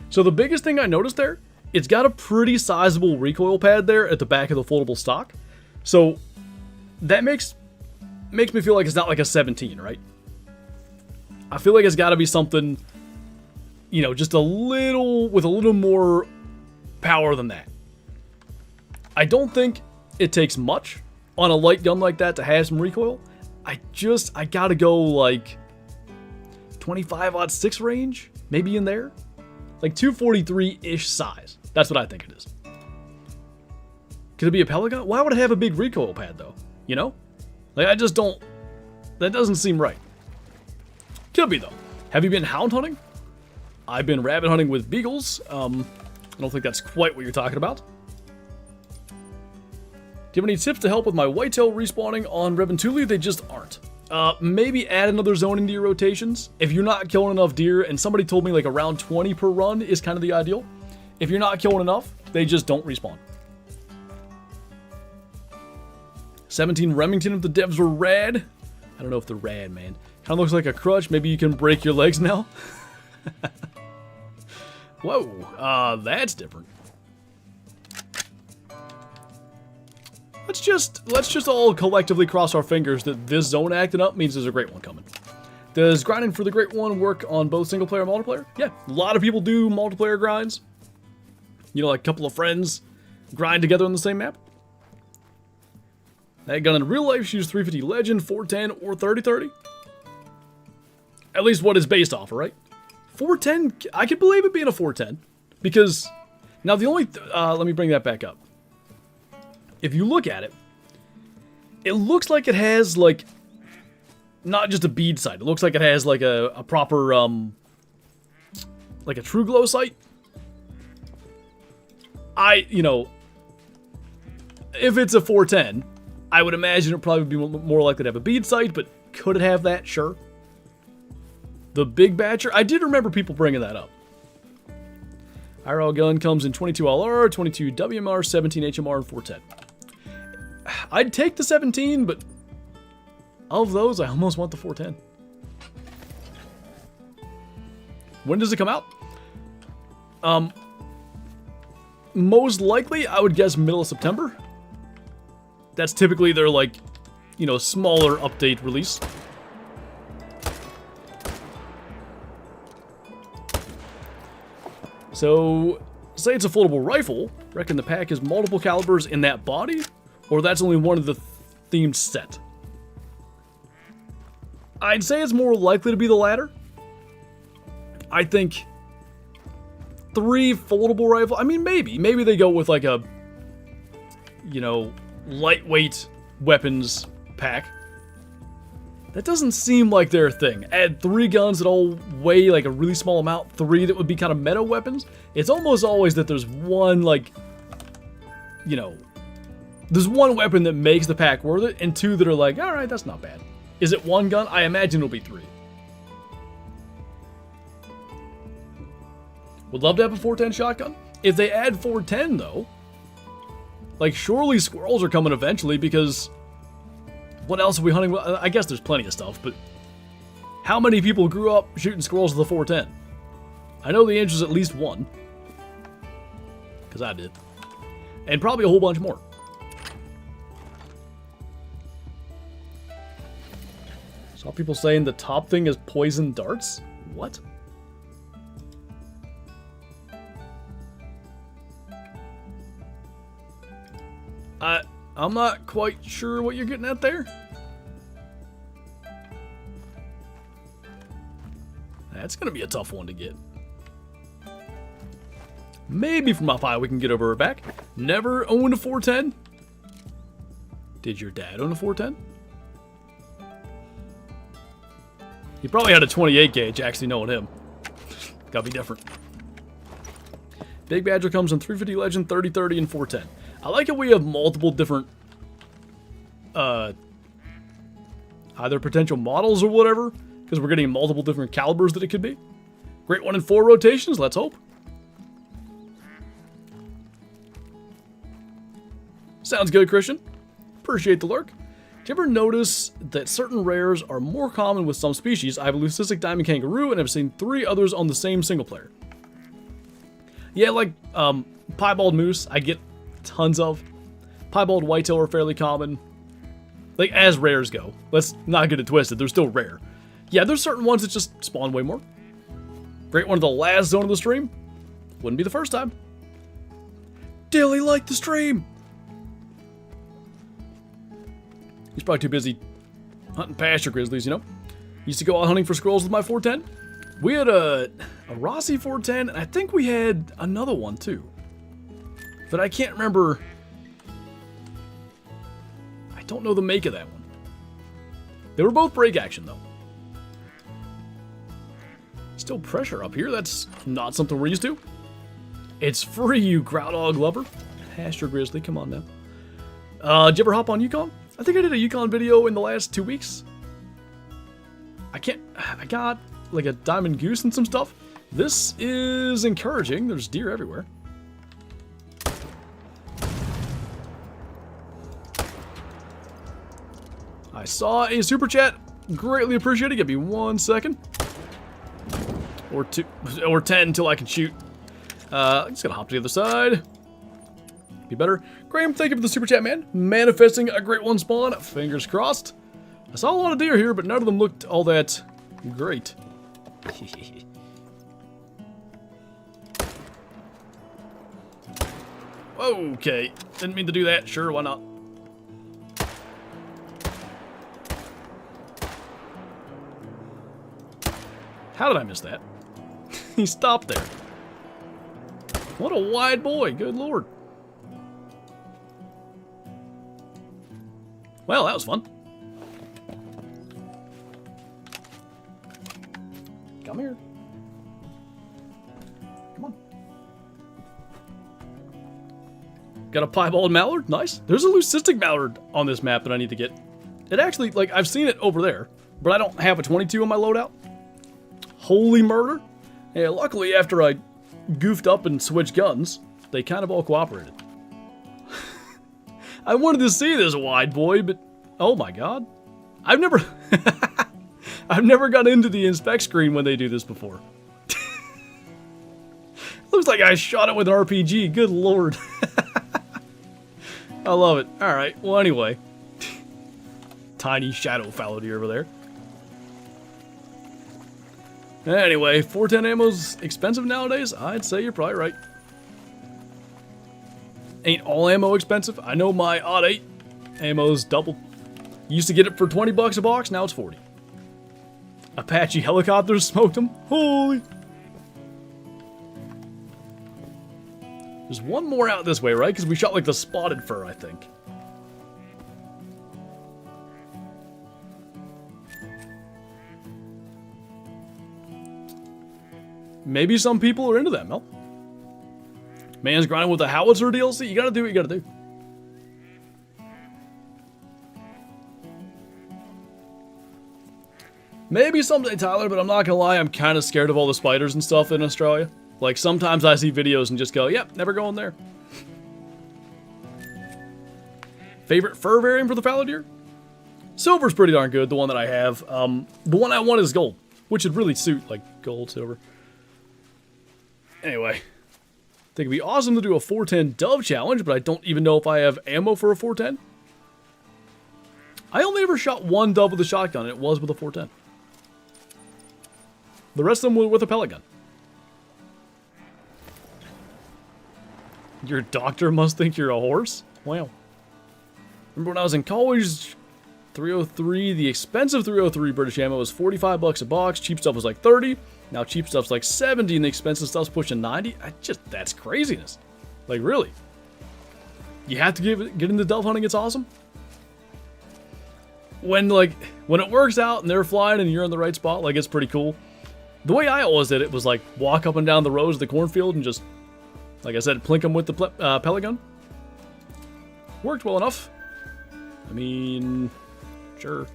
So the biggest thing I noticed there, it's got a pretty sizable recoil pad there at the back of the foldable stock. So that makes me feel like it's not like a 17, right? I feel like it's got to be something, you know, just with a little more power than that. I don't think it takes much on a light gun like that to have some recoil. I gotta go like 25-06 range, maybe in there. Like 243-ish size. That's what I think it is. Could it be a pellet gun? Why would it have a big recoil pad though? You know? Like I just don't, that doesn't seem right. Could be though. Have you been hound hunting? I've been rabbit hunting with beagles. I don't think that's quite what you're talking about. Do you have any tips to help with my whitetail respawning on Reventuli? They just aren't. Maybe add another zone into your rotations. If you're not killing enough deer, and somebody told me like around 20 per run is kind of the ideal. If you're not killing enough, they just don't respawn. 17 Remington if the devs were rad. I don't know if they're rad, man. Kind of looks like a crutch. Maybe you can break your legs now. Whoa, that's different. Let's just all collectively cross our fingers that this zone acting up means there's a great one coming. Does grinding for the great one work on both single player and multiplayer? Yeah, a lot of people do multiplayer grinds. You know, like a couple of friends grind together on the same map. That gun in real life shoots 350 Legend, 410, or 30-30. At least what it's based off, right? 410, I could believe it being a 410. Because, now the only, let me bring that back up. If you look at it, it looks like it has, like, not just a bead sight. It looks like it has, like, a proper, like a true glow sight. You know, if it's a 410, I would imagine it'd probably be more likely to have a bead sight, but could it have that? Sure. The Big Batcher, I did remember people bringing that up. IRL gun comes in 22 LR, 22 WMR, 17 HMR, and 410. I'd take the 17, but of those, I almost want the 410. When does it come out? Most likely, I would guess middle of September. That's typically their, like, you know, smaller update release. So, say it's a foldable rifle. Reckon the pack has multiple calibers in that body? Or that's only one of the themed set? I'd say it's more likely to be the latter. I think 3 foldable rifle. I mean, maybe they go with like a, you know, lightweight weapons pack. That doesn't seem like their thing. Add 3 guns that all weigh like a really small amount. 3 that would be kind of meta weapons. It's almost always that there's one, like, you know, there's one weapon that makes the pack worth it, and 2 that are like, alright, that's not bad. Is it 1 gun? I imagine it'll be 3. Would love to have a 410 shotgun. If they add 410, though, like, surely squirrels are coming eventually, because what else are we hunting? I guess there's plenty of stuff, but how many people grew up shooting squirrels with a 410? I know the answer is at least 1. Because I did. And probably a whole bunch more. Saw people saying the top thing is poison darts? What? I'm not quite sure what you're getting at there. That's gonna be a tough one to get. Maybe from up high we can get over her back. Never owned a 410? Did your dad own a 410? He probably had a 28 gauge, actually, knowing him. Gotta be different. Big Badger comes in 350 Legend, 30-30, and 410. I like how we have multiple different, either potential models or whatever, because we're getting multiple different calibers that it could be. Great one in 4 rotations, let's hope. Sounds good, Christian. Appreciate the lurk. Do you ever notice that certain rares are more common with some species? I have a leucistic diamond kangaroo, and I've seen 3 others on the same single player. Yeah, like piebald moose, I get tons of. Piebald whitetail are fairly common. Like, as rares go. Let's not get it twisted, they're still rare. Yeah, there's certain ones that just spawn way more. Great one of the last zone of the stream. Wouldn't be the first time. Daily like the stream! He's probably too busy hunting pasture grizzlies, you know? Used to go out hunting for squirrels with my 410. We had a Rossi 410, and I think we had another one too. But I can't remember. I don't know the make of that one. They were both break action though. Still pressure up here. That's not something we're used to. It's free, you groundhog lover. Pasture grizzly, come on now. Did you ever hop on Yukon? I think I did a Yukon video in the last 2 weeks. I got like a diamond goose and some stuff. This is encouraging. There's deer everywhere. I saw a super chat. Greatly appreciated. Give me 1 second. Or 2, or 10 until I can shoot. I'm just gonna hop to the other side. Be better. Graham, thank you for the super chat, man. Manifesting a great one spawn. Fingers crossed. I saw a lot of deer here, but none of them looked all that great. Okay. Didn't mean to do that. Sure, why not? How did I miss that? He stopped there. What a wide boy. Good lord. Well, that was fun. Come here. Come on. Got a piebald mallard. Nice. There's a leucistic mallard on this map that I need to get. It actually, like, I've seen it over there, but I don't have a 22 on my loadout. Holy murder. Yeah, luckily after I goofed up and switched guns, they kind of all cooperated. I wanted to see this wide boy, but oh my god. I've never I've never got into the inspect screen when they do this before. Looks like I shot it with an RPG. Good lord. I love it. Alright, well anyway. Tiny shadow fallow deer over there. Anyway, 410 ammo's expensive nowadays? I'd say you're probably right. Ain't all ammo expensive? I know my odd 8 ammo's double. Used to get it for 20 bucks a box, now it's 40. Apache helicopters smoked them. Holy. There's one more out this way, right? Because we shot like the spotted fur, I think. Maybe some people are into that, Mel. Man's grinding with the howitzer DLC. You gotta do what you gotta do. Maybe someday, Tyler, but I'm not gonna lie, I'm kind of scared of all the spiders and stuff in Australia. Like, sometimes I see videos and just go, yep, never going there. Favorite fur variant for the fallow deer? Silver's pretty darn good, the one that I have. The one I want is gold, which would really suit, like, gold, silver. Anyway. I think it'd be awesome to do a 410 dove challenge, but I don't even know if I have ammo for a 410. I only ever shot one dove with a shotgun, and it was with a 410. The rest of them were with a pellet gun. Your doctor must think you're a horse? Wow. Remember when I was in college, 303, the expensive 303 British ammo was 45 bucks a box, cheap stuff was like 30. Now cheap stuff's like 70 and the expensive stuff's pushing 90. That's craziness. Like, really. You have to get into dove hunting, it's awesome. When it works out and they're flying and you're in the right spot, like, it's pretty cool. The way I always did it was like walk up and down the rows of the cornfield and just, like I said, plink them with the pellet gun. Worked well enough. I mean, sure.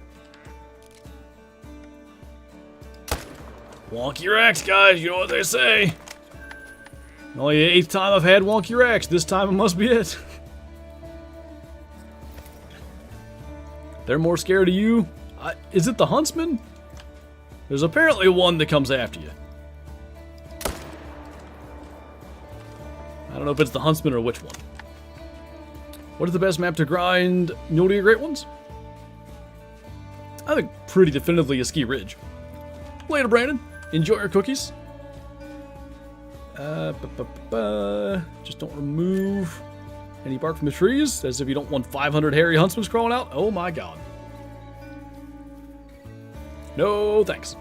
Wonk your axe, guys, you know what they say. Only the 8th time I've had wonk your axe. This time it must be it. They're more scared of you. Is it the huntsman? There's apparently one that comes after you. I don't know if it's the huntsman or which one. What is the best map to grind Mule Deer Great Ones? I think pretty definitively a Ski Ridge. Later, Brandon. Enjoy your cookies. Just don't remove any bark from the trees, as if you don't want 500 hairy huntsmen crawling out. Oh my god. No, thanks.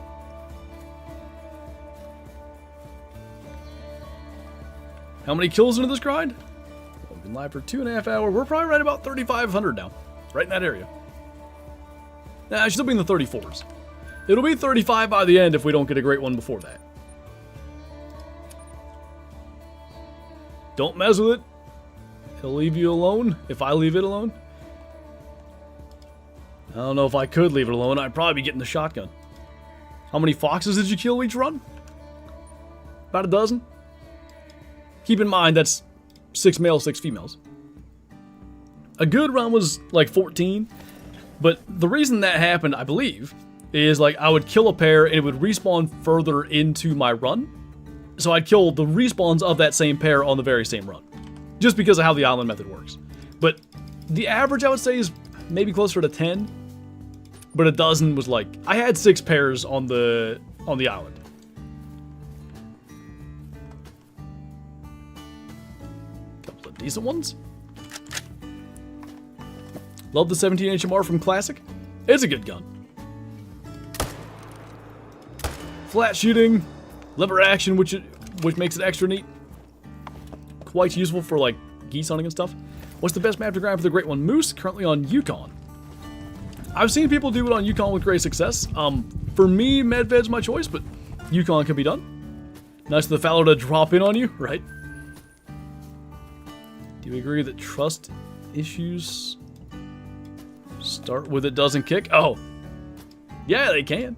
How many kills into this grind? We've been live for 2.5 hours. We're probably right about 3,500 now. Right in that area. Nah, I should still be in the 34s. It'll be 35 by the end if we don't get a great one before that. Don't mess with it. He'll leave you alone if I leave it alone. I don't know if I could leave it alone. I'd probably be getting the shotgun. How many foxes did you kill each run? About a dozen. Keep in mind that's 6 males, 6 females. A good run was like 14. But the reason that happened, I believe, is like I would kill a pair and it would respawn further into my run. So I'd kill the respawns of that same pair on the very same run. Just because of how the island method works. But the average, I would say, is maybe closer to 10. But a dozen was like, I had 6 pairs on the island. Couple of decent ones. Love the 17 HMR from Classic. It's a good gun. Flat shooting, lever action, which makes it extra neat. Quite useful for like geese hunting and stuff. What's the best map to grind for the Great One? Moose, currently on Yukon. I've seen people do it on Yukon with great success. For me, Medved's my choice, but Yukon can be done. Nice of the Fallow to drop in on you, right? Do you agree that trust issues start with it doesn't kick? Oh, yeah, they can.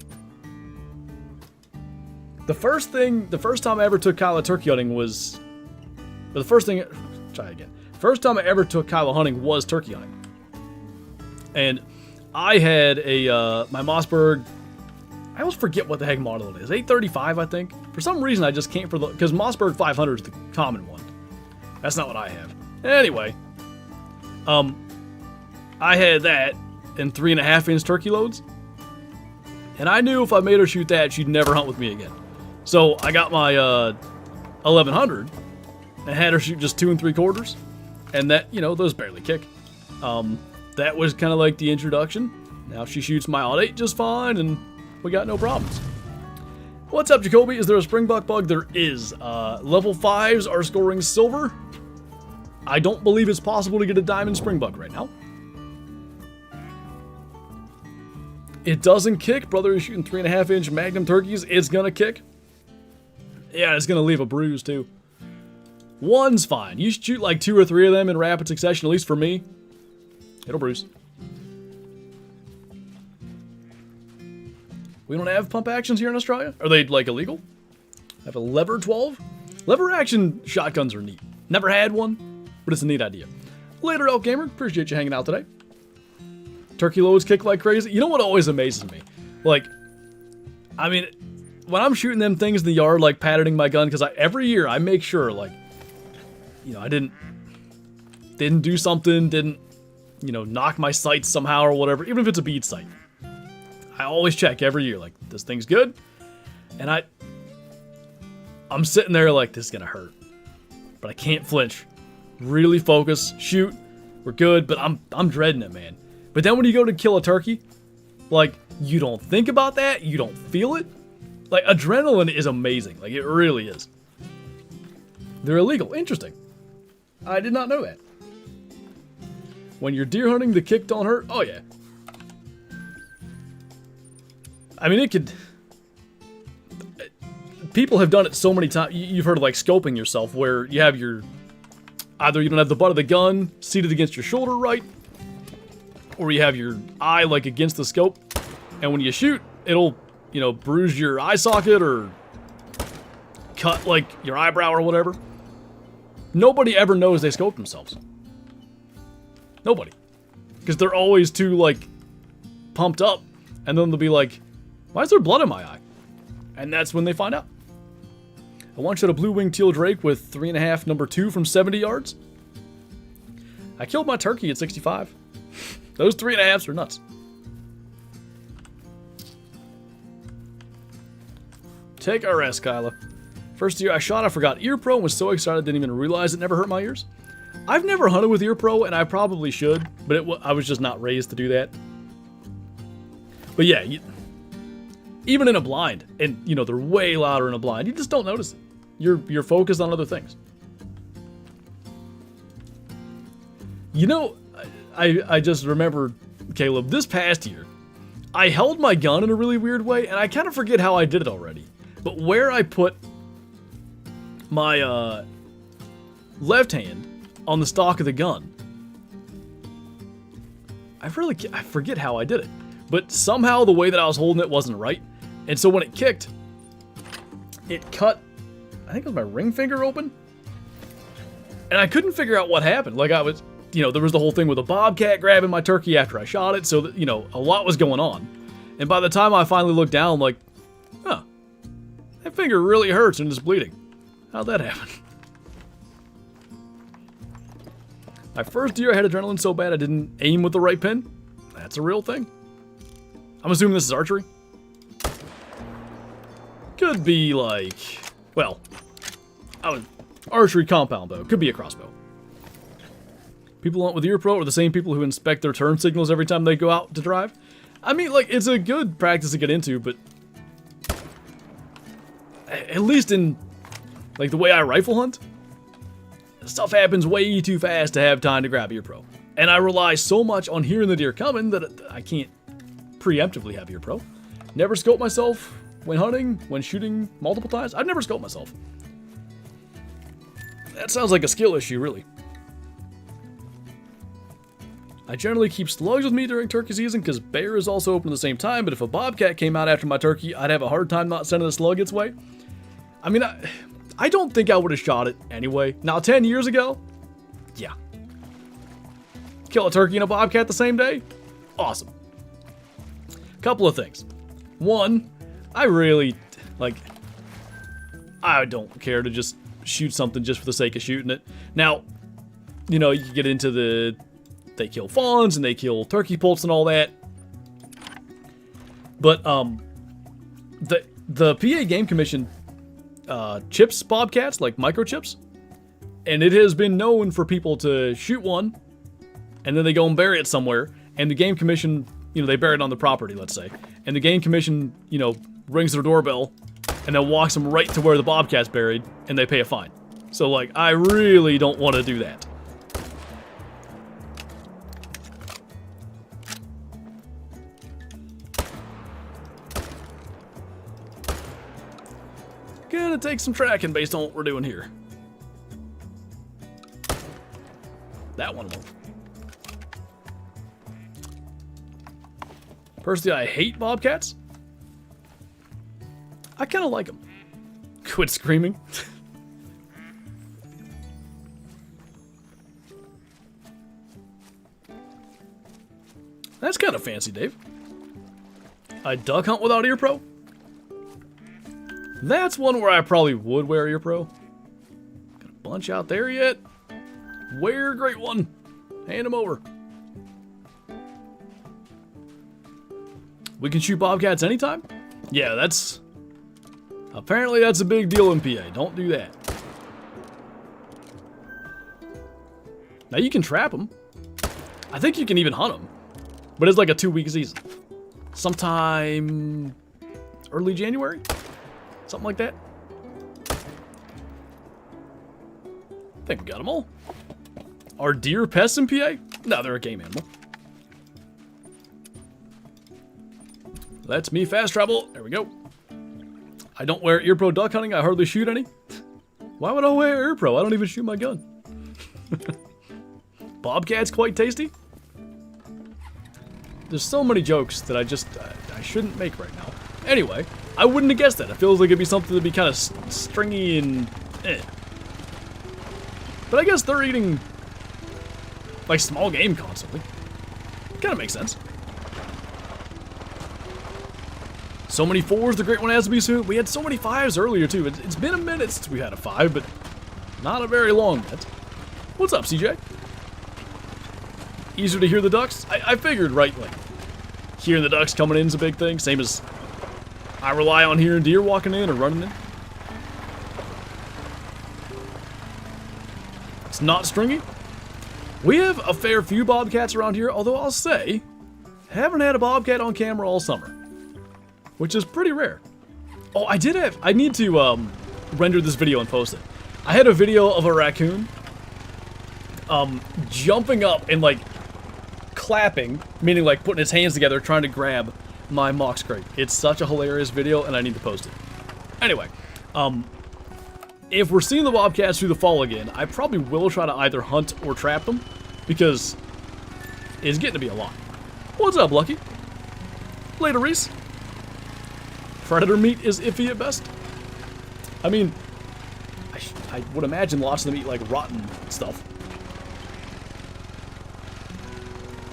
The first time I ever took Kyla turkey hunting was, first time I ever took Kyla hunting was turkey hunting. And I had my Mossberg, I always forget what the heck model it is, 835 I think. For some reason I just can't, because Mossberg 500 is the common one. That's not what I have. Anyway, I had that in 3.5-inch turkey loads. And I knew if I made her shoot that, she'd never hunt with me again. So I got my 1100 and had her shoot just 2 3/4. And that, those barely kick. That was kind of like the introduction. Now she shoots my odd 8 just fine, and we got no problems. What's up, Jacoby? Is there a springbuck bug? There is. Level 5s are scoring silver. I don't believe it's possible to get a diamond springbuck right now. It doesn't kick. Brother is shooting 3.5-inch Magnum turkeys. It's gonna kick. Yeah, it's gonna leave a bruise too. One's fine. You shoot like 2 or 3 of them in rapid succession, at least for me. It'll bruise. We don't have pump actions here in Australia? Are they like illegal? I have a lever 12? Lever action shotguns are neat. Never had one, but it's a neat idea. Later, Elk Gamer. Appreciate you hanging out today. Turkey loads kick like crazy. You know what always amazes me? Like, I mean, when I'm shooting them things in the yard, like patterning my gun, because every year I make sure, like, I didn't do something, didn't, knock my sights somehow or whatever, even if it's a bead sight. I always check every year, like, this thing's good. And I'm sitting there like, this is gonna hurt. But I can't flinch. Really focus, shoot, we're good, but I'm dreading it, man. But then when you go to kill a turkey, like, you don't think about that, you don't feel it. Like, adrenaline is amazing, like, it really is. They're illegal, interesting. I did not know that. When you're deer hunting, the kick don't hurt? Oh, yeah. I mean, it could... People have done it so many times. You've heard of, like, scoping yourself, where you have your... Either you don't have the butt of the gun seated against your shoulder right, or you have your eye, like, against the scope, and when you shoot, it'll, bruise your eye socket or cut, like, your eyebrow or whatever. Nobody ever knows they scope themselves. Nobody. Because they're always too, like, pumped up, and then they'll be like, why is there blood in my eye? And that's when they find out. I once shot a blue-winged teal drake with 3.5 number 2 from 70 yards. I killed my turkey at 65. Those 3.5s are nuts. Take a rest, Kyla. First year I shot, I forgot ear pro and was so excited I didn't even realize it never hurt my ears. I've never hunted with ear pro, and I probably should, but I was just not raised to do that. But yeah, even in a blind, and you know they're way louder in a blind, you just don't notice it. You're focused on other things. You know, I just remembered, Caleb, this past year, I held my gun in a really weird way, and I kind of forget how I did it already. But where I put my left hand on the stock of the gun, I forget how I did it. But somehow the way that I was holding it wasn't right. And so when it kicked, it cut, I think it was my ring finger open. And I couldn't figure out what happened. Like I was, you know, there was the whole thing with a bobcat grabbing my turkey after I shot it. So that, you know, a lot was going on. And by the time I finally looked down, I'm like, huh, that finger really hurts and it's bleeding. How'd that happen? My first year I had adrenaline so bad I didn't aim with the right pin. That's a real thing. I'm assuming this is archery. Could be like, well, archery compound though. Could be a crossbow. People hunt with ear pro are the same people who inspect their turn signals every time they go out to drive. I mean, like, it's a good practice to get into, but at least in, like, the way I rifle hunt, stuff happens way too fast to have time to grab ear pro. And I rely so much on hearing the deer coming that I can't preemptively have ear pro. Never scope myself when hunting, when shooting multiple times. I've never scoped myself. That sounds like a skill issue, really. I generally keep slugs with me during turkey season because bear is also open at the same time, but if a bobcat came out after my turkey, I'd have a hard time not sending the slug its way. I mean, I don't think I would have shot it anyway. Now, 10 years ago, yeah. Kill a turkey and a bobcat the same day? Awesome. Couple of things. One, I really, like, I don't care to just shoot something just for the sake of shooting it. Now, you know, you get into the, they kill fawns and they kill turkey poults and all that. But, the PA Game Commission chips bobcats, like microchips, and it has been known for people to shoot one and then they go and bury it somewhere, and the Game Commission, you know, they bury it on the property, let's say, and the Game Commission, you know, rings their doorbell and then walks them right to where the bobcat's buried and they pay a fine. So, like, I really don't want to do that. Gonna take some tracking based on what we're doing here. That one won't. Personally, I hate bobcats. I kind of like them. Quit screaming. That's kind of fancy, Dave. I duck hunt without ear pro? That's one where I probably would wear ear pro. Got a bunch out there yet? Wear great one. Hand them over. We can shoot bobcats anytime? Yeah, that's... apparently that's a big deal in PA. Don't do that. Now you can trap them. I think you can even hunt them. But it's like a 2-week season. Sometime... early January? Something like that. I think we got them all. Are deer pests in PA? No, they're a game animal. That's me fast travel. There we go. I don't wear ear pro duck hunting. I hardly shoot any. Why would I wear ear pro? I don't even shoot my gun. Bobcat's quite tasty. There's so many jokes that I shouldn't make right now. Anyway, I wouldn't have guessed that. It feels like it'd be something that'd be kind of stringy and eh. But I guess they're eating like small game constantly. Kind of makes sense. So many 4s, the great one has to be soon. We had so many 5s earlier, too. It's been a minute since we had a 5, but not a very long yet. What's up, CJ? Easier to hear the ducks? I figured, right, like, hearing the ducks coming in is a big thing. Same as I rely on hearing deer walking in or running in. It's not stringy. We have a fair few bobcats around here, although I'll say, haven't had a bobcat on camera all summer, which is pretty rare. Oh, I need to render this video and post it. I had a video of a raccoon jumping up and like clapping, meaning like putting its hands together trying to grab my mox crate. It's such a hilarious video and I need to post it. Anyway, if we're seeing the bobcats through the fall again, I probably will try to either hunt or trap them, because it's getting to be a lot. What's up, Lucky? Later, Reese. Predator meat is iffy at best. I mean, I would imagine lots of them eat like rotten stuff.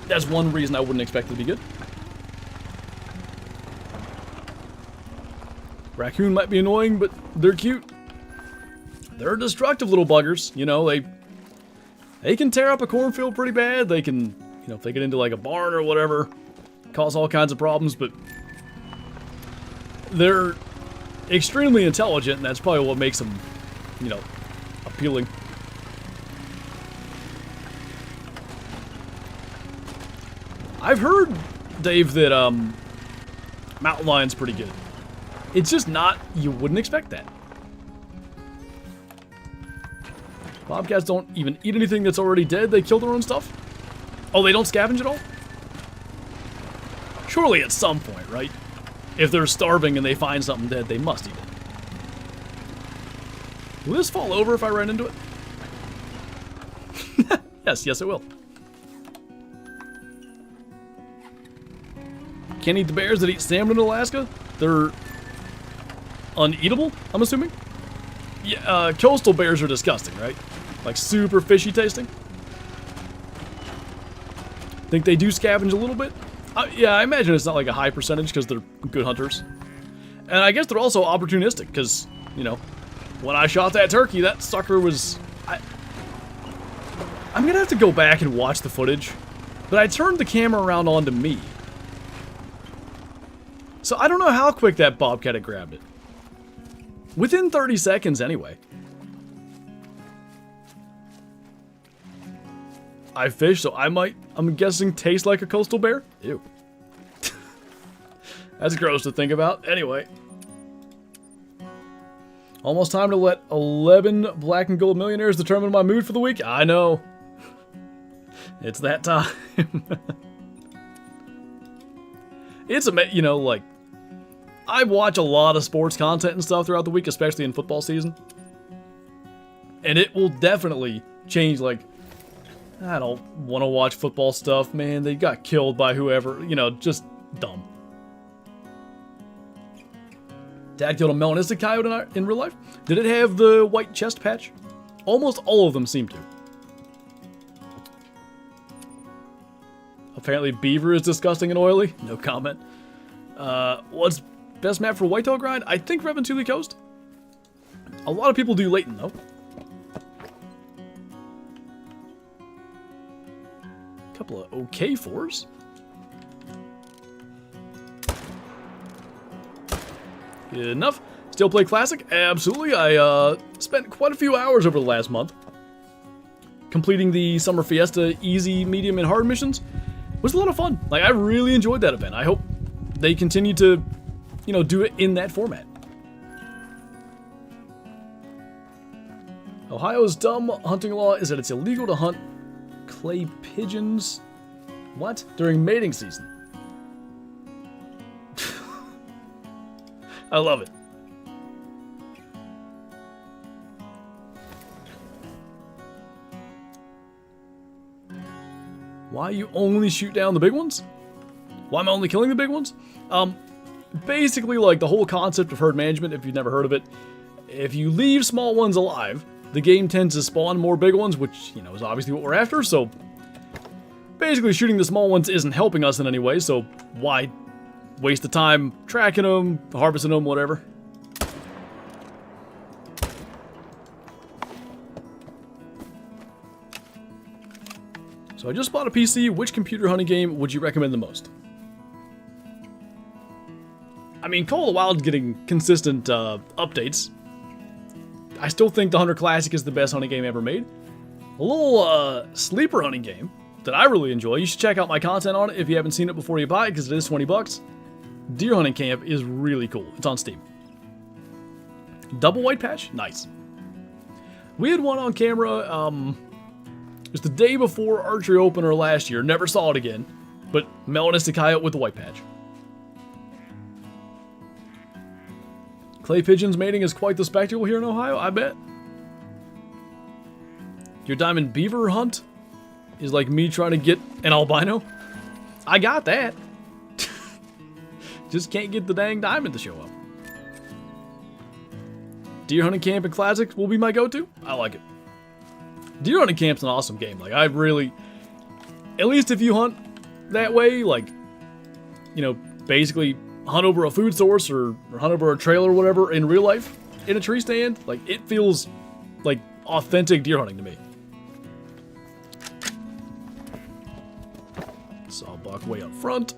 That's one reason I wouldn't expect it to be good. Raccoon might be annoying, but they're cute. They're destructive little buggers, you know, they can tear up a cornfield pretty bad. They can, you know, if they get into like a barn or whatever, cause all kinds of problems, but they're extremely intelligent, and that's probably what makes them, you know, appealing. I've heard, Dave, that mountain lion's pretty good. It's just not, you wouldn't expect that. Bobcats don't even eat anything that's already dead. They kill their own stuff. Oh, they don't scavenge at all? Surely at some point, right? If they're starving and they find something dead, they must eat it. Will this fall over if I ran into it? Yes, it will. Can't eat the bears that eat salmon in Alaska? They're uneatable, I'm assuming? Yeah, coastal bears are disgusting, right? Like super fishy tasting. Think they do scavenge a little bit? Yeah, I imagine it's not like a high percentage because they're good hunters. And I guess they're also opportunistic because, you know, when I shot that turkey, that sucker was... I'm gonna have to go back and watch the footage, but I turned the camera around onto me. So I don't know how quick that bobcat had grabbed it. Within 30 seconds, anyway. I fish, so I might, I'm guessing, taste like a coastal bear? Ew. That's gross to think about. Anyway. Almost time to let 11 black and gold millionaires determine my mood for the week? I know. It's that time. It's you know, like, I watch a lot of sports content and stuff throughout the week, especially in football season. And it will definitely change, like, I don't want to watch football stuff, man. They got killed by whoever, you know, just dumb. Dad killed a melanistic coyote in real life? Did it have the white chest patch? Almost all of them seem to. Apparently beaver is disgusting and oily. No comment. What's best map for whitetail grind? I think Reventuli Coast. A lot of people do Layton, though. Couple of okay 4s. Good enough. Still play Classic? Absolutely. I spent quite a few hours over the last month completing the Summer Fiesta easy, medium, and hard missions. It was a lot of fun. Like, I really enjoyed that event. I hope they continue to, you know, do it in that format. Ohio's dumb hunting law is that it's illegal to hunt clay pigeons, what? During mating season. I love it. Why you only shoot down the big ones? Why am I only killing the big ones? Basically, like, the whole concept of herd management, if you've never heard of it, if you leave small ones alive, the game tends to spawn more big ones, which, you know, is obviously what we're after, so basically shooting the small ones isn't helping us in any way, so why waste the time tracking them, harvesting them, whatever. So I just bought a PC. Which computer hunting game would you recommend the most? I mean, Call of the Wild's getting consistent updates. I still think the Hunter Classic is the best hunting game ever made. A little sleeper hunting game that I really enjoy. You should check out my content on it if you haven't seen it before you buy it, because it is 20 bucks. Deer Hunting Camp is really cool. It's on Steam. Double white patch? Nice. We had one on camera, it was the day before archery opener last year. Never saw it again, but melanistic coyote with the white patch. Clay pigeons mating is quite the spectacle here in Ohio, I bet. Your diamond beaver hunt is like me trying to get an albino. I got that. Just can't get the dang diamond to show up. Deer Hunting Camp and Classics will be my go-to. I like it. Deer Hunting Camp's an awesome game. Like, I really... At least if you hunt that way, like, you know, basically hunt over a food source or hunt over a trail or whatever in real life in a tree stand, like, it feels like authentic deer hunting to me. Sawbuck way up front.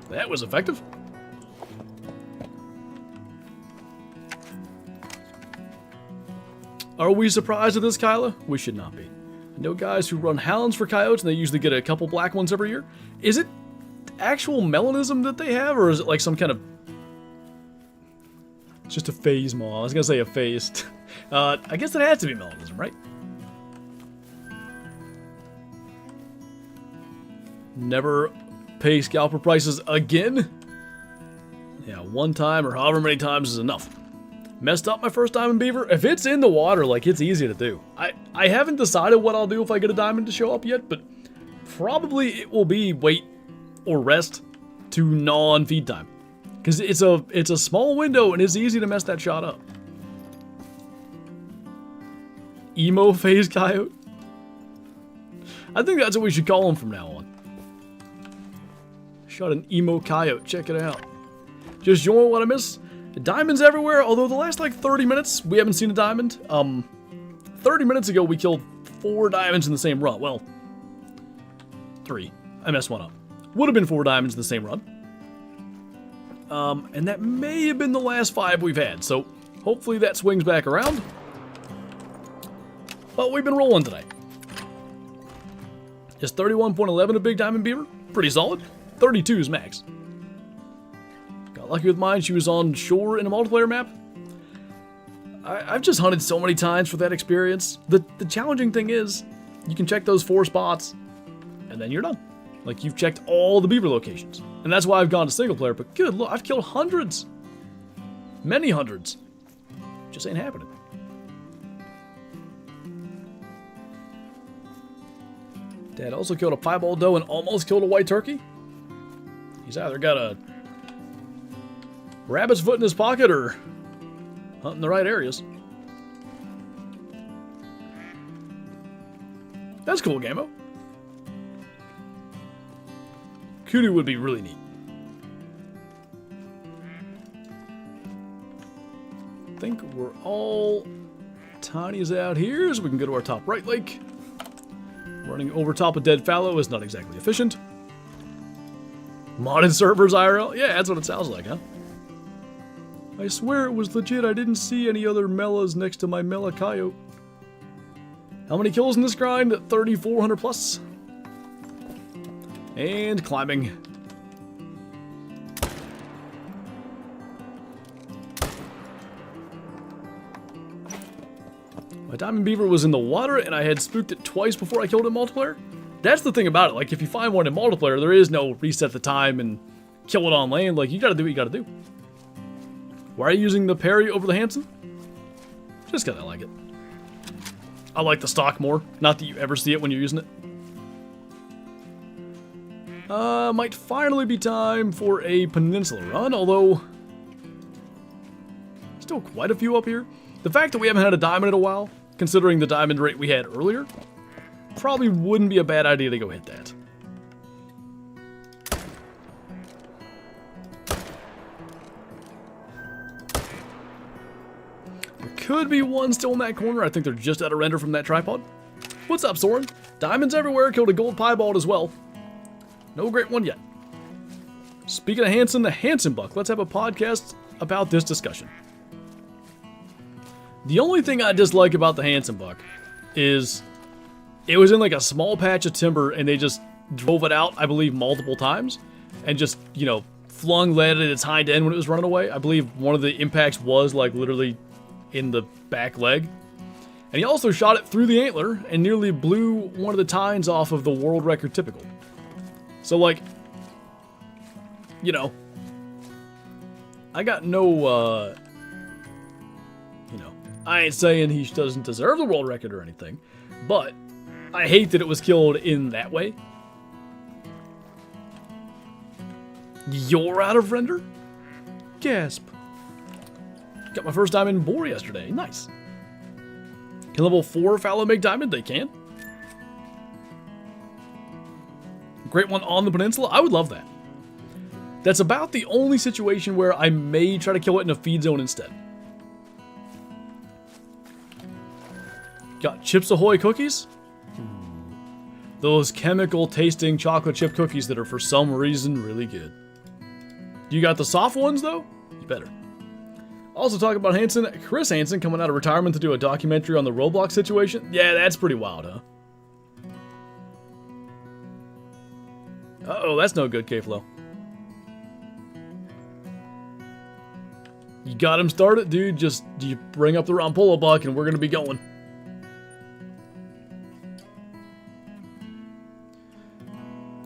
That was effective. Are we surprised at this, Kyla? We should not be. I know guys who run hounds for coyotes, and they usually get a couple black ones every year. Is it actual melanism that they have, or is it like some kind of... It's just a phase maw. I was going to say a phased. I guess it has to be melanism, right? Never pay scalper prices again? Yeah, one time or however many times is enough. Messed up my first diamond beaver. If it's in the water, like, it's easy to do. I haven't decided what I'll do if I get a diamond to show up yet, but probably it will be wait or rest to gnaw on feed time. Because it's a small window and it's easy to mess that shot up. Emo phase coyote? I think that's what we should call him from now on. Shot an emo coyote. Check it out. Just join what I miss. Diamonds everywhere, although the last like 30 minutes, we haven't seen a diamond. 30 minutes ago, we killed 4 diamonds in the same run. Well, 3. I messed one up. Would have been 4 diamonds in the same run. And that may have been the last 5 we've had, so hopefully that swings back around. But we've been rolling tonight. Is 31.11 a big diamond beaver? Pretty solid. 32 is max. Got lucky with mine. She was on shore in a multiplayer map. I've just hunted so many times for that experience. The challenging thing is, you can check those 4 spots, and then you're done. Like, you've checked all the beaver locations. And that's why I've gone to single player, but good look, I've killed hundreds. Many hundreds. Just ain't happening. Dad also killed a piebald doe and almost killed a white turkey. He's either got a rabbit's foot in his pocket or hunting the right areas. That's cool, Gamo. Kudu would be really neat. I think we're all tinies out here, so we can go to our top right lake. Running over top of dead fallow is not exactly efficient. Modded servers IRL? Yeah, that's what it sounds like, huh? I swear it was legit. I didn't see any other Melas next to my Mela coyote. How many kills in this grind? 3,400 plus. And climbing. My diamond beaver was in the water and I had spooked it twice before I killed it in multiplayer. That's the thing about it. Like, if you find one in multiplayer, there is no reset the time and kill it on land. Like, you gotta do what you gotta do. Why are you using the parry over the Hansen? Just because I like it. I like the stock more. Not that you ever see it when you're using it. Might finally be time for a peninsula run, although still quite a few up here. The fact that we haven't had a diamond in a while, considering the diamond rate we had earlier, probably wouldn't be a bad idea to go hit that. Could be one still in that corner. I think they're just out of render from that tripod. What's up, Soren? Diamonds everywhere. Killed a gold piebald as well. No great one yet. Speaking of Hansen, the Hansen buck. Let's have a podcast about this discussion. The only thing I dislike about the Hansen buck is it was in like a small patch of timber and they just drove it out, I believe, multiple times and just, you know, flung lead at its hind end when it was running away. I believe one of the impacts was like literally in the back leg. And he also shot it through the antler and nearly blew one of the tines off of the world record typical. So like, you know, I got no, you know, I ain't saying he doesn't deserve the world record or anything, but I hate that it was killed in that way. You're out of render? Gasp. Got my first diamond boar yesterday. Nice. Can level 4 Fallow make diamond? They can. Great one on the peninsula? I would love that. That's about the only situation where I may try to kill it in a feed zone instead. Got Chips Ahoy cookies? Those chemical tasting chocolate chip cookies that are for some reason really good. You got the soft ones though? You better. Also talk about Hansen, Chris Hansen coming out of retirement to do a documentary on the Roblox situation. Yeah, that's pretty wild, huh? Uh-oh, that's no good, K-Flow. You got him started, dude. Just you bring up the Rompolo buck and we're gonna be going.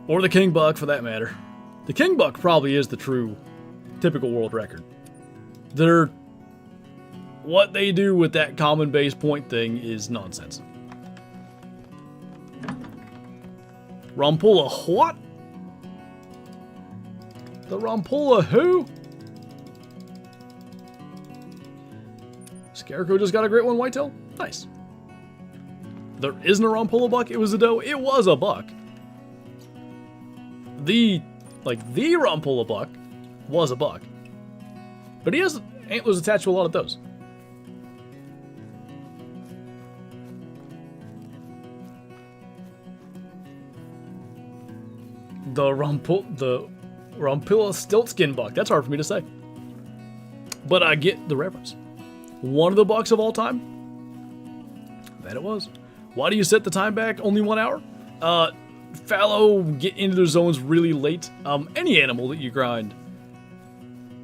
Or the King buck, for that matter. The King buck probably is the true, typical world record. What they do with that common base point thing is nonsense. Rompolo what? The Rompolo who? Scarecrow just got a great one, whitetail. Nice. There isn't a Rompolo buck. It was a doe. It was a buck. The Rompolo buck was a buck. But he has antlers attached to a lot of those. The Rompolo stiltskin buck. That's hard for me to say. But I get the reference. One of the bucks of all time? That it was. Why do you set the time back only 1 hour? Fallow get into their zones really late. Any animal that you grind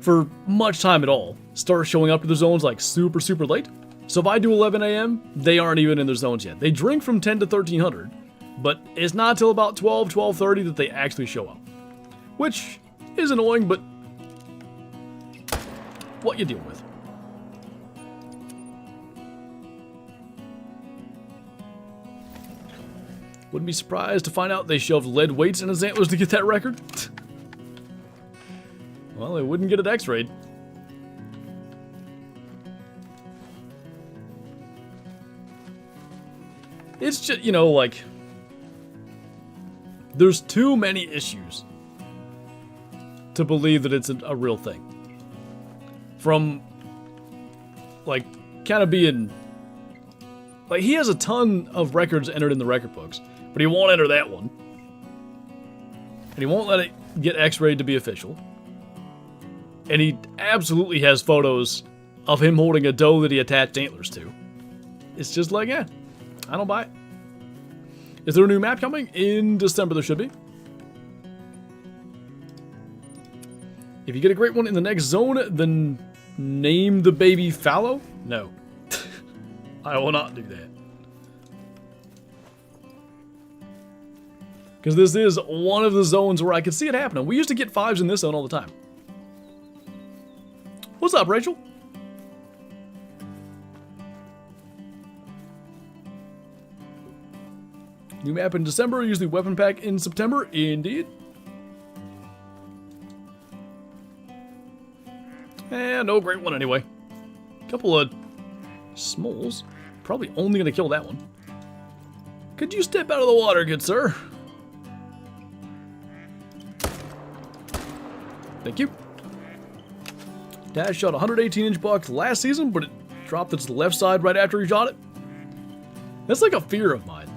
for much time at all starts showing up to their zones like super, super late. So if I do 11 a.m., they aren't even in their zones yet. They drink from 10 to 1300, but it's not until about 12, 12:30 that they actually show up. Which is annoying, but what you deal with. Wouldn't be surprised to find out they shoved lead weights in his antlers to get that record. Well, they wouldn't get it x-rayed. It's just, you know, like, there's too many issues to believe that it's a real thing. From, like, kind of being, like, he has a ton of records entered in the record books, but he won't enter that one. And he won't let it get x-rayed to be official. And he absolutely has photos of him holding a doe that he attached antlers to. It's just like, yeah, I don't buy it. Is there a new map coming? In December there should be. If you get a great one in the next zone, then name the baby Fallow? No. I will not do that. Because this is one of the zones where I could see it happening. We used to get 5s in this zone all the time. What's up, Rachel? New map in December, usually weapon pack in September. Indeed. No great one anyway. Couple of smalls. Probably only going to kill that one. Could you step out of the water, good sir? Thank you. Dash shot 118-inch buck last season, but it dropped it to the left side right after he shot it. That's like a fear of mine.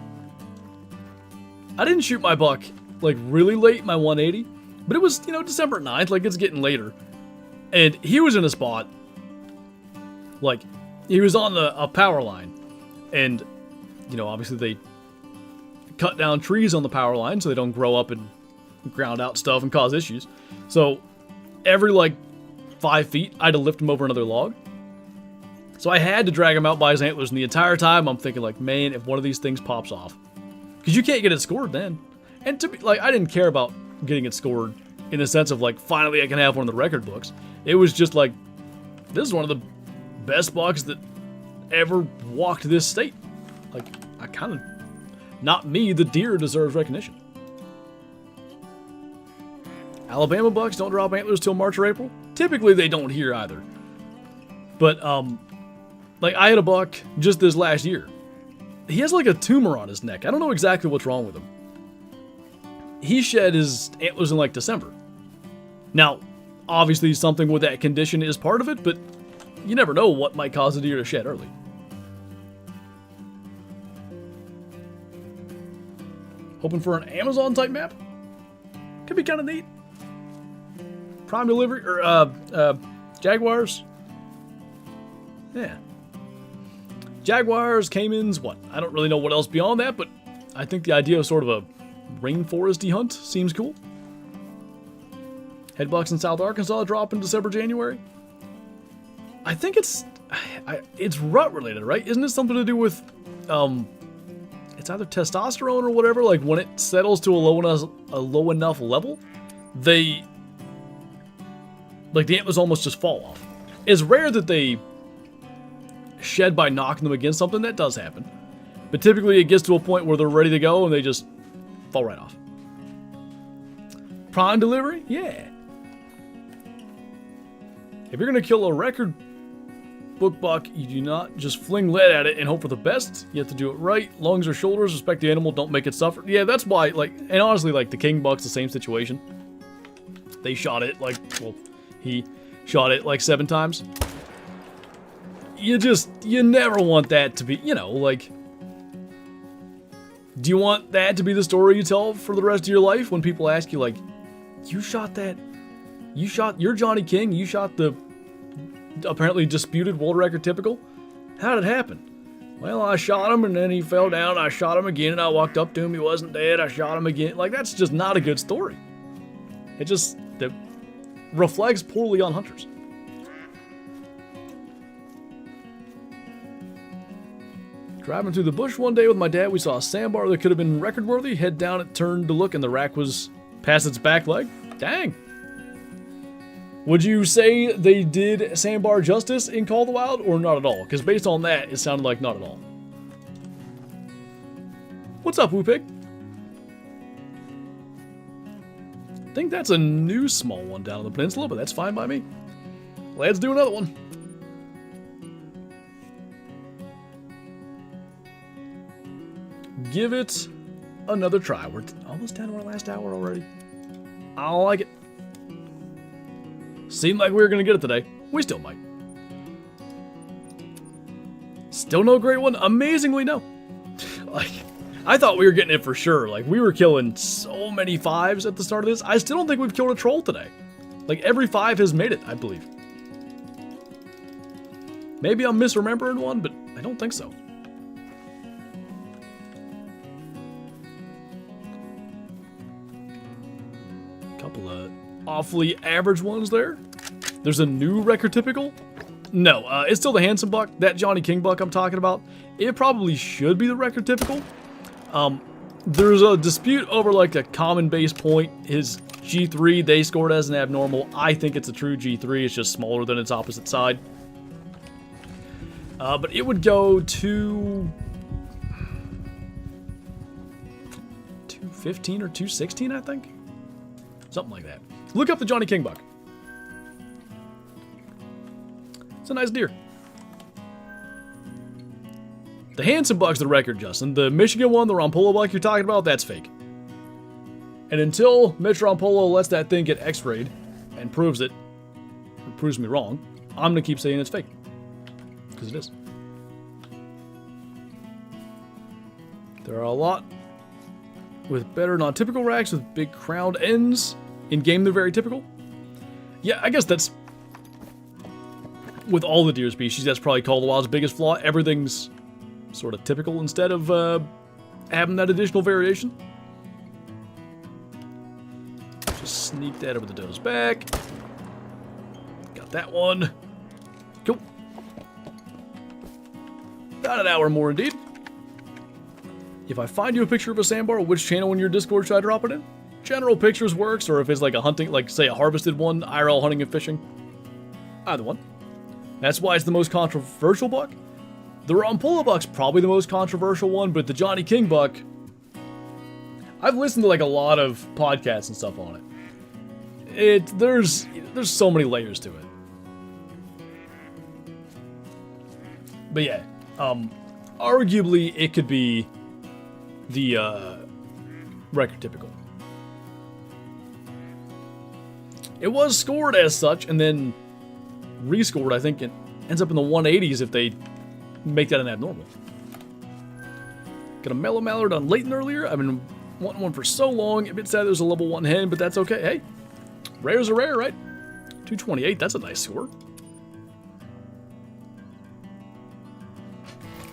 I didn't shoot my buck like really late, my 180, but it was, you know, December 9th, like it's getting later. And he was in a spot, like he was on a power line. And, you know, obviously they cut down trees on the power line so they don't grow up and ground out stuff and cause issues. So every like 5 feet, I had to lift him over another log. So I had to drag him out by his antlers, and the entire time I'm thinking like, man, if one of these things pops off, because you can't get it scored then. And to be like, I didn't care about getting it scored in the sense of like, finally I can have one of the record books. It was just like, this is one of the best bucks that ever walked this state. Like, I kind of, not me, the deer deserves recognition. Alabama bucks don't drop antlers till March or April. Typically they don't here either. But, like, I had a buck just this last year. He has like a tumor on his neck. I don't know exactly what's wrong with him. He shed his antlers in like December. Now, obviously something with that condition is part of it, but you never know what might cause a deer to shed early. Hoping for an Amazon type map? Could be kind of neat. Prime delivery, or, Jaguars. Yeah. Jaguars, Caimans, what? I don't really know what else beyond that, but I think the idea of sort of a rainforesty hunt seems cool. Headbucks in South Arkansas drop in December, January. I think it's rut related, right? Isn't it something to do with, it's either testosterone or whatever, like when it settles to a low enough level, they, like the antlers almost just fall off. It's rare that they shed by knocking them against something. That does happen. But typically it gets to a point where they're ready to go and they just fall right off. Prime delivery? Yeah. If you're going to kill a record book buck, you do not just fling lead at it and hope for the best. You have to do it right. Lungs or shoulders, respect the animal, don't make it suffer. Yeah, that's why, like, and honestly, like, the king buck's the same situation. They shot it, like, well, he shot it, like, 7 times. You never want that to be, you know, like, do you want that to be the story you tell for the rest of your life when people ask you, like, you're Johnny King, you shot the apparently disputed world record typical? How did it happen? Well, I shot him and then he fell down, I shot him again and I walked up to him, he wasn't dead, I shot him again. Like, that's just not a good story. It reflects poorly on hunters. Driving through the bush one day with my dad, we saw a sandbar that could have been record worthy. Head down, it turned to look, and the rack was past its back leg. Dang. Would you say they did sandbar justice in Call of the Wild, or not at all? Because based on that, it sounded like not at all. What's up, Whoopig? I think that's a new small one down on the peninsula, but that's fine by me. Let's do another one. Give it another try. We're almost down to our last hour already. I don't like it. Seemed like we were going to get it today. We still might. Still no great one? Amazingly, no. Like, I thought we were getting it for sure. Like, we were killing so many 5s at the start of this. I still don't think we've killed a troll today. Like, every 5 has made it, I believe. Maybe I'm misremembering one, but I don't think so. Couple of awfully average ones there. There's a new record typical. No, it's still the handsome buck. That Johnny King buck I'm talking about. It probably should be the record typical. There's a dispute over like a common base point. His G3 they scored as an abnormal. I think it's a true G3. It's just smaller than its opposite side. But it would go to 215 or 216, I think. Something like that. Look up the Johnny King buck. It's a nice deer. The handsome buck's the record, Justin. The Michigan one, the Rompolo buck you're talking about, that's fake. And until Mitch Rompolo lets that thing get x-rayed and proves it, or proves me wrong, I'm going to keep saying it's fake. Because it is. There are a lot with better non-typical racks with big crowned ends. In game, they're very typical. Yeah, I guess that's... With all the deer species, that's probably Call of the Wild's biggest flaw. Everything's sort of typical instead of having that additional variation. Just sneak that over the doe's back. Got that one. Cool. About an hour more indeed. If I find you a picture of a sandbar, which channel in your Discord should I drop it in? General pictures works, or if it's like a hunting, like say a harvested one, IRL hunting and fishing. Either one. That's why it's the most controversial buck. The Rampolla buck's probably the most controversial one, but the Johnny King buck, I've listened to like a lot of podcasts and stuff on it. There's so many layers to it. But yeah, arguably it could be the record typical. It was scored as such, and then rescored. I think it ends up in the 180s if they make that an abnormal. Got a mellow mallard on Leighton earlier. I've been wanting one for so long. A bit sad there's a level 1 hen, but that's okay. Hey, rare's a rare, right? 228, that's a nice score.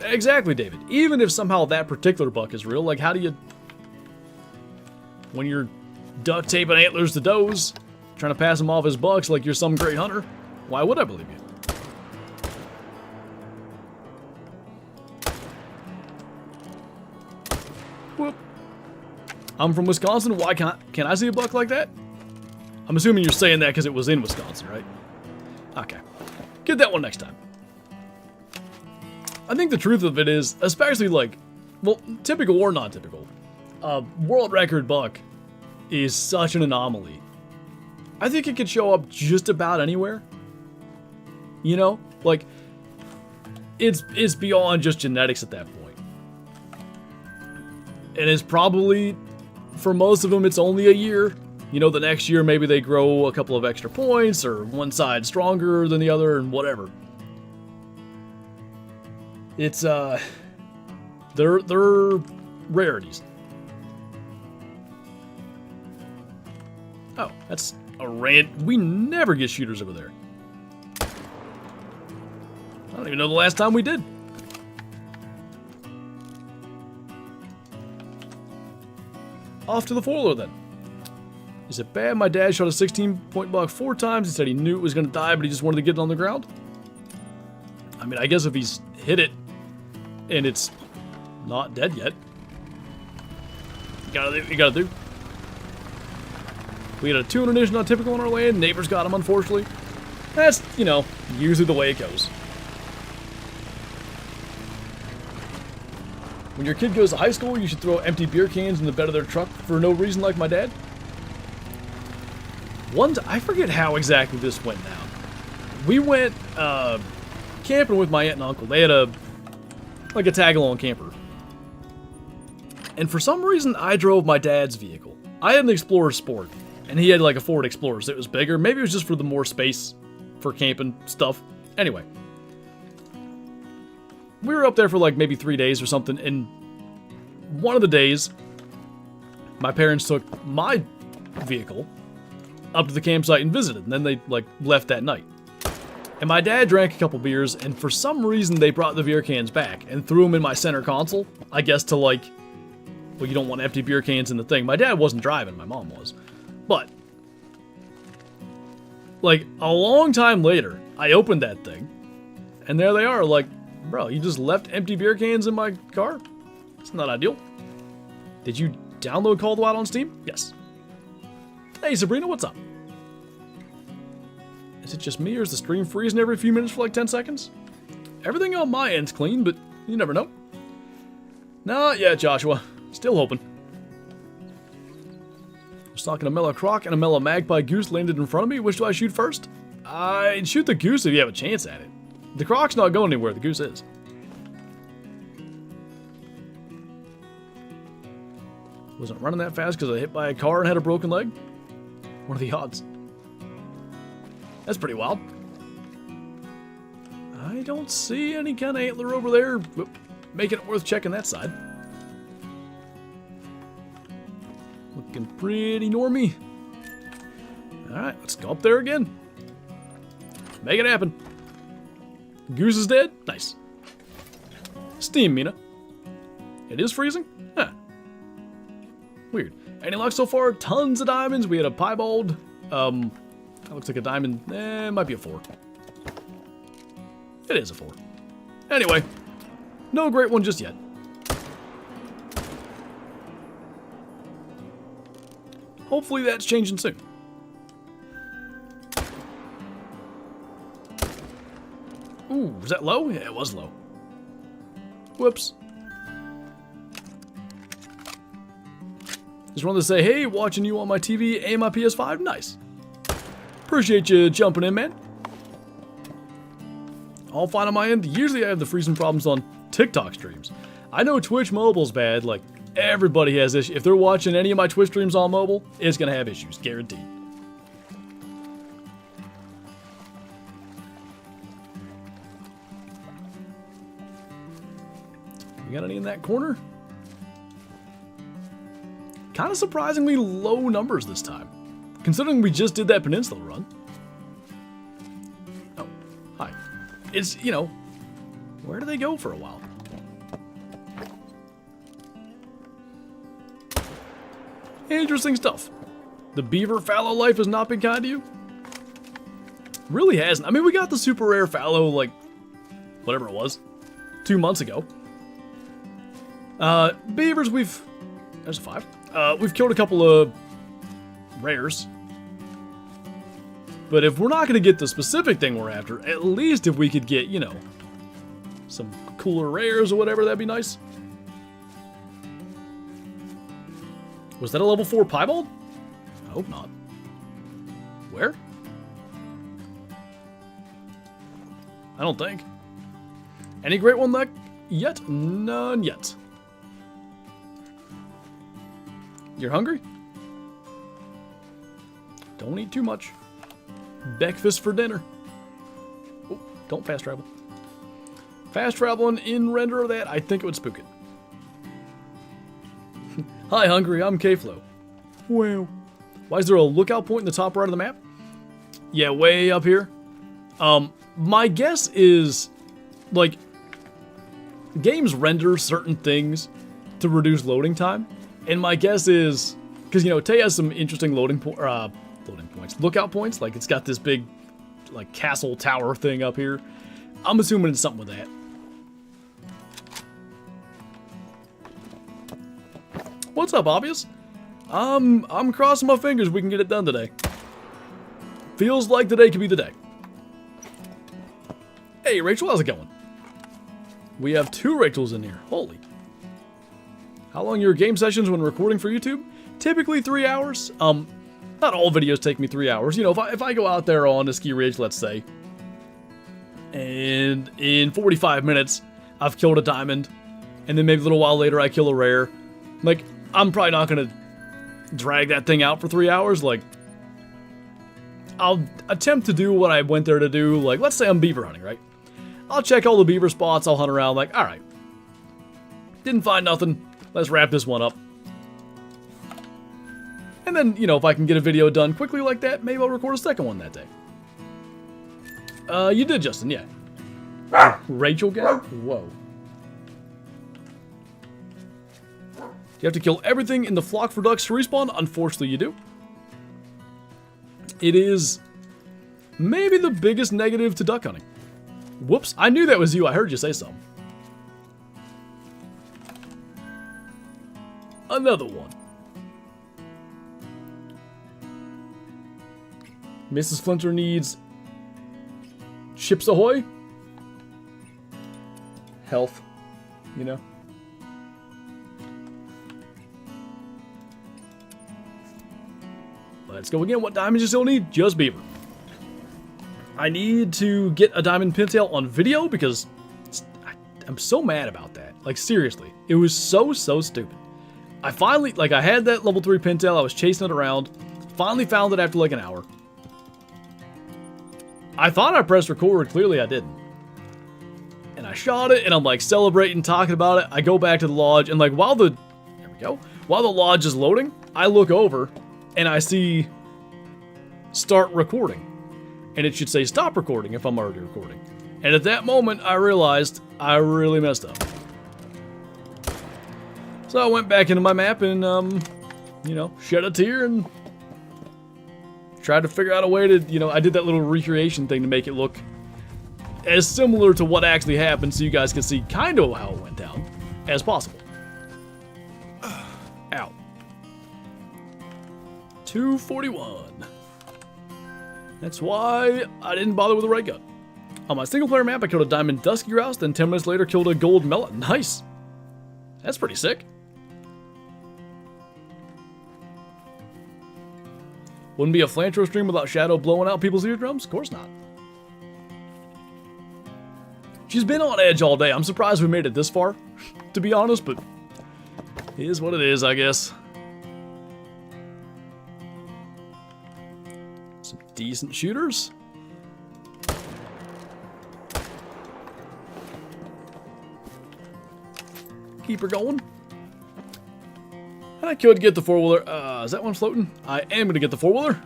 Exactly, David. Even if somehow that particular buck is real, like how do you... When you're duct taping antlers to does, trying to pass them off as bucks like you're some great hunter, why would I believe you? Whoop. I'm from Wisconsin. Why can't I see a buck like that? I'm assuming you're saying that because it was in Wisconsin, right? Okay. Get that one next time. I think the truth of it is, especially like, well, typical or non-typical, world record buck is such an anomaly. I think it could show up just about anywhere. You know? Like, it's beyond just genetics at that point. And it's probably, for most of them, it's only a year. You know, the next year maybe they grow a couple of extra points, or one side stronger than the other, and whatever. It's, they're rarities. Oh, that's a rant. We never get shooters over there. I don't even know the last time we did. Off to the foiler then. Is it bad my dad shot a 16-point buck 4 times? He said he knew it was going to die, but he just wanted to get it on the ground? I mean, I guess if he's hit it and it's not dead yet, you gotta do what you gotta do. We got a 200 inch not typical on our land. Neighbors got him, unfortunately. That's, you know, usually the way it goes. When your kid goes to high school, you should throw empty beer cans in the bed of their truck for no reason, like my dad. I forget how exactly this went down. We went camping with my aunt and uncle. They had a tag-along camper. And for some reason, I drove my dad's vehicle. I had an Explorer Sport, and he had like a Ford Explorer, so it was bigger. Maybe it was just for the more space for camping stuff. Anyway. We were up there for like maybe 3 days or something, and one of the days, my parents took my vehicle up to the campsite and visited, and then they like left that night. And my dad drank a couple beers, and for some reason they brought the beer cans back and threw them in my center console, I guess to like, well, you don't want empty beer cans in the thing. My dad wasn't driving, my mom was. But, like, a long time later, I opened that thing, and there they are, like, bro, you just left empty beer cans in my car? It's not ideal. Did you download Call of the Wild on Steam? Yes. Hey, Sabrina, what's up? Is it just me, or is the stream freezing every few minutes for like 10 seconds? Everything on my end's clean, but you never know. Not yet, Joshua. Still hoping. I was talking a mellow croc and a mellow magpie goose landed in front of me. Which do I shoot first? I'd shoot the goose if you have a chance at it. The croc's not going anywhere, the goose is. Wasn't running that fast because I hit by a car and had a broken leg? What are the odds? That's pretty wild. I I don't see any kind of antler over there, making it worth checking that side. Looking pretty normy. Alright, let's go up there again. Make it happen. Goose is dead? Nice. Steam, Mina. It is freezing? Huh. Weird. Any luck so far? Tons of diamonds. We had a piebald. That looks like a diamond. It might be a 4. It is a 4. Anyway, no great one just yet. Hopefully that's changing soon. Ooh, was that low? Yeah, it was low. Whoops. Just wanted to say, hey, watching you on my TV and my PS5. Nice. Appreciate you jumping in, man. All fine on my end. Usually I have the freezing problems on TikTok streams. I know Twitch mobile's bad. Like, everybody has issues. If they're watching any of my Twitch streams on mobile, it's going to have issues. Guaranteed. We got any in that corner? Kind of surprisingly low numbers this time, considering we just did that peninsula run. Oh, hi. It's, you know, where do they go for a while? Interesting stuff. The beaver fallow life has not been kind to you? Really hasn't. I mean, we got the super rare fallow, like, whatever it was, 2 months ago. Beavers, there's a 5. We've killed a couple of rares. But if we're not going to get the specific thing we're after, at least if we could get, you know, some cooler rares or whatever, that'd be nice. Was that a level 4 piebald? I hope not. Where? I don't think. Any great one luck yet? None yet. You're hungry? Don't eat too much. Breakfast for dinner. Oh, don't fast travel. Fast traveling in render of that, I think it would spook it. Hi, Hungry, I'm K-Flow. Wow. Why is there a lookout point in the top right of the map? Yeah, way up here. My guess is, like, games render certain things to reduce loading time. And my guess is, because, you know, Tay has some interesting lookout points. Like, it's got this big, like, castle tower thing up here. I'm assuming it's something with that. What's up, Obvious? I'm crossing my fingers we can get it done today. Feels like today could be the day. Hey, Rachel, how's it going? We have 2 Rachels in here. Holy. How long are your game sessions when recording for YouTube? Typically 3 hours. Not all videos take me 3 hours. You know, if I go out there on a ski ridge, let's say, and in 45 minutes, I've killed a diamond, and then maybe a little while later I kill a rare, like, I'm probably not going to drag that thing out for 3 hours. Like, I'll attempt to do what I went there to do. Like, let's say I'm beaver hunting, right? I'll check all the beaver spots, I'll hunt around, like, alright. Didn't find nothing. Let's wrap this one up. And then, you know, if I can get a video done quickly like that, maybe I'll record a second one that day. You did, Justin, yeah. Rachel guy? Whoa. Do you have to kill everything in the flock for ducks to respawn? Unfortunately, you do. It is maybe the biggest negative to duck hunting. Whoops, I knew that was you. I heard you say something. Another one. Mrs. Flinter needs Chips Ahoy? Health, you know? Let's go again. What diamonds you still need? Just beaver. I need to get a diamond pintail on video because I'm so mad about that. Like, seriously. It was so stupid. I finally, like, I had that level 3 pintail. I was chasing it around. Finally found it after like an hour. I thought I pressed record. Clearly I didn't. I shot it, and I'm like celebrating, talking about it. I go back to the lodge, and like while the lodge is loading, I look over, and I see start recording. And it should say stop recording if I'm already recording. And at that moment, I realized I really messed up. So I went back into my map and, you know, shed a tear and tried to figure out a way to, you know, I did that little recreation thing to make it look as similar to what actually happened so you guys can see kind of how it went down as possible. Ow. 241. That's why I didn't bother with the ray gun. On my single player map, I killed a diamond dusky grouse, then 10 minutes later killed a gold melon. Nice. That's pretty sick. Wouldn't be a Flinter stream without Shadow blowing out people's eardrums? Of course not. She's been on edge all day. I'm surprised we made it this far, to be honest, but it is what it is, I guess. Some decent shooters. Keep her going. I could get the four-wheeler. Is that one floating? I am going to get the four-wheeler.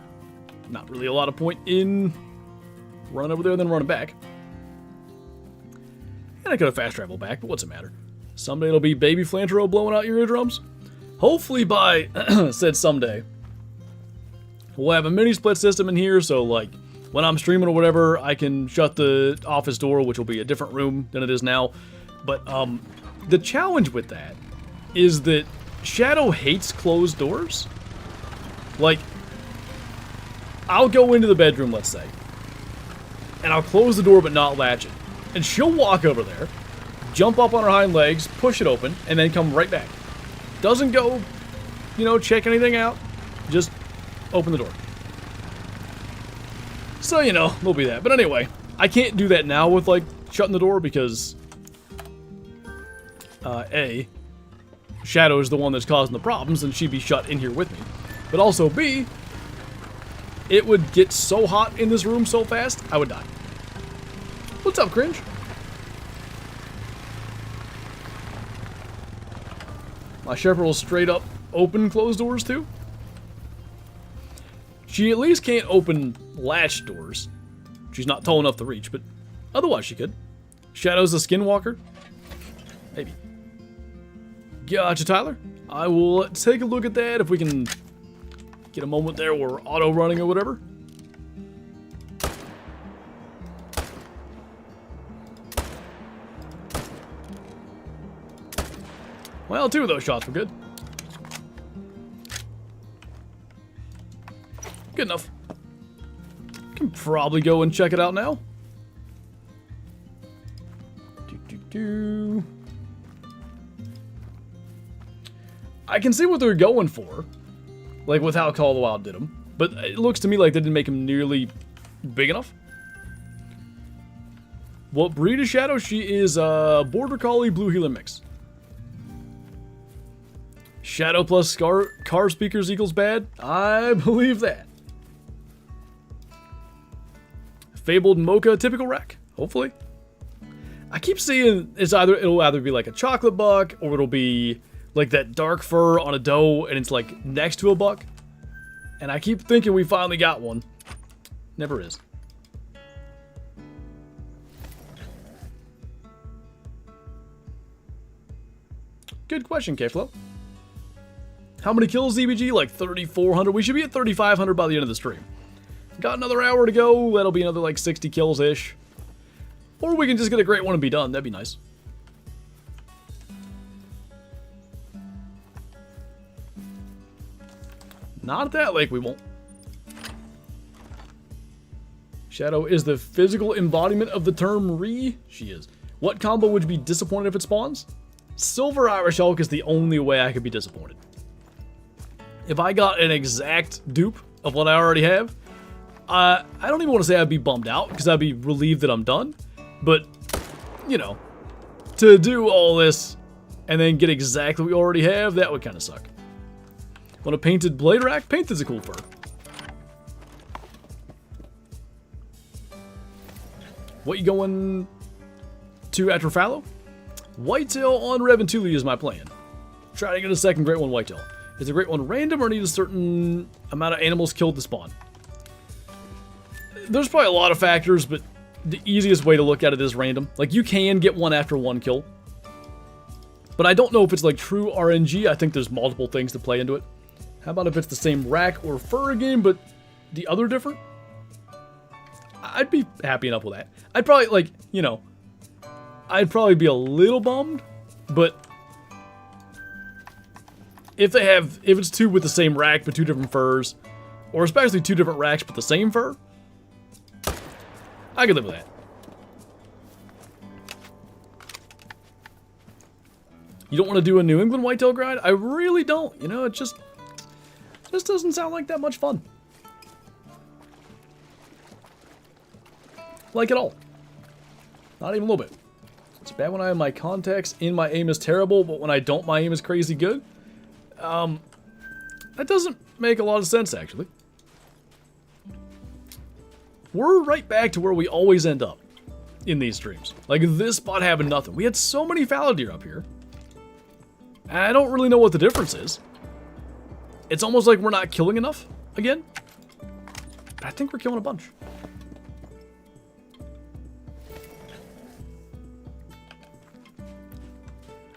Not really a lot of point in running over there and then running back. And I could have fast traveled back, but what's it matter? Someday it'll be baby Flinter blowing out your eardrums. Hopefully by, said someday, we'll have a mini split system in here, so like when I'm streaming or whatever, I can shut the office door, which will be a different room than it is now. But the challenge with that is that Shadow hates closed doors. Like, I'll go into the bedroom, let's say, and I'll close the door but not latch it. And she'll walk over there, jump up on her hind legs, push it open, and then come right back. Doesn't go, you know, check anything out. Just open the door. So, you know, we'll be that. But anyway, I can't do that now with, like, shutting the door because, A, Shadow is the one that's causing the problems, and she'd be shut in here with me. But also, B, it would get so hot in this room so fast, I would die. What's up, Cringe? My Shepherd will straight up open closed doors too. She at least can't open latch doors. She's not tall enough to reach, but otherwise she could. Shadow's a skinwalker? Maybe. Gotcha, Tyler. I will take a look at that if we can get a moment there where we're auto running or whatever. Well, 2 of those shots were good. Good enough. Can probably go and check it out now. I can see what they're going for, like with how Call of the Wild did them, but it looks to me like they didn't make him nearly big enough. What breed is Shadow? She is a Border Collie Blue Heeler mix. Shadow plus car speakers equals bad? I believe that. Fabled Mocha typical rack? Hopefully. I keep seeing it'll either be like a chocolate buck or it'll be like that dark fur on a doe and it's like next to a buck. And I keep thinking we finally got one. Never is. Good question, K-Flow. How many kills, ZBG? Like 3,400. We should be at 3,500 by the end of the stream. Got another hour to go. That'll be another like 60 kills-ish. Or we can just get a great one and be done. That'd be nice. Not at that lake, we won't. Shadow is the physical embodiment of the term re. She is. What combo would you be disappointed if it spawns? Silver Irish Elk is the only way I could be disappointed. If I got an exact dupe of what I already have, I don't even want to say I'd be bummed out, because I'd be relieved that I'm done. But, you know, to do all this and then get exactly what we already have, that would kind of suck. Want a painted blade rack? Painted's a cool fur. What you going 2 after Fallow. Whitetail on Reventuli is my plan. Try to get a second Great One Whitetail. Is the Great One random or need a certain amount of animals killed to spawn? There's probably a lot of factors, but the easiest way to look at it is random. Like, you can get one after 1 kill. But I don't know if it's like true RNG. I think there's multiple things to play into it. How about if it's the same rack or fur game, but the other different? I'd be happy enough with that. I'd probably, like, you know, I'd probably be a little bummed, but if it's 2 with the same rack but 2 different furs, or especially 2 different racks but the same fur, I could live with that. You don't want to do a New England whitetail grind? I really don't. You know, it just doesn't sound like that much fun. Like at all. Not even a little bit. It's bad when I have my contacts in, my aim is terrible, but when I don't, my aim is crazy good. That doesn't make a lot of sense, actually. We're right back to where we always end up in these streams. Like, this spot having nothing. We had so many fallow deer up here. And I don't really know what the difference is. It's almost like we're not killing enough again. But I think we're killing a bunch.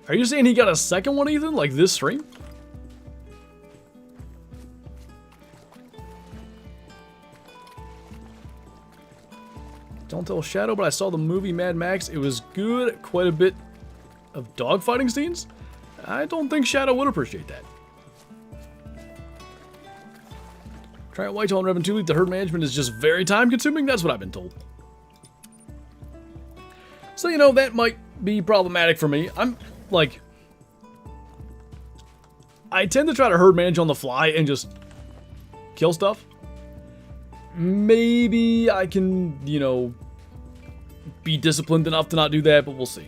Are you saying he got a second one, Ethan? Like this stream? Don't tell Shadow, but I saw the movie Mad Max. It was good. Quite a bit of dogfighting scenes. I don't think Shadow would appreciate that. Try out whitetail and Reventuli. The herd management is just very time consuming. That's what I've been told. So, you know, that might be problematic for me. I'm like, I tend to try to herd manage on the fly and just kill stuff. Maybe I can, you know, be disciplined enough to not do that, but we'll see.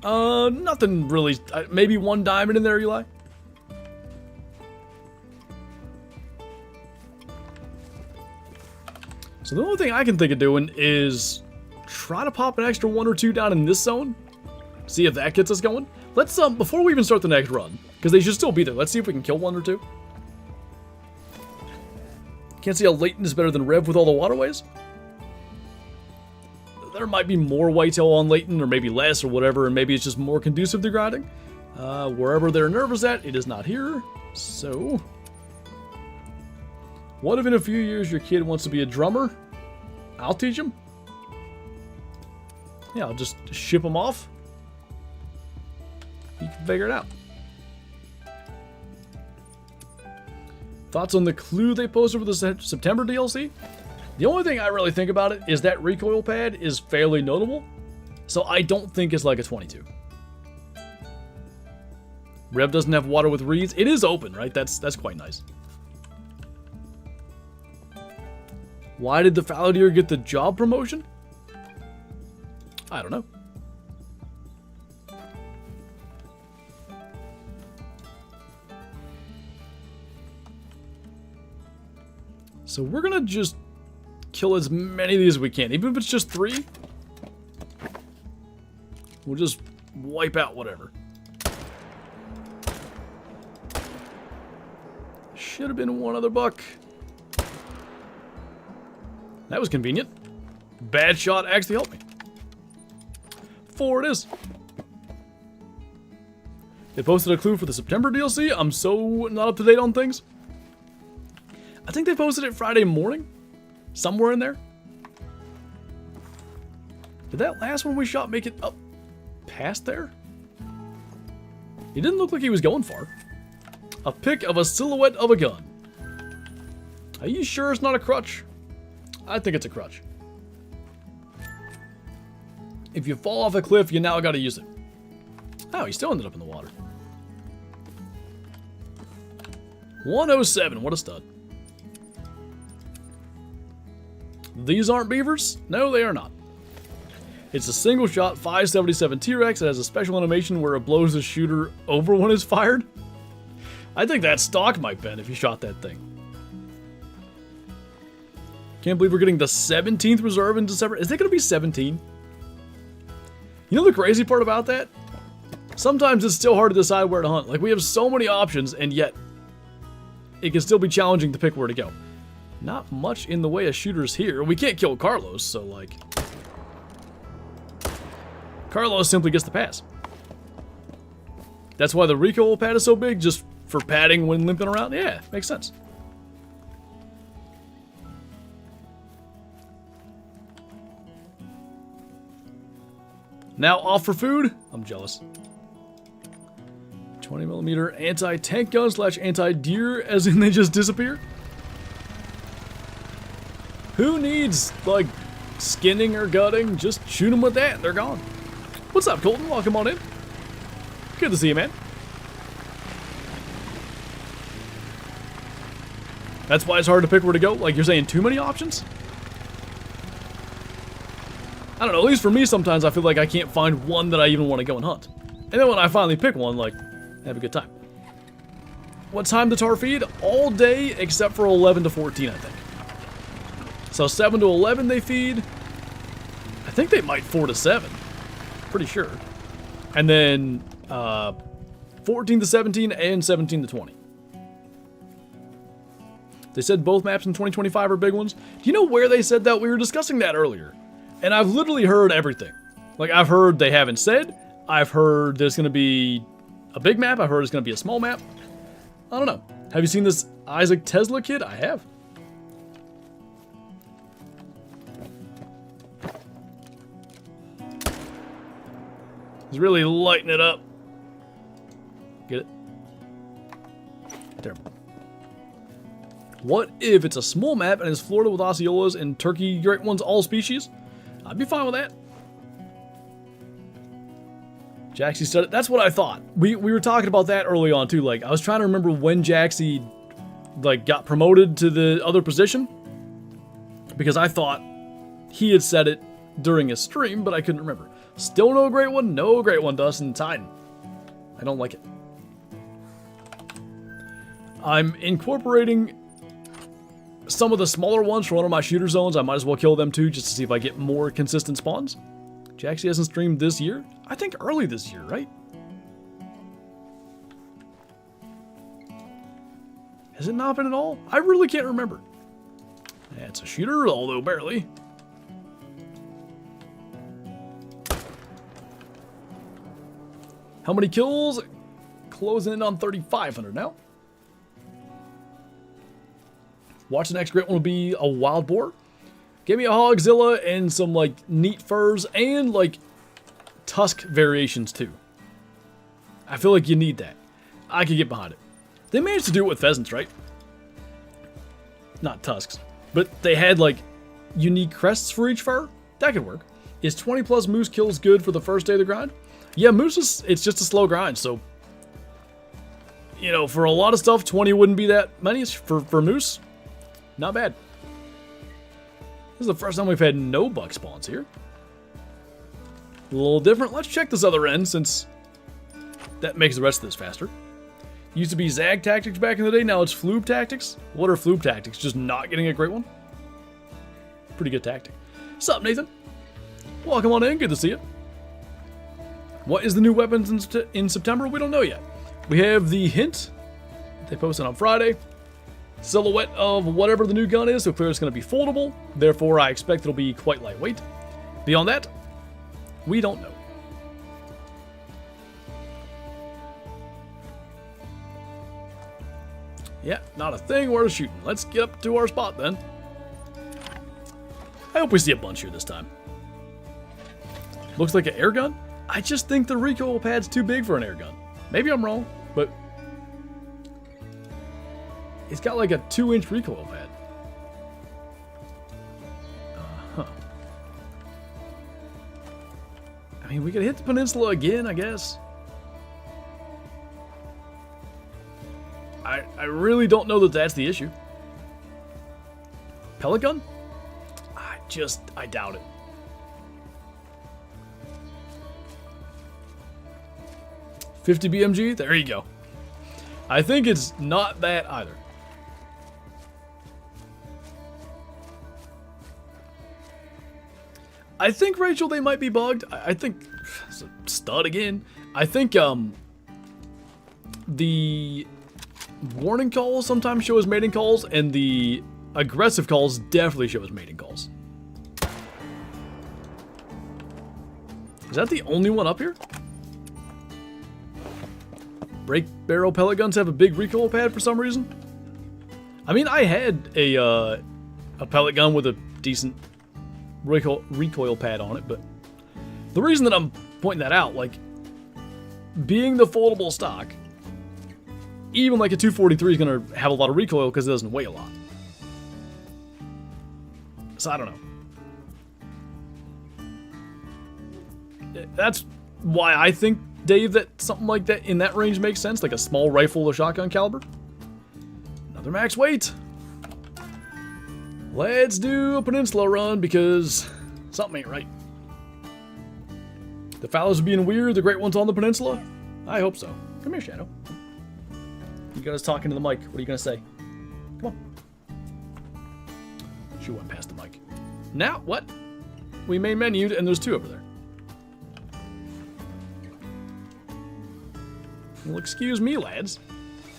Nothing really. Maybe 1 diamond in there, Eli. So the only thing I can think of doing is try to pop an extra 1 or 2 down in this zone. See if that gets us going. Let's, before we even start the next run, because they should still be there, let's see if we can kill 1 or 2. Can't see how Layton is better than Rev with all the waterways. There might be more whitetail on Layton, or maybe less, or whatever, and maybe it's just more conducive to grinding. Wherever their nerve is at, it is not here. So, what if in a few years your kid wants to be a drummer? I'll teach him. Yeah, I'll just ship him off. You can figure it out. Thoughts on the clue they posted for the September DLC? The only thing I really think about it is that recoil pad is fairly notable, so I don't think it's like a 22. Rev doesn't have water with reeds. It is open, right? That's quite nice. Why did the fallow deer get the job promotion? I don't know. So we're gonna just kill as many of these as we can. Even if it's just 3, we'll just wipe out whatever. Should have been 1 other buck. That was convenient. Bad shot actually helped me. 4 it is. They posted a clue for the September DLC. I'm so not up to date on things. I think they posted it Friday morning. Somewhere in there. Did that last one we shot make it up past there? He didn't look like he was going far. A pic of a silhouette of a gun. Are you sure it's not a crutch? I think it's a crutch. If you fall off a cliff, you now gotta use it. Oh, he still ended up in the water. 107, what a stud. These aren't beavers? No, they are not. It's a single shot 577 T-Rex that has a special animation where it blows the shooter over when it's fired. I think that stock might bend if you shot that thing. Can't believe we're getting the 17th reserve in December. Is it going to be 17? You know the crazy part about that? Sometimes it's still hard to decide where to hunt. Like, we have so many options, and yet it can still be challenging to pick where to go. Not much in the way of shooters here. We can't kill Carlos, so, like... Carlos simply gets the pass. That's why the recoil pad is so big, just for padding when limping around? Yeah, makes sense. Now off for food? I'm jealous. 20mm anti-tank gun / anti-deer, as in they just disappear? Who needs, like, skinning or gutting? Just shoot them with that, they're gone. What's up, Colton? Welcome on in. Good to see you, man. That's why it's hard to pick where to go? Like, you're saying too many options? I don't know, at least for me sometimes I feel like I can't find one that I even want to go and hunt. And then when I finally pick one, like, have a good time. What time to tar feed? All day except for 11 to 14, I think. So 7 to 11 they feed. I think they might 4 to 7. Pretty sure. And then 14 to 17 and 17 to 20. They said both maps in 2025 are big ones. Do you know where they said that? We were discussing that earlier. And I've literally heard everything. Like, I've heard they haven't said. I've heard there's going to be a big map. I've heard it's going to be a small map. I don't know. Have you seen this Isaac Tesla kid? I have. He's really lighting it up. Get it? Terrible. What if it's a small map and it's Florida with Osceolas and Turkey great ones all species? I'd be fine with that. Jaxy said it. That's what I thought. We were talking about that early on too. Like, I was trying to remember when Jaxy, like, got promoted to the other position, because I thought he had said it during a stream, but I couldn't remember. Still no great one. No great one, Dustin. It's hiding. I don't like it. I'm incorporating some of the smaller ones for one of my shooter zones. I might as well kill them too, just to see if I get more consistent spawns. Jaxy hasn't streamed this year? I think early this year, right? Has it not been at all? I really can't remember. Yeah, it's a shooter, although barely. How many kills? Closing in on 3,500 now. Watch the next great one will be a wild boar. Give me a hogzilla and some, like, neat furs and, like, tusk variations too. I feel like you need that. I could get behind it. They managed to do it with pheasants, right? Not tusks. But they had, like, unique crests for each fur. That could work. Is 20 plus moose kills good for the first day of the grind? Yeah, moose is, it's just a slow grind, so, you know, for a lot of stuff, 20 wouldn't be that many. For moose, not bad. This is the first time we've had no buck spawns here. A little different. Let's check this other end, since that makes the rest of this faster. Used to be Zag tactics back in the day, now it's Floob tactics. What are Floob tactics? Just not getting a great one? Pretty good tactic. What's up, Nathan? Welcome on in, good to see you. What is the new weapons in September? We don't know yet. We have the hint they posted on Friday. Silhouette of whatever the new gun is, so clearly it's going to be foldable. Therefore, I expect it'll be quite lightweight. Beyond that, we don't know. Yeah, not a thing worth shooting. Let's get up to our spot then. I hope we see a bunch here this time. Looks like an air gun? I just think the recoil pad's too big for an air gun. Maybe I'm wrong, but it's got like a 2-inch recoil pad. Uh-huh. I mean, we could hit the peninsula again, I guess. I really don't know that that's the issue. Pellet gun? I doubt it. $50 BMG? There you go. I think it's not that either. I think, Rachel, they might be bugged. I think It's a stud again. I think the warning calls sometimes show as mating calls, and the aggressive calls definitely show as mating calls. Is that the only one up here? Break barrel pellet guns have a big recoil pad for some reason. I mean, I had a pellet gun with a decent recoil pad on it, but the reason that I'm pointing that out, like, being the foldable stock, even like a 243 is going to have a lot of recoil because it doesn't weigh a lot. So I don't know. That's why I think, Dave, that something like that in that range makes sense, like a small rifle or shotgun caliber. Another max weight. Let's do a peninsula run because something ain't right. The Fallows are being weird, the great ones on the peninsula? I hope so. Come here, Shadow. You got us talking to the mic. What are you going to say? Come on. She went past the mic. Now, what? We main menued and there's two over there. Well, excuse me, lads.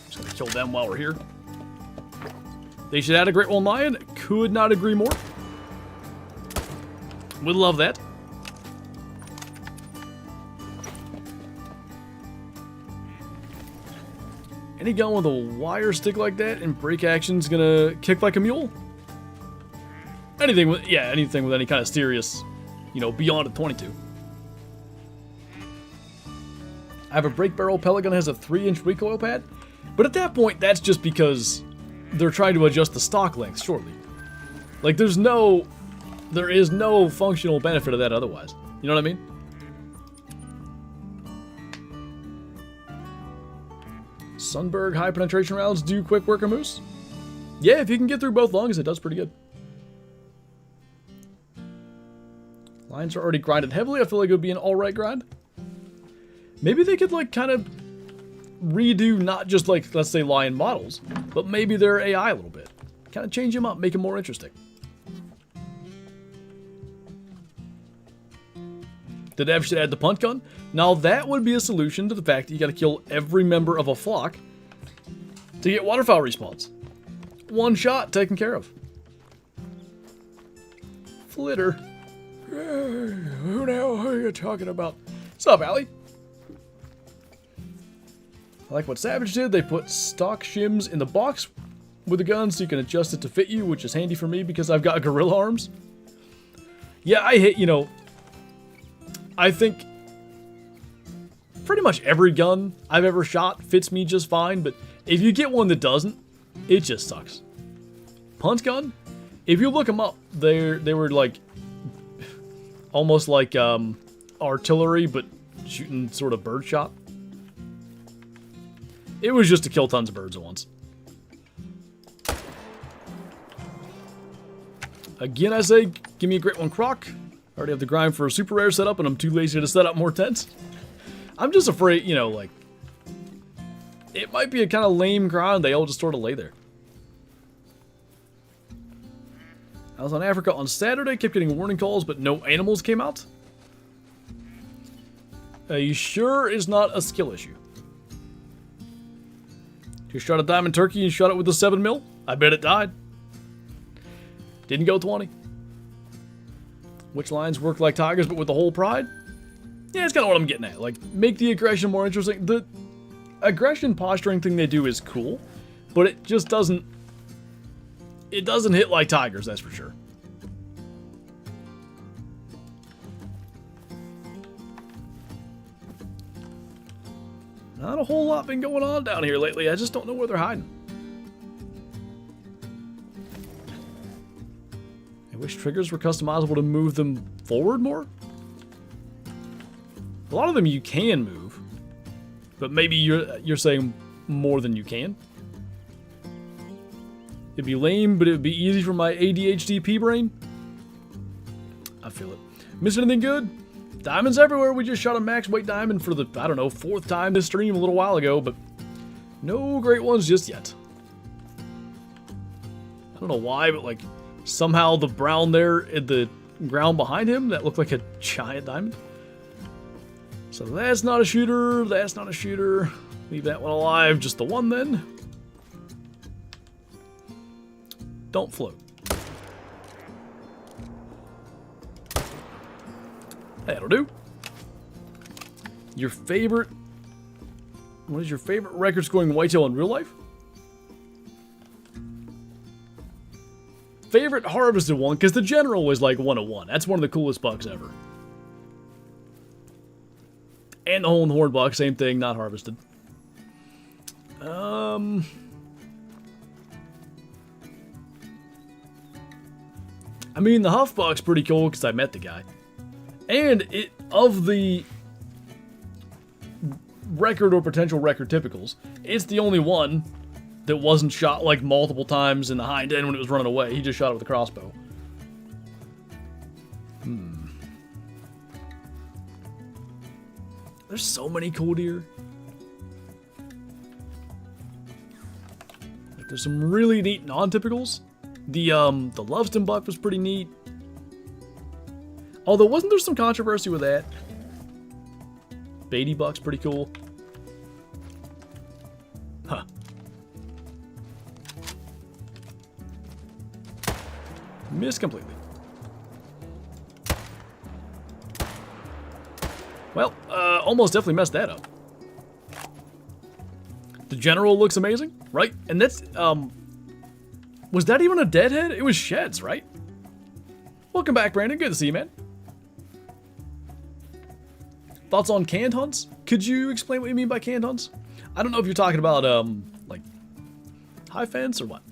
Just gonna kill them while we're here. They should add a Great Wall Lion. Could not agree more. Would love that. Any gun with a wire stick like that and break action's gonna kick like a mule. Anything with, yeah, anything with any kind of serious, you know, beyond a 22. I have a break barrel pellet gun that has a 3-inch recoil pad, but at that point, that's just because they're trying to adjust the stock length shortly. Like, there is no functional benefit of that otherwise. You know what I mean? Sunberg high penetration rounds do quick worker moose? Yeah, if you can get through both lungs, it does pretty good. Lines are already grinded heavily. I feel like it would be an alright grind. Maybe they could, like, kind of redo not just, like, let's say lion models, but maybe their AI a little bit. Kind of change them up, make them more interesting. The dev should add the punt gun. Now that would be a solution to the fact that you gotta kill every member of a flock to get waterfowl respawns. One shot taken care of. Flinter. Who the hell are you talking about? What's up, Allie? I like what Savage did. They put stock shims in the box with the gun so you can adjust it to fit you, which is handy for me because I've got gorilla arms. Yeah, I hit, you know, I think pretty much every gun I've ever shot fits me just fine, but if you get one that doesn't, it just sucks. Punt gun, if you look them up, they were like almost like artillery, but shooting sort of bird shot. It was just to kill tons of birds at once. Again, I say, give me a great one, Croc. I already have the grind for a super rare setup, and I'm too lazy to set up more tents. I'm just afraid, you know, like, it might be a kind of lame grind. They all just sort of lay there. I was on Africa on Saturday, kept getting warning calls, but no animals came out. You sure it's not a skill issue? You shot a diamond turkey and shot it with a 7mm? I bet it died. Didn't go 20. Which lines work like tigers but with the whole pride? Yeah, it's kind of what I'm getting at. Like, make the aggression more interesting. The aggression posturing thing they do is cool, but it just doesn't... It doesn't hit like tigers, that's for sure. Not a whole lot been going on down here lately. I just don't know where they're hiding. I wish triggers were customizable to move them forward more. A lot of them you can move, but maybe you're saying more than you can. It'd be lame, but it'd be easy for my ADHD pea brain. I feel it. Missed anything good? Diamonds everywhere. We just shot a max weight diamond for the, I don't know, 4th time this stream a little while ago, but no great ones just yet. I don't know why, but like somehow the brown there in the ground behind him, that looked like a giant diamond. So that's not a shooter. That's not a shooter. Leave that one alive. Just the one then. Don't float. That'll do. Your favorite... What is your favorite record scoring whitetail in real life? Favorite harvested one, because the general was like 101. That's one of the coolest bucks ever. And the hole in the horn buck, same thing, not harvested. I mean, the Huff buck's pretty cool because I met the guy. And of the record or potential record typicals, it's the only one that wasn't shot like multiple times in the hind end when it was running away. He just shot it with a crossbow. There's so many cool deer. Like, there's some really neat non-typicals. The Loveston buck was pretty neat. Although, wasn't there some controversy with that? Beatty buck's pretty cool. Huh. Missed completely. Well, almost definitely messed that up. The general looks amazing, right? And that's, was that even a deadhead? It was sheds, right? Welcome back, Brandon. Good to see you, man. Thoughts on canned hunts? Could you explain what you mean by canned hunts? I don't know if you're talking about, like, high fence or what.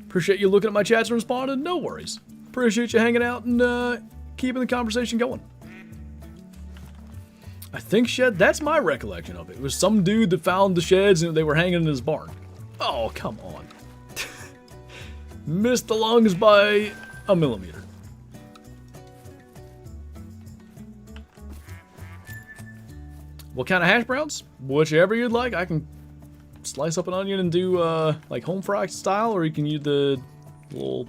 Appreciate you looking at my chats and responding. No worries. Appreciate you hanging out and, keeping the conversation going. I think shed, that's my recollection of it. It was some dude that found the sheds and they were hanging in his barn. Oh, come on. Missed the lungs by a millimeter. What kind of hash browns? Whichever you'd like. I can slice up an onion and do like home fry style, or you can use the little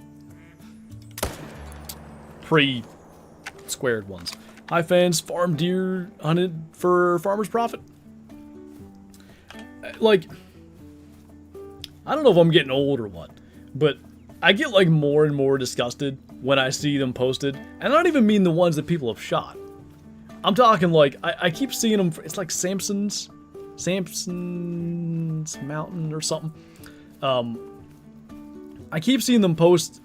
pre-squared ones. High fence, farm deer hunted for farmer's profit. Like, I don't know if I'm getting old or what, but I get like more and more disgusted when I see them posted. And I don't even mean the ones that people have shot. I'm talking like, I keep seeing them, it's like Samson's Mountain or something. I keep seeing them post,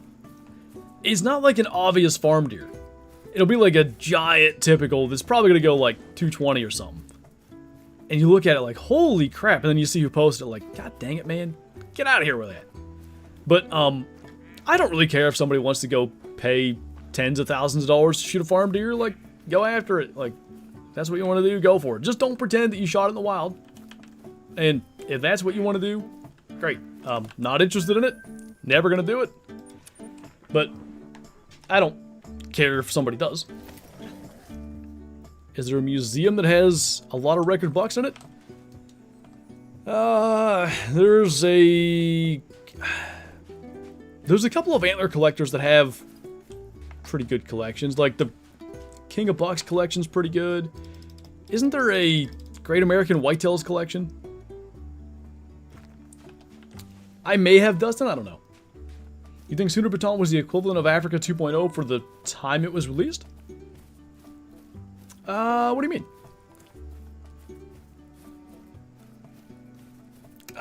it's not like an obvious farm deer. It'll be like a giant typical that's probably gonna go like 220 or something. And you look at it like, holy crap, and then you see who posted it like, god dang it, man, get out of here with that. But I don't really care if somebody wants to go pay tens of thousands of dollars to shoot a farm deer. Like, go after it. Like, that's what you want to do, go for it. Just don't pretend that you shot it in the wild. And if that's what you want to do, great. Not interested in it. Never gonna do it. But I don't care if somebody does. Is there a museum that has a lot of record bucks in it? There's a couple of antler collectors that have pretty good collections. Like the King of Bucks collection's pretty good. Isn't there a Great American Whitetails collection? I may have, Dustin, I don't know. You think Sooner Baton was the equivalent of Africa 2.0 for the time it was released? What do you mean?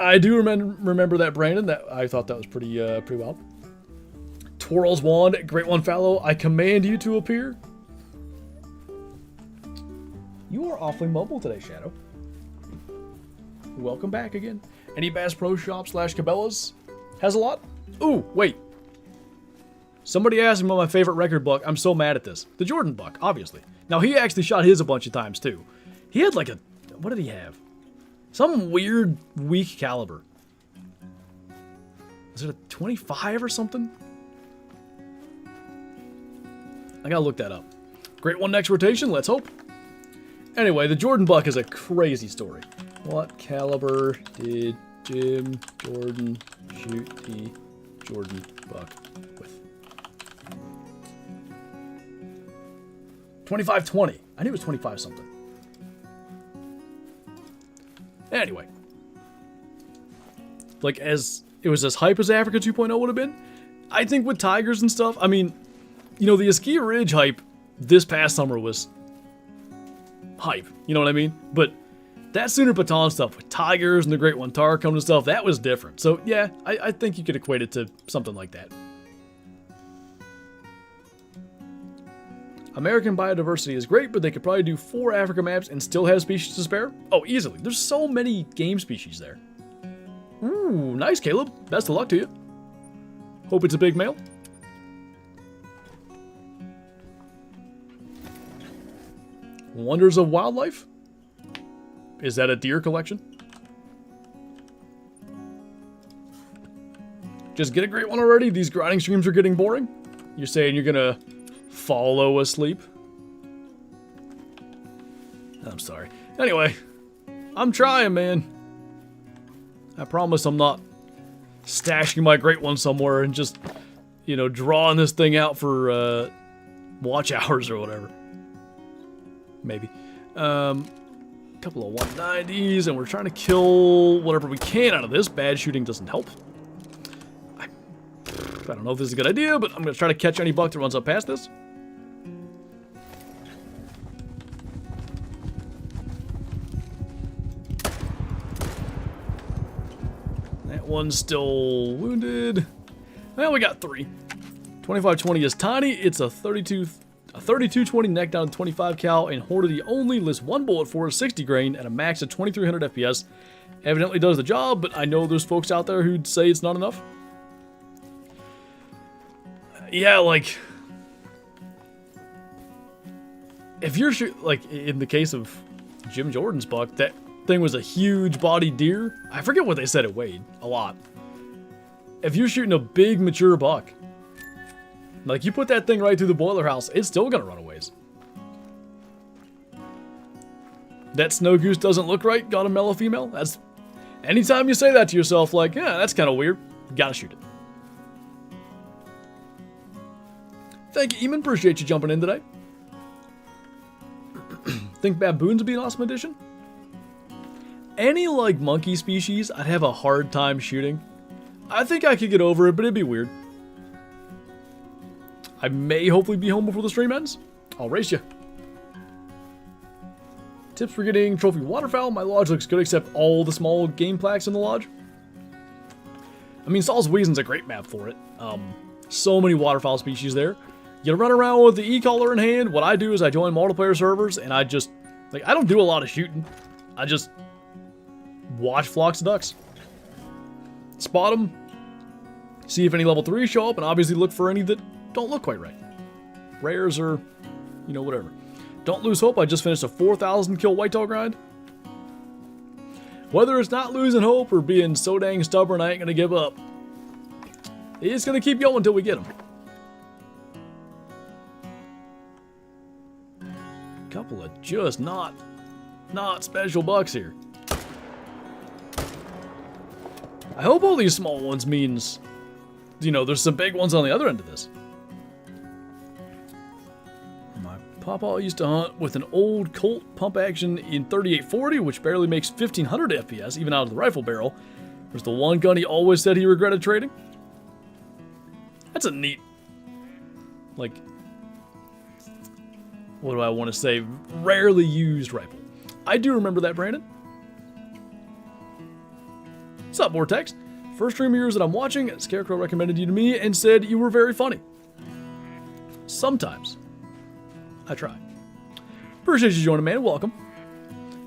I do remember that, Brandon. That I thought that was pretty wild. Twirls wand, great one, Fallow. I command you to appear. You are awfully mobile today, Shadow. Welcome back again. Any Bass Pro Shop / Cabela's has a lot? Ooh, wait. Somebody asked me about my favorite record buck. I'm so mad at this. The Jordan buck, obviously. Now, he actually shot his a bunch of times, too. He had like a... What did he have? Some weird, weak caliber. Was it a 25 or something? I gotta look that up. Great one next rotation, let's hope. Anyway, the Jordan buck is a crazy story. What caliber did Jim Jordan shoot the Jordan buck with? 25-20. I knew it was 25 something. Anyway. Like, as it was as hype as Africa 2.0 would have been. I think with tigers and stuff, I mean, you know, the Askia Ridge hype this past summer was hype. You know what I mean? But that Sooner Baton stuff with tigers and the Great One Tar coming and stuff, that was different. So, yeah, I think you could equate it to something like that. American biodiversity is great, but they could probably do 4 Africa maps and still have species to spare. Oh, easily. There's so many game species there. Ooh, nice, Caleb. Best of luck to you. Hope it's a big male. Wonders of Wildlife? Is that a deer collection? Just get a great one already? These grinding streams are getting boring? You're saying you're gonna follow asleep? I'm sorry. Anyway, I'm trying, man. I promise I'm not stashing my great one somewhere and just, you know, drawing this thing out for watch hours or whatever. Maybe. Couple of 190s, and we're trying to kill whatever we can out of this. Bad shooting doesn't help. I don't know if this is a good idea, but I'm going to try to catch any buck that runs up past this. That one's still wounded. Well, we got 3. 25-20 is tiny. It's a 32-20 neck down to 25 cal, and Hornady only lists 1 bullet for 60 grain at a max of 2300 FPS. Evidently does the job, but I know there's folks out there who'd say it's not enough. Yeah, like, if you're like in the case of Jim Jordan's buck, that thing was a huge body deer. I forget what they said it weighed. A lot. If you're shooting a big mature buck, like, you put that thing right through the boiler house, it's still gonna run a ways. That snow goose doesn't look right, got a mellow female. That's, anytime you say that to yourself, like, yeah, that's kind of weird, you gotta shoot it. Thank you, Eamon, appreciate you jumping in today. Think baboons would be an awesome addition? Any, like, monkey species, I'd have a hard time shooting. I think I could get over it, but it'd be weird. I may hopefully be home before the stream ends. I'll race you. Tips for getting trophy waterfowl. My lodge looks good except all the small game plaques in the lodge. I mean, Saul's Weazen's a great map for it. So many waterfowl species there. You run around with the e-collar in hand. What I do is I join multiplayer servers and I just, like, I don't do a lot of shooting. I just watch flocks of ducks. Spot them. See if any level 3s show up, and obviously look for any that don't look quite right. Rares or, you know, whatever. Don't lose hope. I just finished a 4,000 kill whitetail grind. Whether it's not losing hope or being so dang stubborn, I ain't gonna give up. It's gonna keep going until we get them. Couple of just not special bucks here. I hope all these small ones means, you know, there's some big ones on the other end of this. My papa used to hunt with an old Colt pump action in 3840, which barely makes 1500 FPS, even out of the rifle barrel. There's the one gun he always said he regretted trading. That's a neat, like, what do I want to say? Rarely used rifle. I do remember that, Brandon. What's up, Vortex? First stream of yours that I'm watching, Scarecrow recommended you to me and said you were very funny. Sometimes. I try. Appreciate you joining, man. Welcome.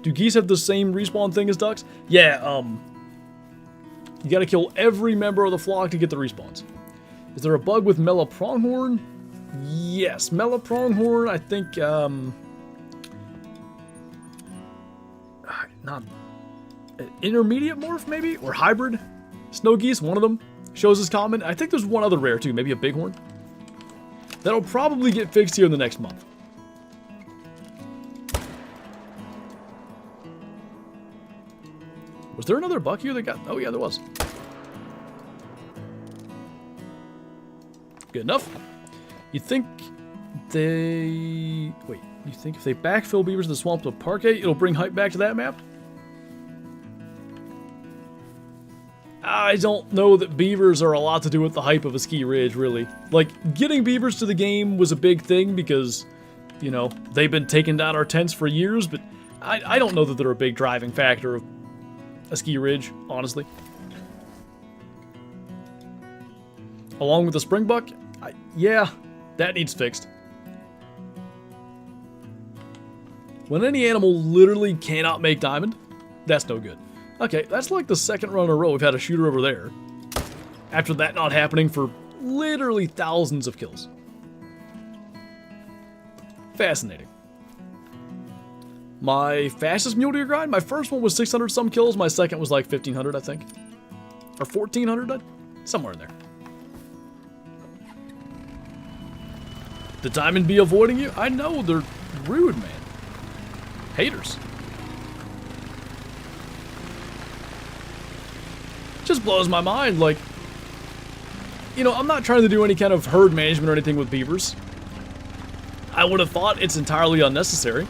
Do geese have the same respawn thing as ducks? Yeah, you gotta kill every member of the flock to get the respawns. Is there a bug with Mela Pronghorn? Yes, Mela Pronghorn, I think, not intermediate morph, maybe? Or hybrid? Snow geese, one of them, shows as common. I think there's one other rare, too. Maybe a bighorn. That'll probably get fixed here in the next month. Was there another buck here that got... Oh, yeah, there was. Good enough. You'd think they... Wait, you think if they backfill beavers in the swamps with parquet, it'll bring hype back to that map? I don't know that beavers are a lot to do with the hype of a ski ridge, really. Like, getting beavers to the game was a big thing because, you know, they've been taking down our tents for years, but I don't know that they're a big driving factor of a ski ridge, honestly. Along with the springbuck, yeah, that needs fixed. When any animal literally cannot make diamond, that's no good. Okay, that's like the second run in a row we've had a shooter over there. After that not happening for literally thousands of kills. Fascinating. My fastest mule deer grind, my first one was 600 some kills, my second was like 1500, I think. Or 1400, somewhere in there. The diamond bee avoiding you? I know, they're rude, man. Haters. Just blows my mind, like, you know, I'm not trying to do any kind of herd management or anything with beavers. I would have thought it's entirely unnecessary.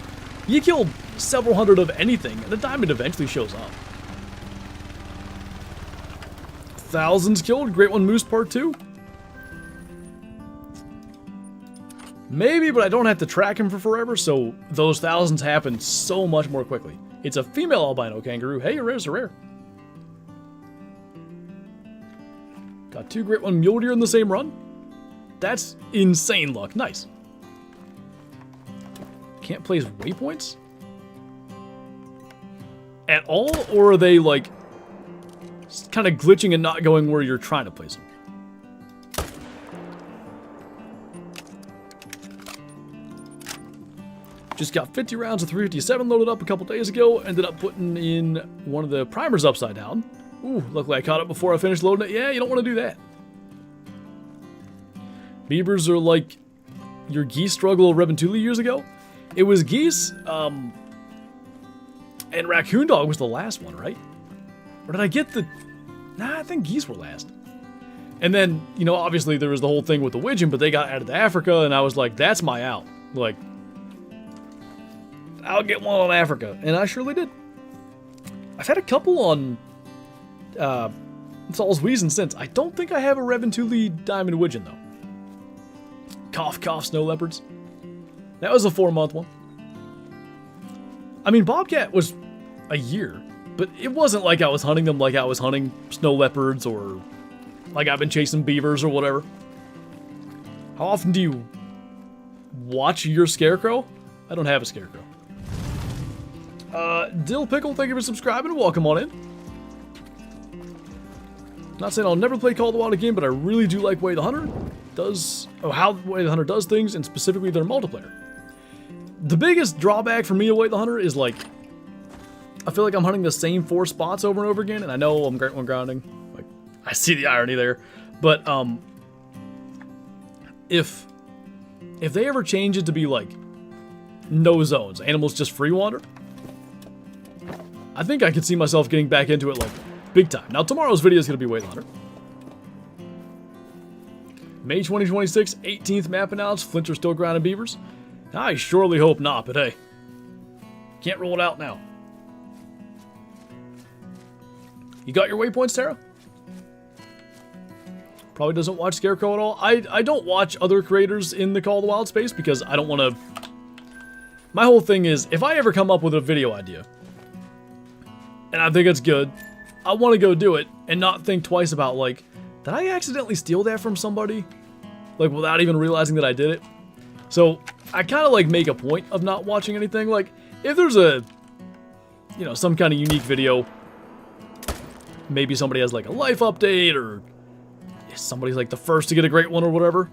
You kill several hundred of anything, and the diamond eventually shows up. Thousands killed, Great One Moose Part 2? Maybe, but I don't have to track him for forever, so those thousands happen so much more quickly. It's a female albino kangaroo. Hey, a rare's a rare. Got 2 Great One mule deer in the same run? That's insane luck. Nice. Can't place waypoints? At all? Or are they, like, kind of glitching and not going where you're trying to place them? Just got 50 rounds of 357 loaded up a couple days ago. Ended up putting in one of the primers upside down. Ooh, luckily I caught it before I finished loading it. Yeah, you don't want to do that. Beavers are like your geese struggle of Rebentuli years ago. It was geese, and raccoon dog was the last one, right? Or did I get the... Nah, I think geese were last. And then, you know, obviously there was the whole thing with the widgeon, but they got added to Africa, and I was like, that's my out. Like, I'll get one on Africa. And I surely did. I've had a couple on... Saul's Wheezing since. I don't think I have a Rebentuli diamond widgeon, though. Cough, cough, snow leopards. That was a 4-month one. I mean, bobcat was a year, but it wasn't like I was hunting them like I was hunting snow leopards or like I've been chasing beavers or whatever. How often do you watch your scarecrow? I don't have a scarecrow. Dill Pickle, thank you for subscribing. Welcome on in. Not saying I'll never play Call of the Wild again, but I really do like Way the Hunter does, how Way the Hunter does things, and specifically their multiplayer. The biggest drawback for me of Way the Hunter is, like, I feel like I'm hunting the same 4 spots over and over again, and I know I'm Great One grounding. Like, I see the irony there. But, if they ever change it to be, like, no zones, animals just free wander, I think I could see myself getting back into it, like, big time. Now, tomorrow's video is going to be Way the Hunter. May 2026, 18th map announced. Flinter still grounding beavers? I surely hope not, but hey. Can't rule it out now. You got your waypoints, Tara? Probably doesn't watch Scarecrow at all. I don't watch other creators in the Call of the Wild space because I don't want to... My whole thing is, if I ever come up with a video idea, and I think it's good, I want to go do it and not think twice about, like, did I accidentally steal that from somebody? Like, without even realizing that I did it? So, I kind of, like, make a point of not watching anything. Like, if there's a, you know, some kind of unique video, maybe somebody has, like, a life update, or somebody's, like, the first to get a great one or whatever,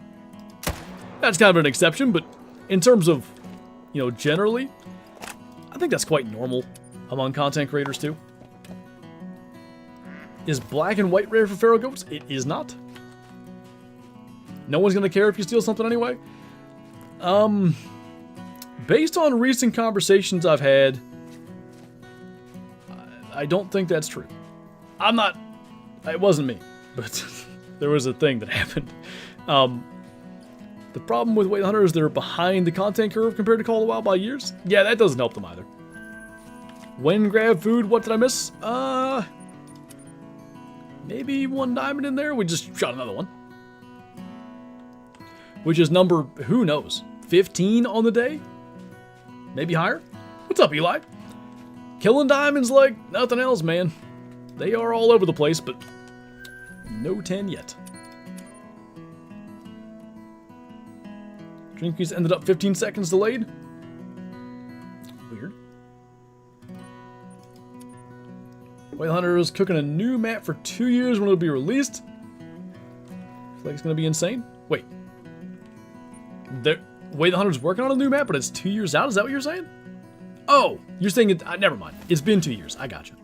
that's kind of an exception, but in terms of, you know, generally, I think that's quite normal among content creators, too. Is black and white rare for feral goats? It is not. No one's going to care if you steal something anyway. Based on recent conversations I've had, I don't think that's true. I'm not... It wasn't me, but there was a thing that happened. The problem with Way the Hunter is they're behind the content curve compared to Call of the Wild by years. Yeah, that doesn't help them either. When grab food, what did I miss? Maybe 1 diamond in there? We just shot another one. Which is number, who knows, 15 on the day? Maybe higher? What's up, Eli? Killing diamonds like nothing else, man. They are all over the place, but no 10 yet. Drinkies ended up 15 seconds delayed. Weird. Way the Hunter is cooking a new map for 2 years when it'll be released. I feel like it's going to be insane. Wait. Way the Hunter's working on a new map, but it's 2 years out? Is that what you're saying? Oh, you're saying it. Never mind. It's been 2 years. I gotcha.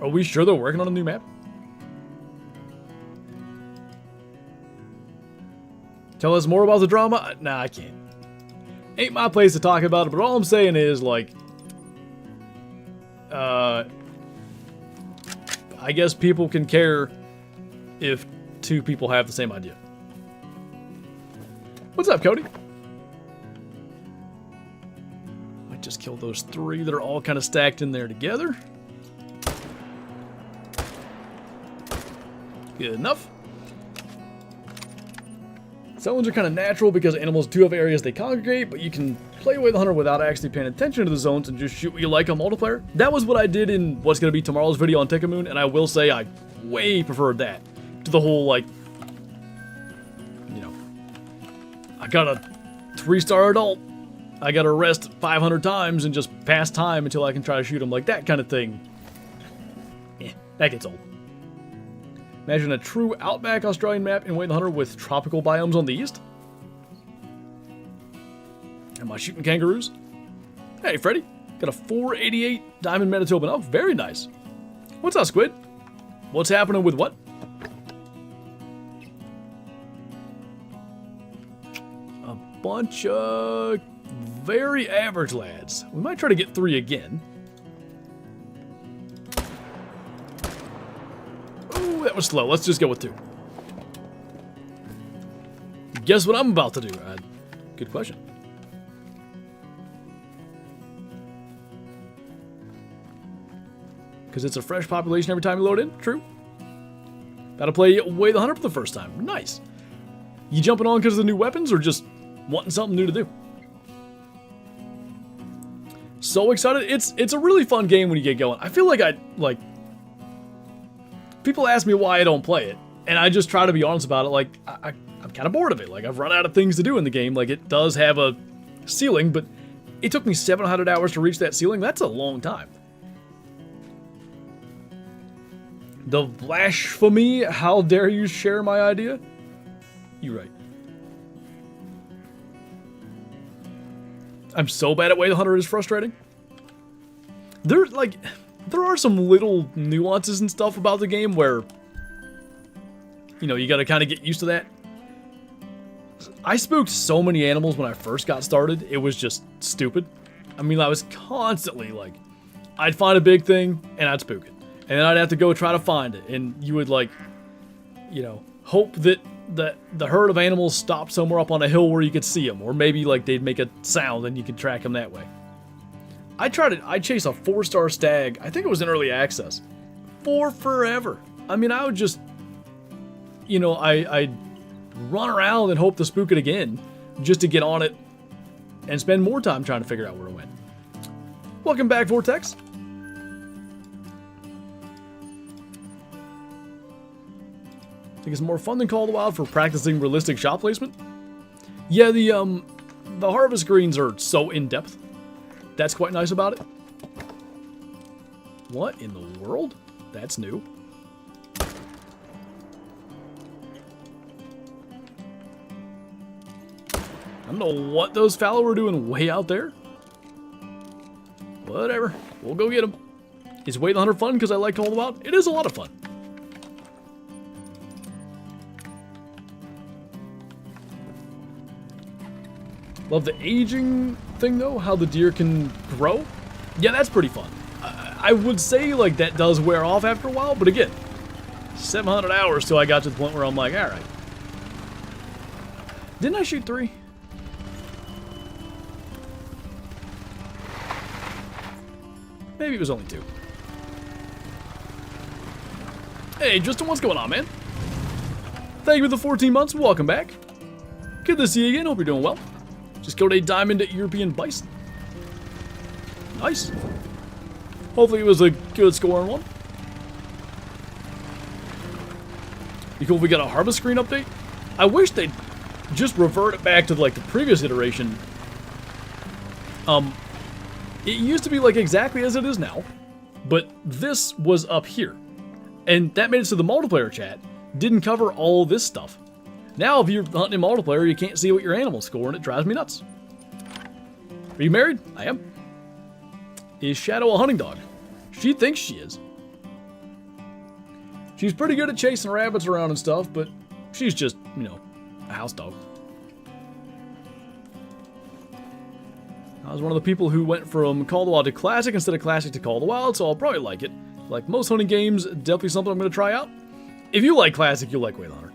Are we sure they're working on a new map? Tell us more about the drama? Nah, I can't. Ain't my place to talk about it, but all I'm saying is, like, I guess people can care if 2 people have the same idea. What's up, Cody? I just killed those 3 that are all kind of stacked in there together. Good enough. Zones are kind of natural because animals do have areas they congregate, but you can play Way the Hunter without actually paying attention to the zones and just shoot what you like on multiplayer. That was what I did in what's going to be tomorrow's video on Tickamoon, and I will say I way preferred that to the whole, like, you know, I got a 3-star adult, I got to rest 500 times and just pass time until I can try to shoot him, like that kind of thing. That gets old. Imagine a true outback Australian map in Way the Hunter with tropical biomes on the east. Am I shooting kangaroos? Hey, Freddy. Got a 488 diamond Manitoba elk. Very nice. What's up, Squid? What's happening with what? A bunch of very average lads. We might try to get 3 again. That was slow. Let's just go with 2. Guess what I'm about to do? Good question. Because it's a fresh population every time you load in? True. About to play Way the Hunter for the first time. Nice. You jumping on because of the new weapons or just wanting something new to do? So excited. It's a really fun game when you get going. I feel like people ask me why I don't play it, and I just try to be honest about it. Like, I'm kind of bored of it. Like, I've run out of things to do in the game. Like, it does have a ceiling, but it took me 700 hours to reach that ceiling. That's a long time. The blasphemy, how dare you share my idea? You're right. I'm so bad at Way the Hunter, is frustrating. There are some little nuances and stuff about the game where, you know, you gotta kind of get used to that. I spooked so many animals when I first got started, it was just stupid. I mean, I was constantly like, I'd find a big thing and I'd spook it. And then I'd have to go try to find it. And you would, like, you know, hope that the herd of animals stopped somewhere up on a hill where you could see them. Or maybe, like, they'd make a sound and you could track them that way. I chased a 4-star stag, I think it was in early access, for forever. I mean, I would just, you know, I'd run around and hope to spook it again, just to get on it and spend more time trying to figure out where it went. Welcome back, Vortex. Think it's more fun than Call of the Wild for practicing realistic shot placement? Yeah, the harvest greens are so in-depth. That's quite nice about it. What in the world? That's new. I don't know what those fallow are doing way out there. Whatever. We'll go get them. Is Way the Hunter fun because I like Call of the Wild? It is a lot of fun. Love the aging thing, though, how the deer can grow. Yeah, that's pretty fun. I would say, like, that does wear off after a while, but again, 700 hours till I got to the point where I'm like, alright. Didn't I shoot 3? Maybe it was only 2. Hey, Justin, what's going on, man? Thank you for the 14 months. Welcome back. Good to see you again. Hope you're doing well. Just killed a diamond European bison. Nice. Hopefully it was a good scoring one. You cool if we got a harvest screen update? I wish they'd just revert it back to like the previous iteration. It used to be like exactly as it is now, but this was up here. And that made it so the multiplayer chat didn't cover all this stuff. Now, if you're hunting in multiplayer, you can't see what your animals score, and it drives me nuts. Are you married? I am. Is Shadow a hunting dog? She thinks she is. She's pretty good at chasing rabbits around and stuff, but she's just, you know, a house dog. I was one of the people who went from Call of the Wild to Classic instead of Classic to Call of the Wild, so I'll probably like it. Like most hunting games, definitely something I'm going to try out. If you like Classic, you'll like Whale Hunter.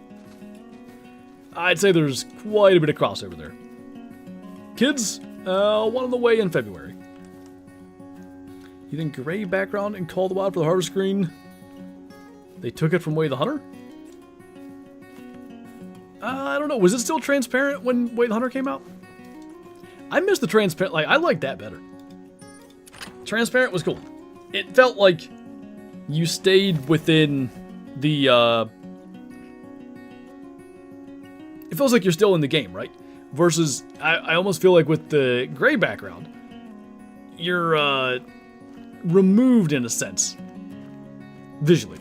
I'd say there's quite a bit of crossover there. Kids, one on the way in February. You think gray background in Call of the Wild for the harvest screen? They took it from Way the Hunter? I don't know. Was it still transparent when Way the Hunter came out? I missed the transparent. Like, I liked that better. Transparent was cool. It felt like you stayed within the, it feels like you're still in the game, right? Versus, I almost feel like with the gray background, you're, removed in a sense. Visually.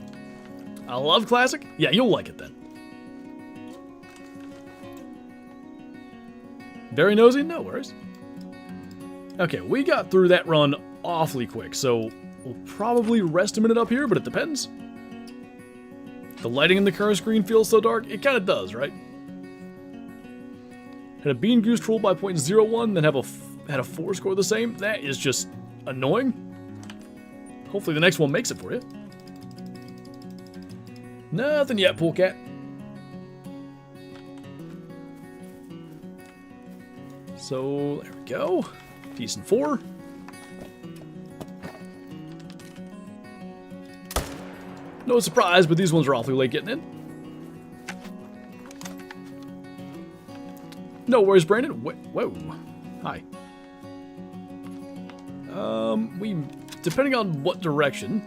I love Classic. Yeah, you'll like it then. Very nosy? No worries. Okay, we got through that run awfully quick, so we'll probably rest a minute up here, but it depends. The lighting in the current screen feels so dark. It kind of does, right? Had a bean goose troll by 0.01, then had a 4 score the same. That is just annoying. Hopefully the next one makes it for you. Nothing yet, Polecat. So, there we go. Decent 4. No surprise, but these ones are awfully late getting in. No worries, Brandon. Whoa. Hi. Depending on what direction.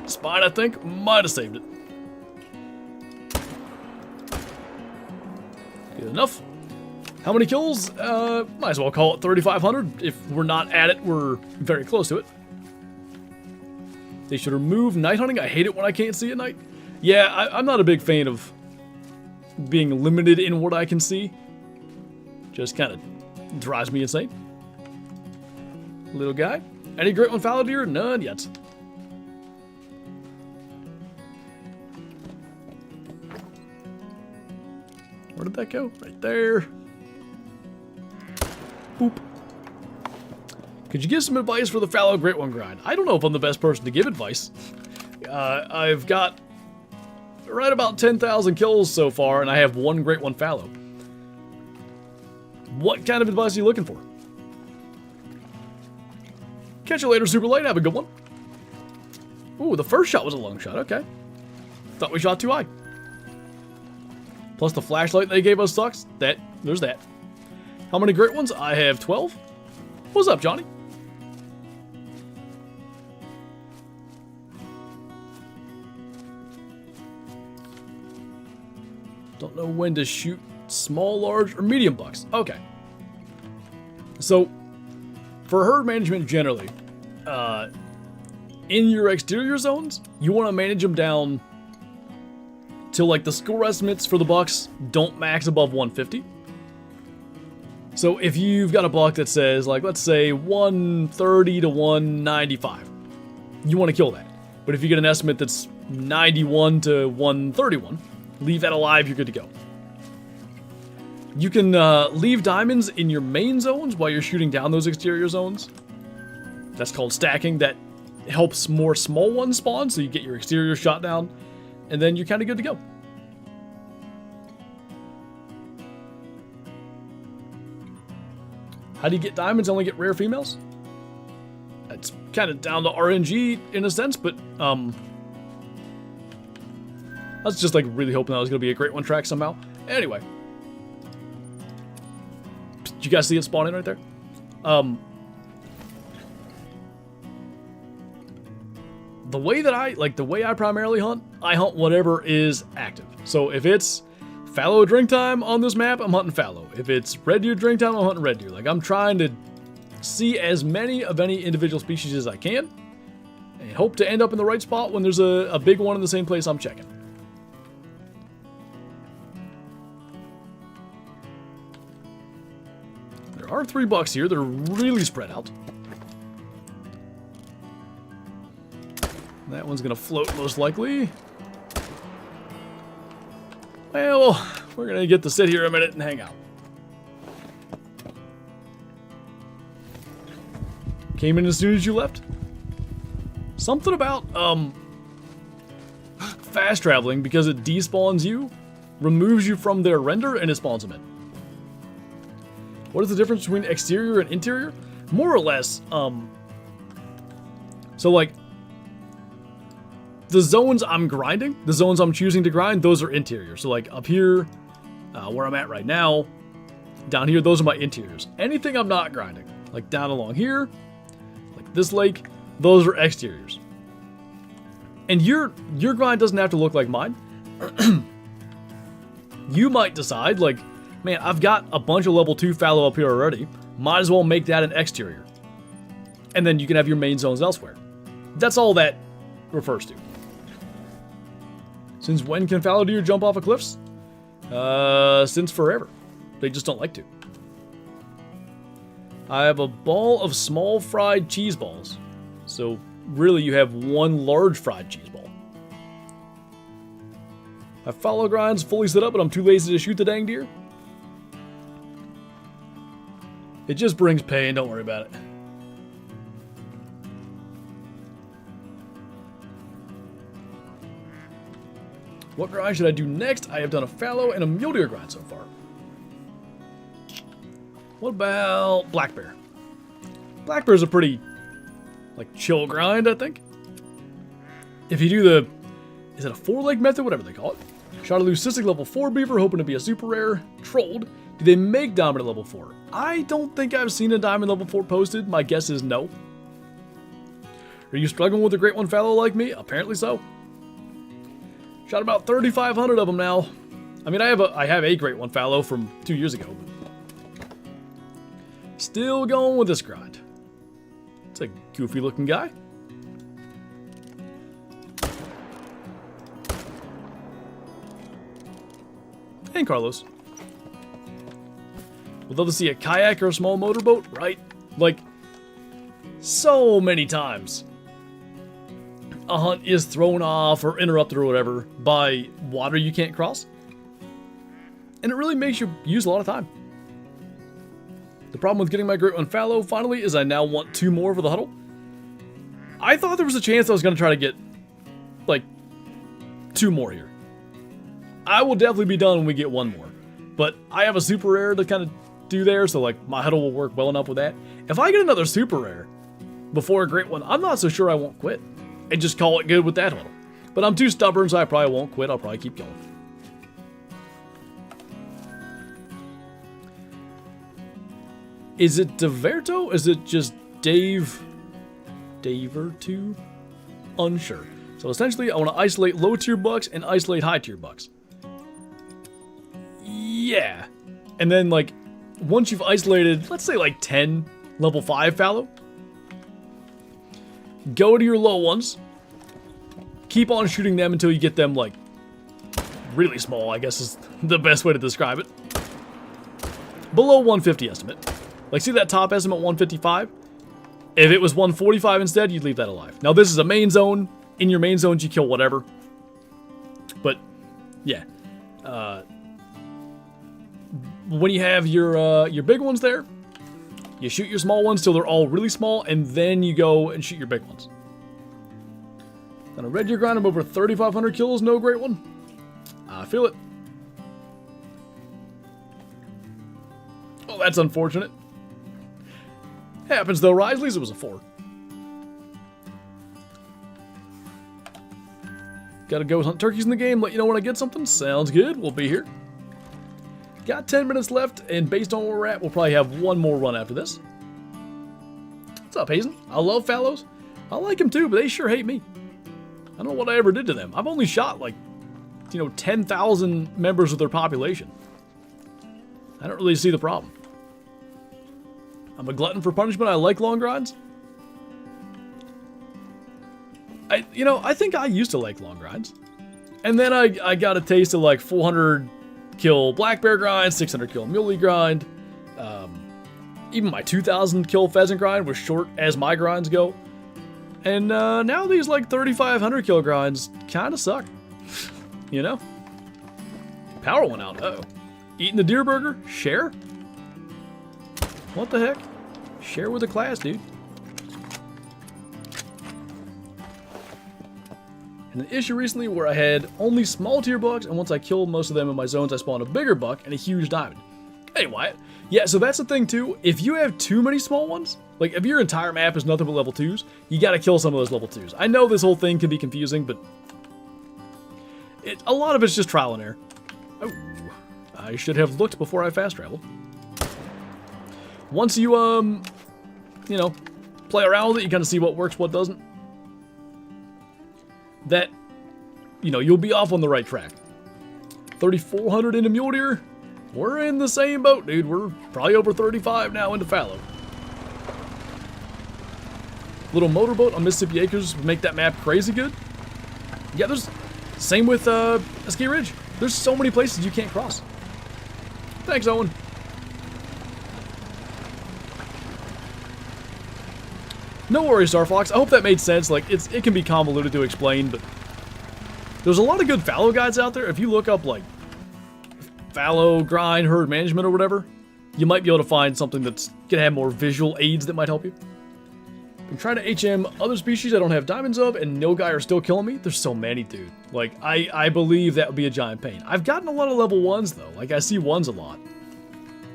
Spine, I think, might have saved it. Good enough. How many kills? Might as well call it 3,500. If we're not at it, we're very close to it. They should remove night hunting. I hate it when I can't see at night. Yeah, I'm not a big fan of being limited in what I can see. Just kind of drives me insane. Little guy. Any great one fallow deer? None yet. Where did that go? Right there. Boop. Could you give some advice for the fallow great one grind? I don't know if I'm the best person to give advice. I've got right about 10,000 kills so far, and I have 1 great one fallow. What kind of advice are you looking for? Catch you later, Super Light. Have a good one. Ooh, the first shot was a long shot. Okay. Thought we shot too high. Plus the flashlight they gave us sucks. There's that. How many great ones? I have 12. What's up, Johnny? Don't know when to shoot small, large, or medium bucks. Okay. So, for herd management generally, in your exterior zones, you want to manage them down till like the score estimates for the bucks don't max above 150. So if you've got a buck that says, like, let's say 130 to 195, you want to kill that. But if you get an estimate that's 91 to 131, leave that alive, you're good to go. You can leave diamonds in your main zones while you're shooting down those exterior zones. That's called stacking. That helps more small ones spawn, so you get your exterior shot down, and then you're kind of good to go. How do you get diamonds? Only get rare females? It's kind of down to RNG in a sense, but I was just like really hoping that was going to be a great one track somehow. Anyway. Did you guys see it spawning right there? The way I primarily hunt, I hunt whatever is active. So if it's fallow drink time on this map, I'm hunting fallow. If it's red deer drink time, I'm hunting red deer. Like, I'm trying to see as many of any individual species as I can and hope to end up in the right spot when there's a big one in the same place I'm checking. There are 3 bucks here. They're really spread out. That one's gonna float most likely. Well, we're gonna get to sit here a minute and hang out. Came in as soon as you left. Something about fast traveling, because it despawns you, removes you from their render, and it spawns them in. What is the difference between exterior and interior? More or less, so like, the zones I'm grinding, the zones I'm choosing to grind, those are interior. So like up here, where I'm at right now, down here, those are my interiors. Anything I'm not grinding, like down along here, like this lake, those are exteriors. And your grind doesn't have to look like mine. You might decide, like, man, I've got a bunch of level 2 fallow up here already. Might as well make that an exterior. And then you can have your main zones elsewhere. That's all that refers to. Since when can fallow deer jump off of cliffs? Since forever. They just don't like to. I have a ball of small fried cheese balls. So really you have one large fried cheese ball. My fallow grind's fully set up, but I'm too lazy to shoot the dang deer. It just brings pain, don't worry about it. What grind should I do next? I have done a fallow and a mule deer grind so far. What about black bear? Black bear's a pretty, like, chill grind, I think. If you do the, is it a 4-leg method? Whatever they call it. Shot a leucistic level 4 beaver, hoping to be a super rare. Trolled. Do they make diamond at level 4? I don't think I've seen a diamond level 4 posted. My guess is no. Are you struggling with a great one fallow like me? Apparently so. Shot about 3,500 of them now. I mean, I have a great one fallow from 2 years ago. But still going with this grind. It's a goofy looking guy. And Carlos. Would love to see a kayak or a small motorboat, right? Like, so many times a hunt is thrown off or interrupted or whatever by water you can't cross. And it really makes you use a lot of time. The problem with getting my great one fallow finally is I now want 2 more for the huddle. I thought there was a chance I was going to try to get, like, 2 more here. I will definitely be done when we get 1 more. But I have a super rare to kind of do there, so like my huddle will work well enough with that. If I get another super rare before a great one, I'm not so sure I won't quit and just call it good with that huddle. But I'm too stubborn, so I probably won't quit. I'll probably keep going. Is it Diverto? Is it just Dave? Daver2? Unsure. So essentially, I want to isolate low tier bucks and isolate high tier bucks. Yeah. And then, like, once you've isolated, let's say like 10 level 5 fallow, go to your low ones, keep on shooting them until you get them, like, really small, I guess is the best way to describe it. Below 150 estimate. Like, see that top estimate 155? If it was 145 instead, you'd leave that alive. Now, this is a main zone. In your main zones, you kill whatever. But, yeah. When you have your big ones there, you shoot your small ones till they're all really small, and then you go and shoot your big ones. On a red year grind, I'm over 3,500 kills. No great one. I feel it. Oh, that's unfortunate. Happens though, Rise. At least it was a 4. Gotta go hunt turkeys in the game. Let you know when I get something. Sounds good. We'll be here. Got 10 minutes left, and based on where we're at, we'll probably have one more run after this. What's up, Hazen? I love Fallows. I like them too, but they sure hate me. I don't know what I ever did to them. I've only shot like, 10,000 members of their population. I don't really see the problem. I'm a glutton for punishment. I like long grinds. I think I used to like long grinds. And then I got a taste of like 400 kill black bear grind, 600 kill muley grind. Even my 2,000 kill pheasant grind was short as my grinds go. And now these like 3,500 kill grinds kind of suck. Power went out. Uh-oh. Eating the deer burger? Share? What the heck? Share with the class, dude. And an issue recently where I had only small tier bucks, and once I killed most of them in my zones, I spawned a bigger buck and a huge diamond. Hey, Wyatt. Yeah, so that's the thing too. If you have too many small ones, like if your entire map is nothing but level 2s, you gotta kill some of those level 2s. I know this whole thing can be confusing, but a lot of it's just trial and error. Oh, I should have looked before I fast traveled. Once you, play around with it, you kind of see what works, what doesn't. That, you'll be off on the right track. 3,400 into mule deer. We're in the same boat, dude. We're probably over 35 now into fallow. Little motorboat on Mississippi Acres would make that map crazy good. Yeah, there's... Same with Ski Ridge. There's so many places you can't cross. Thanks, Owen. No worries, Starfox. I hope that made sense. Like, it can be convoluted to explain, but there's a lot of good fallow guides out there. If you look up, like, fallow, grind, herd management, or whatever, you might be able to find something that's gonna have more visual aids that might help you. I'm trying to HM other species I don't have diamonds of, and Nilgai are still killing me. There's so many, dude. Like, I believe that would be a giant pain. I've gotten a lot of level 1s, though. Like, I see 1s a lot.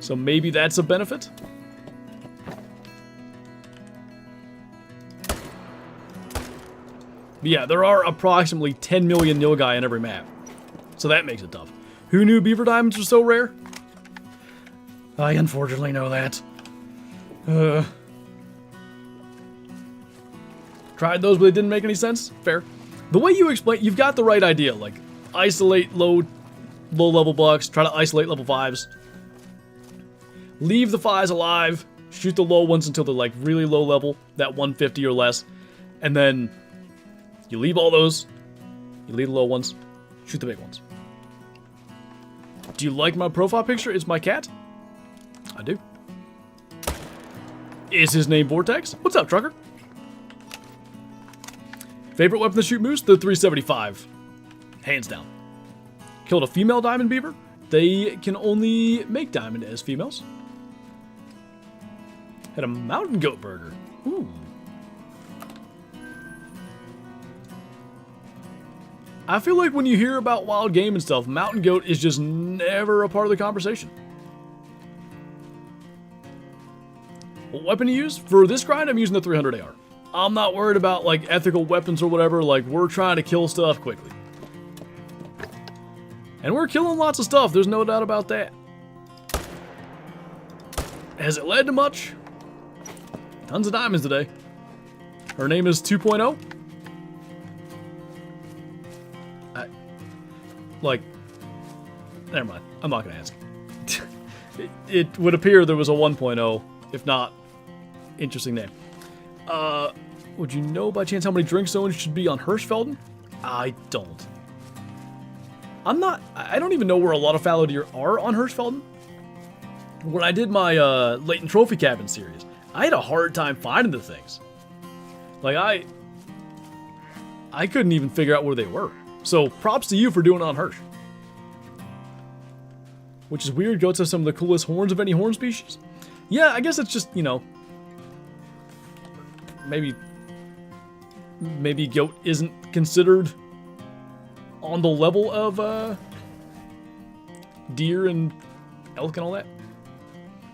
So maybe that's a benefit? But yeah, there are approximately 10 million Nilgai in every map. So that makes it tough. Who knew beaver diamonds were so rare? I unfortunately know that. Tried those, but they didn't make any sense? Fair. The way you explain, you've got the right idea. Like, isolate low level bucks, try to isolate level 5s. Leave the 5s alive, shoot the low ones until they're like really low level, that 150 or less. And then you leave all those, you leave the low ones, shoot the big ones. Do you like my profile picture? It's my cat? I do. Is his name Vortex? What's up, trucker? Favorite weapon to shoot moose? The 375. Hands down. Killed a female diamond beaver. They can only make diamond as females. Had a mountain goat burger. Ooh. I feel like when you hear about wild game and stuff, mountain goat is just never a part of the conversation. What weapon to use? For this grind, I'm using the 300 AR. I'm not worried about, like, ethical weapons or whatever. Like, we're trying to kill stuff quickly. And we're killing lots of stuff. There's no doubt about that. Has it led to much? Tons of diamonds today. Her name is 2.0. Never mind. I'm not going to ask. It would appear there was a 1.0. If not, interesting name. Would you know by chance how many drink zones should be on Hirschfelden? I don't. I don't even know where a lot of fallow deer are on Hirschfelden. When I did my Latent Trophy Cabin series, I had a hard time finding the things. Like, I couldn't even figure out where they were. So, props to you for doing it on Hirsch. Which is weird, goats have some of the coolest horns of any horn species. Yeah, I guess it's just, maybe goat isn't considered on the level of deer and elk and all that.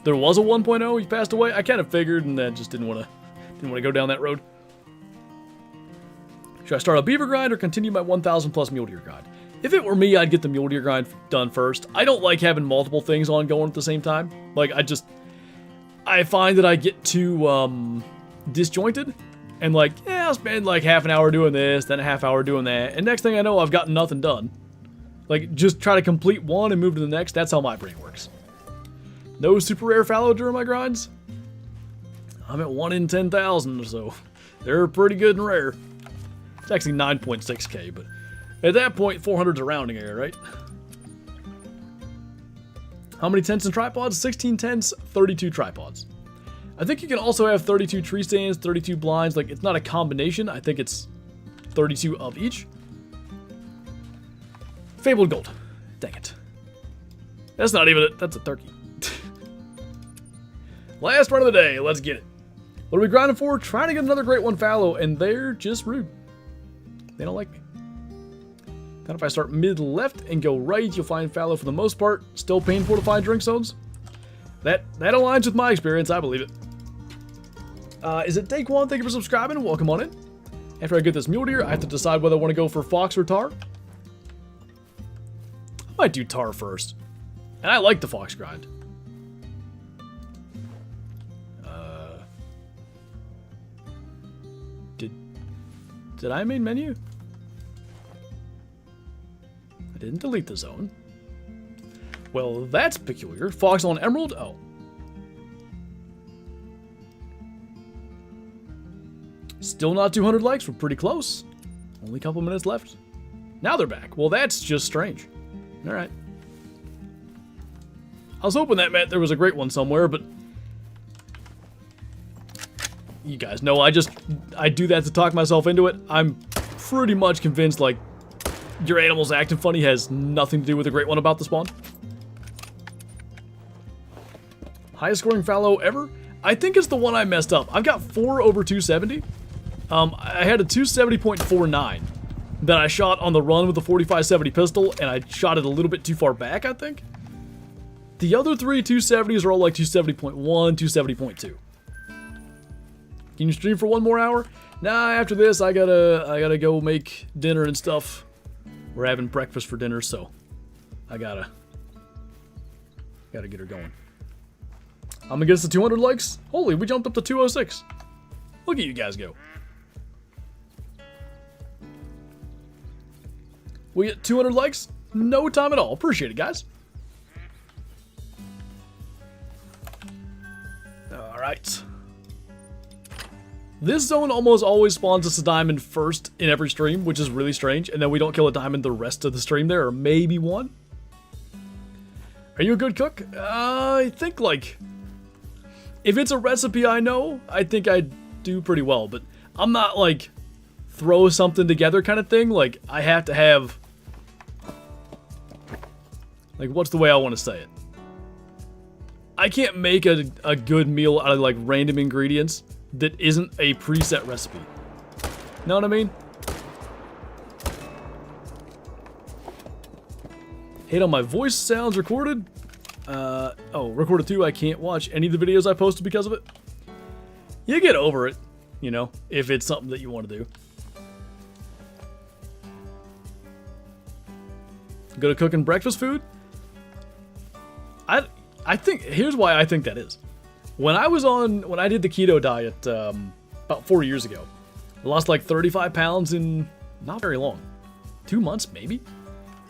There was a 1.0, he passed away. I kind of figured, and then just didn't want to go down that road. Should I start a beaver grind or continue my 1,000 plus mule deer grind? If it were me, I'd get the mule deer grind done first. I don't like having multiple things ongoing at the same time. Like, I find that I get too disjointed, and like, yeah, I'll spend like half an hour doing this, then a half hour doing that, and next thing I know, I've got nothing done. Like, just try to complete one and move to the next. That's how my brain works. No super rare fallow during my grinds. I'm at 1 in 10,000, so they're pretty good and rare. It's actually 9.6k, but at that point, 400's a rounding error, right? How many tents and tripods? 16 tents, 32 tripods. I think you can also have 32 tree stands, 32 blinds. Like, it's not a combination. I think it's 32 of each. Fabled gold. Dang it. That's not even it. That's a turkey. Last run of the day. Let's get it. What are we grinding for? Trying to get another great one fallow, and they're just rude. They don't like me. Kind of if I start mid-left and go right, you'll find fallow for the most part. Still painful to find drink zones. That aligns with my experience. I believe it. Is it Take One? Thank you for subscribing. Welcome on in. After I get this mule deer, I have to decide whether I want to go for fox or tar. I might do tar first. And I like the fox grind. Did I main menu? I didn't delete the zone. Well, that's peculiar. Fox on Emerald? Oh. Still not 200 likes. We're pretty close. Only a couple minutes left. Now they're back. Well, that's just strange. All right. I was hoping that meant there was a great one somewhere, but you guys know I do that to talk myself into it. I'm pretty much convinced, like, your animals acting funny has nothing to do with the great one about the spawn. Highest scoring fallow ever? I think it's the one I messed up. I've got 4 over 270. I had a 270.49 that I shot on the run with the 4570 pistol, and I shot it a little bit too far back, I think. The other 3 270s are all like 270.1, 270.2. Can you stream for 1 more hour? Nah, after this, I gotta go make dinner and stuff. We're having breakfast for dinner, so I gotta get her going. I'm gonna get us to 200 likes. Holy, we jumped up to 206. Look at you guys go. We get 200 likes? No time at all. Appreciate it, guys. All right. This zone almost always spawns us a diamond first in every stream, which is really strange, and then we don't kill a diamond the rest of the stream there, or maybe one. Are you a good cook? I think, like, if it's a recipe I know, I think I do pretty well, but I'm not, like, throw something together kind of thing. Like, I have to have, like, what's the way I want to say it? I can't make a good meal out of, like, random ingredients that isn't a preset recipe. Know what I mean? Hate on my voice sounds recorded. Oh, recorded too. I can't watch any of the videos I posted because of it. You get over it, you know, if it's something that you want to do. Good at cooking breakfast food? I think, here's why I think that is. When I did the keto diet about 4 years ago, I lost like 35 pounds in not very long. 2 months, maybe?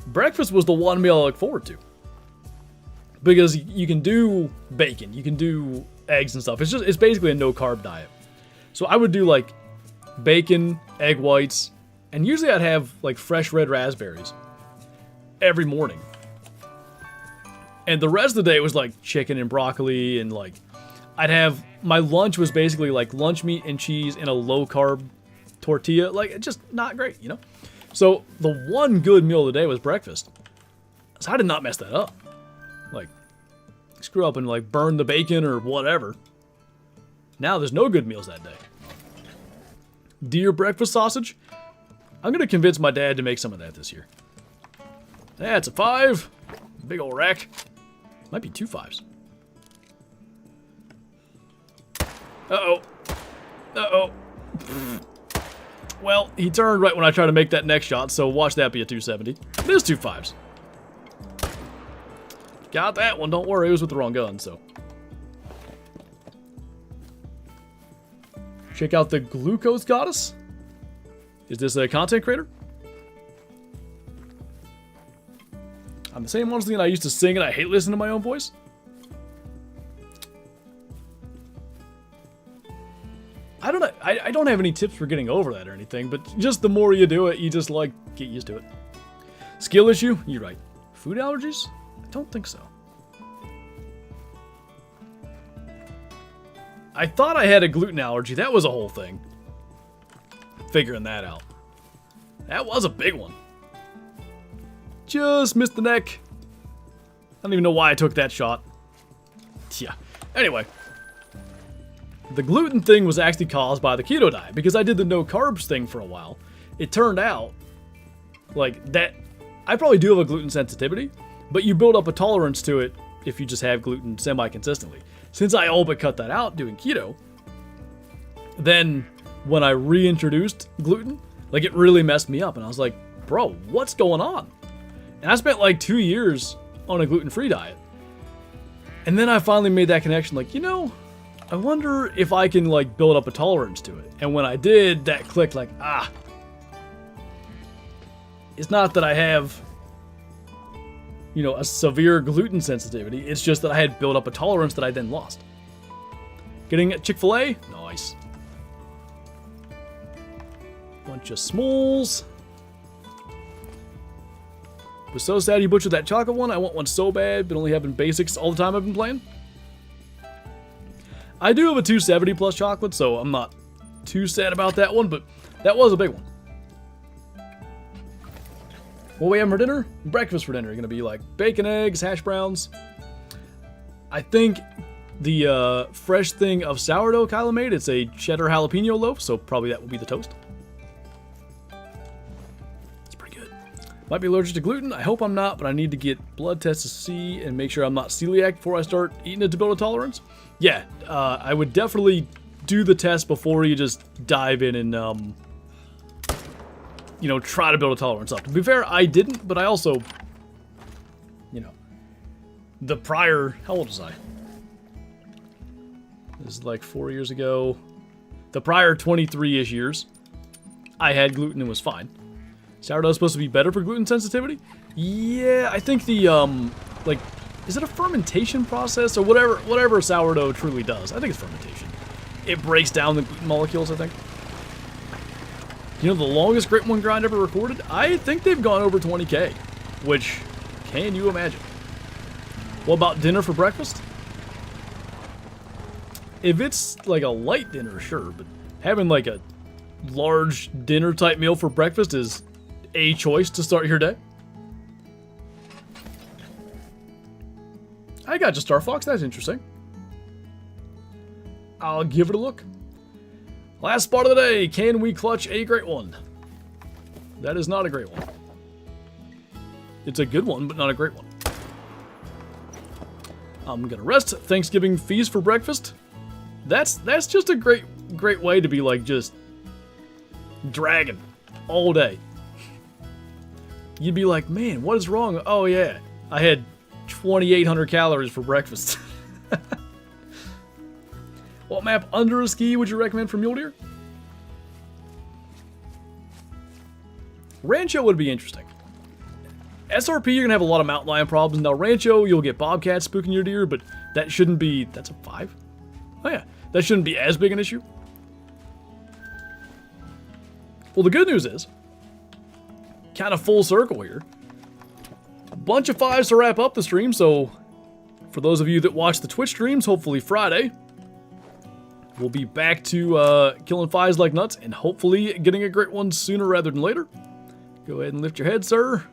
Breakfast was the one meal I look forward to. Because you can do bacon, you can do eggs and stuff. It's basically a no-carb diet. So I would do like bacon, egg whites, and usually I'd have like fresh red raspberries every morning. And the rest of the day was like chicken and broccoli, and like I'd have, my lunch was basically like lunch meat and cheese in a low-carb tortilla. Like, just not great, you know? So the one good meal of the day was breakfast. So I did not mess that up. Like, screw up and like burn the bacon or whatever. Now there's no good meals that day. Deer breakfast sausage? I'm gonna convince my dad to make some of that this year. That's a 5. Big old rack. Might be 2 5s. Uh-oh. Uh-oh. Well, he turned right when I tried to make that next shot, so watch that be a 270. It is 2 5s. Got that one, don't worry, it was with the wrong gun, so. Check out the Glucose Goddess. Is this a content creator? I'm the same honestly, and I used to sing and I hate listening to my own voice. I don't know. I don't have any tips for getting over that or anything, but just the more you do it, you just like get used to it. Skill issue? You're right. Food allergies? I don't think so. I thought I had a gluten allergy. That was a whole thing. Figuring that out. That was a big one. Just missed the neck. I don't even know why I took that shot. Yeah. Anyway. The gluten thing was actually caused by the keto diet because I did the no carbs thing for a while. It turned out like that I probably do have a gluten sensitivity, but you build up a tolerance to it if you just have gluten semi-consistently. Since I all but cut that out doing keto, then when I reintroduced gluten, like it really messed me up and I was like, bro, what's going on? And I spent like 2 years on a gluten-free diet. And then I finally made that connection like, you know, I wonder if I can like build up a tolerance to it. And when I did, that clicked like, ah. It's not that I have, you know, a severe gluten sensitivity. It's just that I had built up a tolerance that I then lost. Getting Chick-fil-A? Nice. Bunch of smalls. Was so sad you butchered that chocolate one. I want one so bad, but only having basics all the time I've been playing. I do have a 270 plus chocolate, so I'm not too sad about that one, but that was a big one. What we having for dinner? Breakfast for dinner. Going to be like bacon, eggs, hash browns. I think the fresh thing of sourdough Kyla made, it's a cheddar jalapeno loaf, so probably that will be the toast. It's pretty good. Might be allergic to gluten. I hope I'm not, but I need to get blood tests to see and make sure I'm not celiac before I start eating it to build a tolerance. Yeah, I would definitely do the test before you just dive in and, you know, try to build a tolerance up. To be fair, I didn't, but I also, you know, the prior, how old was I? This is like 4 years ago. The prior 23-ish years, I had gluten and was fine. Sourdough is supposed to be better for gluten sensitivity? Yeah, I think the, like, is it a fermentation process or whatever sourdough truly does? I think it's fermentation. It breaks down the gluten molecules, I think. You know the longest Great One grind ever recorded? I think they've gone over 20K, which, can you imagine? What about dinner for breakfast? If it's like a light dinner, sure, but having like a large dinner type meal for breakfast is a choice to start your day. I got you, Star Fox. That's interesting. I'll give it a look. Last spot of the day. Can we clutch a great one? That is not a great one. It's a good one, but not a great one. I'm gonna rest. Thanksgiving feast for breakfast. That's just a great way to be like just dragging all day. You'd be like, man, what is wrong? Oh yeah, I had 2,800 calories for breakfast. What map under a ski would you recommend for mule deer? Rancho would be interesting. SRP, you're gonna have a lot of mountain lion problems. Now Rancho, you'll get bobcats spooking your deer, but that shouldn't be, that's a 5? Oh yeah, that shouldn't be as big an issue. Well, the good news is, kind of full circle here. A bunch of 5s to wrap up the stream, so for those of you that watch the Twitch streams, hopefully Friday, we'll be back to killing 5s like nuts and hopefully getting a great one sooner rather than later. Go ahead and lift your head, sir.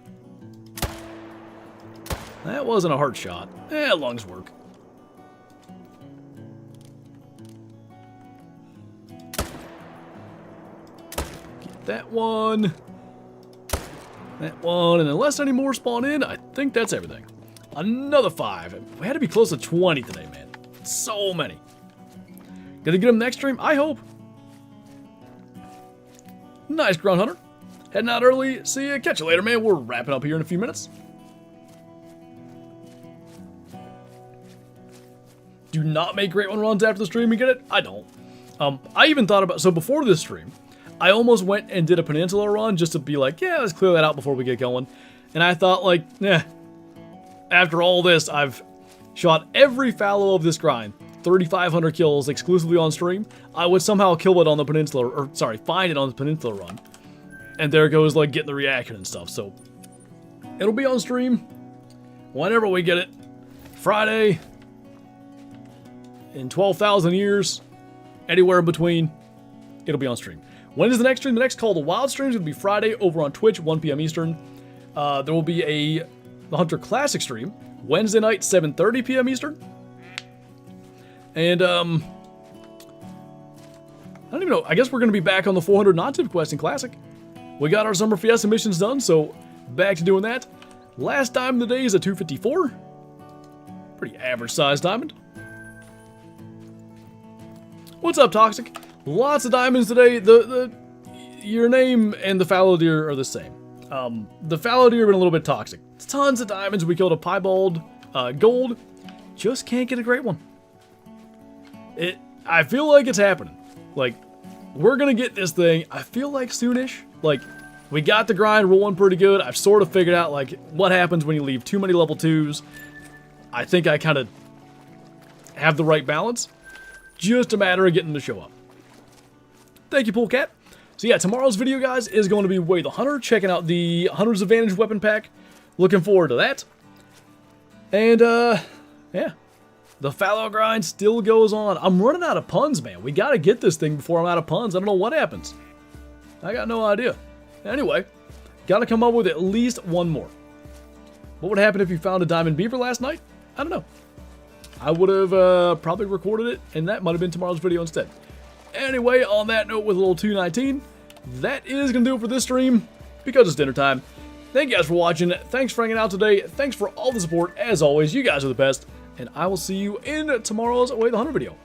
That wasn't a hard shot. Lungs work. Get that one. That one, and unless any more spawn in, I think that's everything. Another 5. We had to be close to 20 today, man. So many. Gonna get them next stream? I hope. Nice, Ground Hunter. Heading out early. See ya. Catch you later, man. We're wrapping up here in a few minutes. Do not make great one runs after the stream. You get it? I don't. I even thought about... So before this stream, I almost went and did a peninsula run just to be like, yeah, let's clear that out before we get going. And I thought, like, after all this, I've shot every fallow of this grind. 3,500 kills exclusively on stream. I would somehow kill it on the peninsula, or sorry, find it on the peninsula run. And there goes, like, getting the reaction and stuff. So, it'll be on stream whenever we get it. Friday, in 12,000 years, anywhere in between, it'll be on stream. When is the next stream? The next Call to Wild stream is going to be Friday over on Twitch, 1 p.m. Eastern. There will be the Hunter Classic stream, Wednesday night, 7:30 p.m. Eastern. And, I don't even know. I guess we're going to be back on the 400 non-tip quest in Classic. We got our Summer Fiesta missions done, so back to doing that. Last diamond of the day is a 254. Pretty average sized diamond. What's up, Toxic? Lots of diamonds today. Your name and the fallow deer are the same. The fallow deer have been a little bit toxic. Tons of diamonds. We killed a piebald gold. Just can't get a great one. I feel like it's happening. Like, we're gonna get this thing, I feel like soonish. Like, we got the grind rolling pretty good. I've sort of figured out, like, what happens when you leave too many level 2s. I think I kind of have the right balance. Just a matter of getting them to show up. Thank you, Poolcat. So yeah, tomorrow's video, guys, is going to be Way the Hunter, checking out the Hunter's Advantage weapon pack. Looking forward to that. And, yeah. The fallow grind still goes on. I'm running out of puns, man. We gotta get this thing before I'm out of puns. I don't know what happens. I got no idea. Anyway, gotta come up with at least one more. What would happen if you found a diamond beaver last night? I don't know. I would have probably recorded it, and that might have been tomorrow's video instead. Anyway, on that note with a little 219, that is gonna do it for this stream, because it's dinner time. Thank you guys for watching. Thanks for hanging out today. Thanks for all the support. As always, you guys are the best. And I will see you in tomorrow's Way the Hunter video.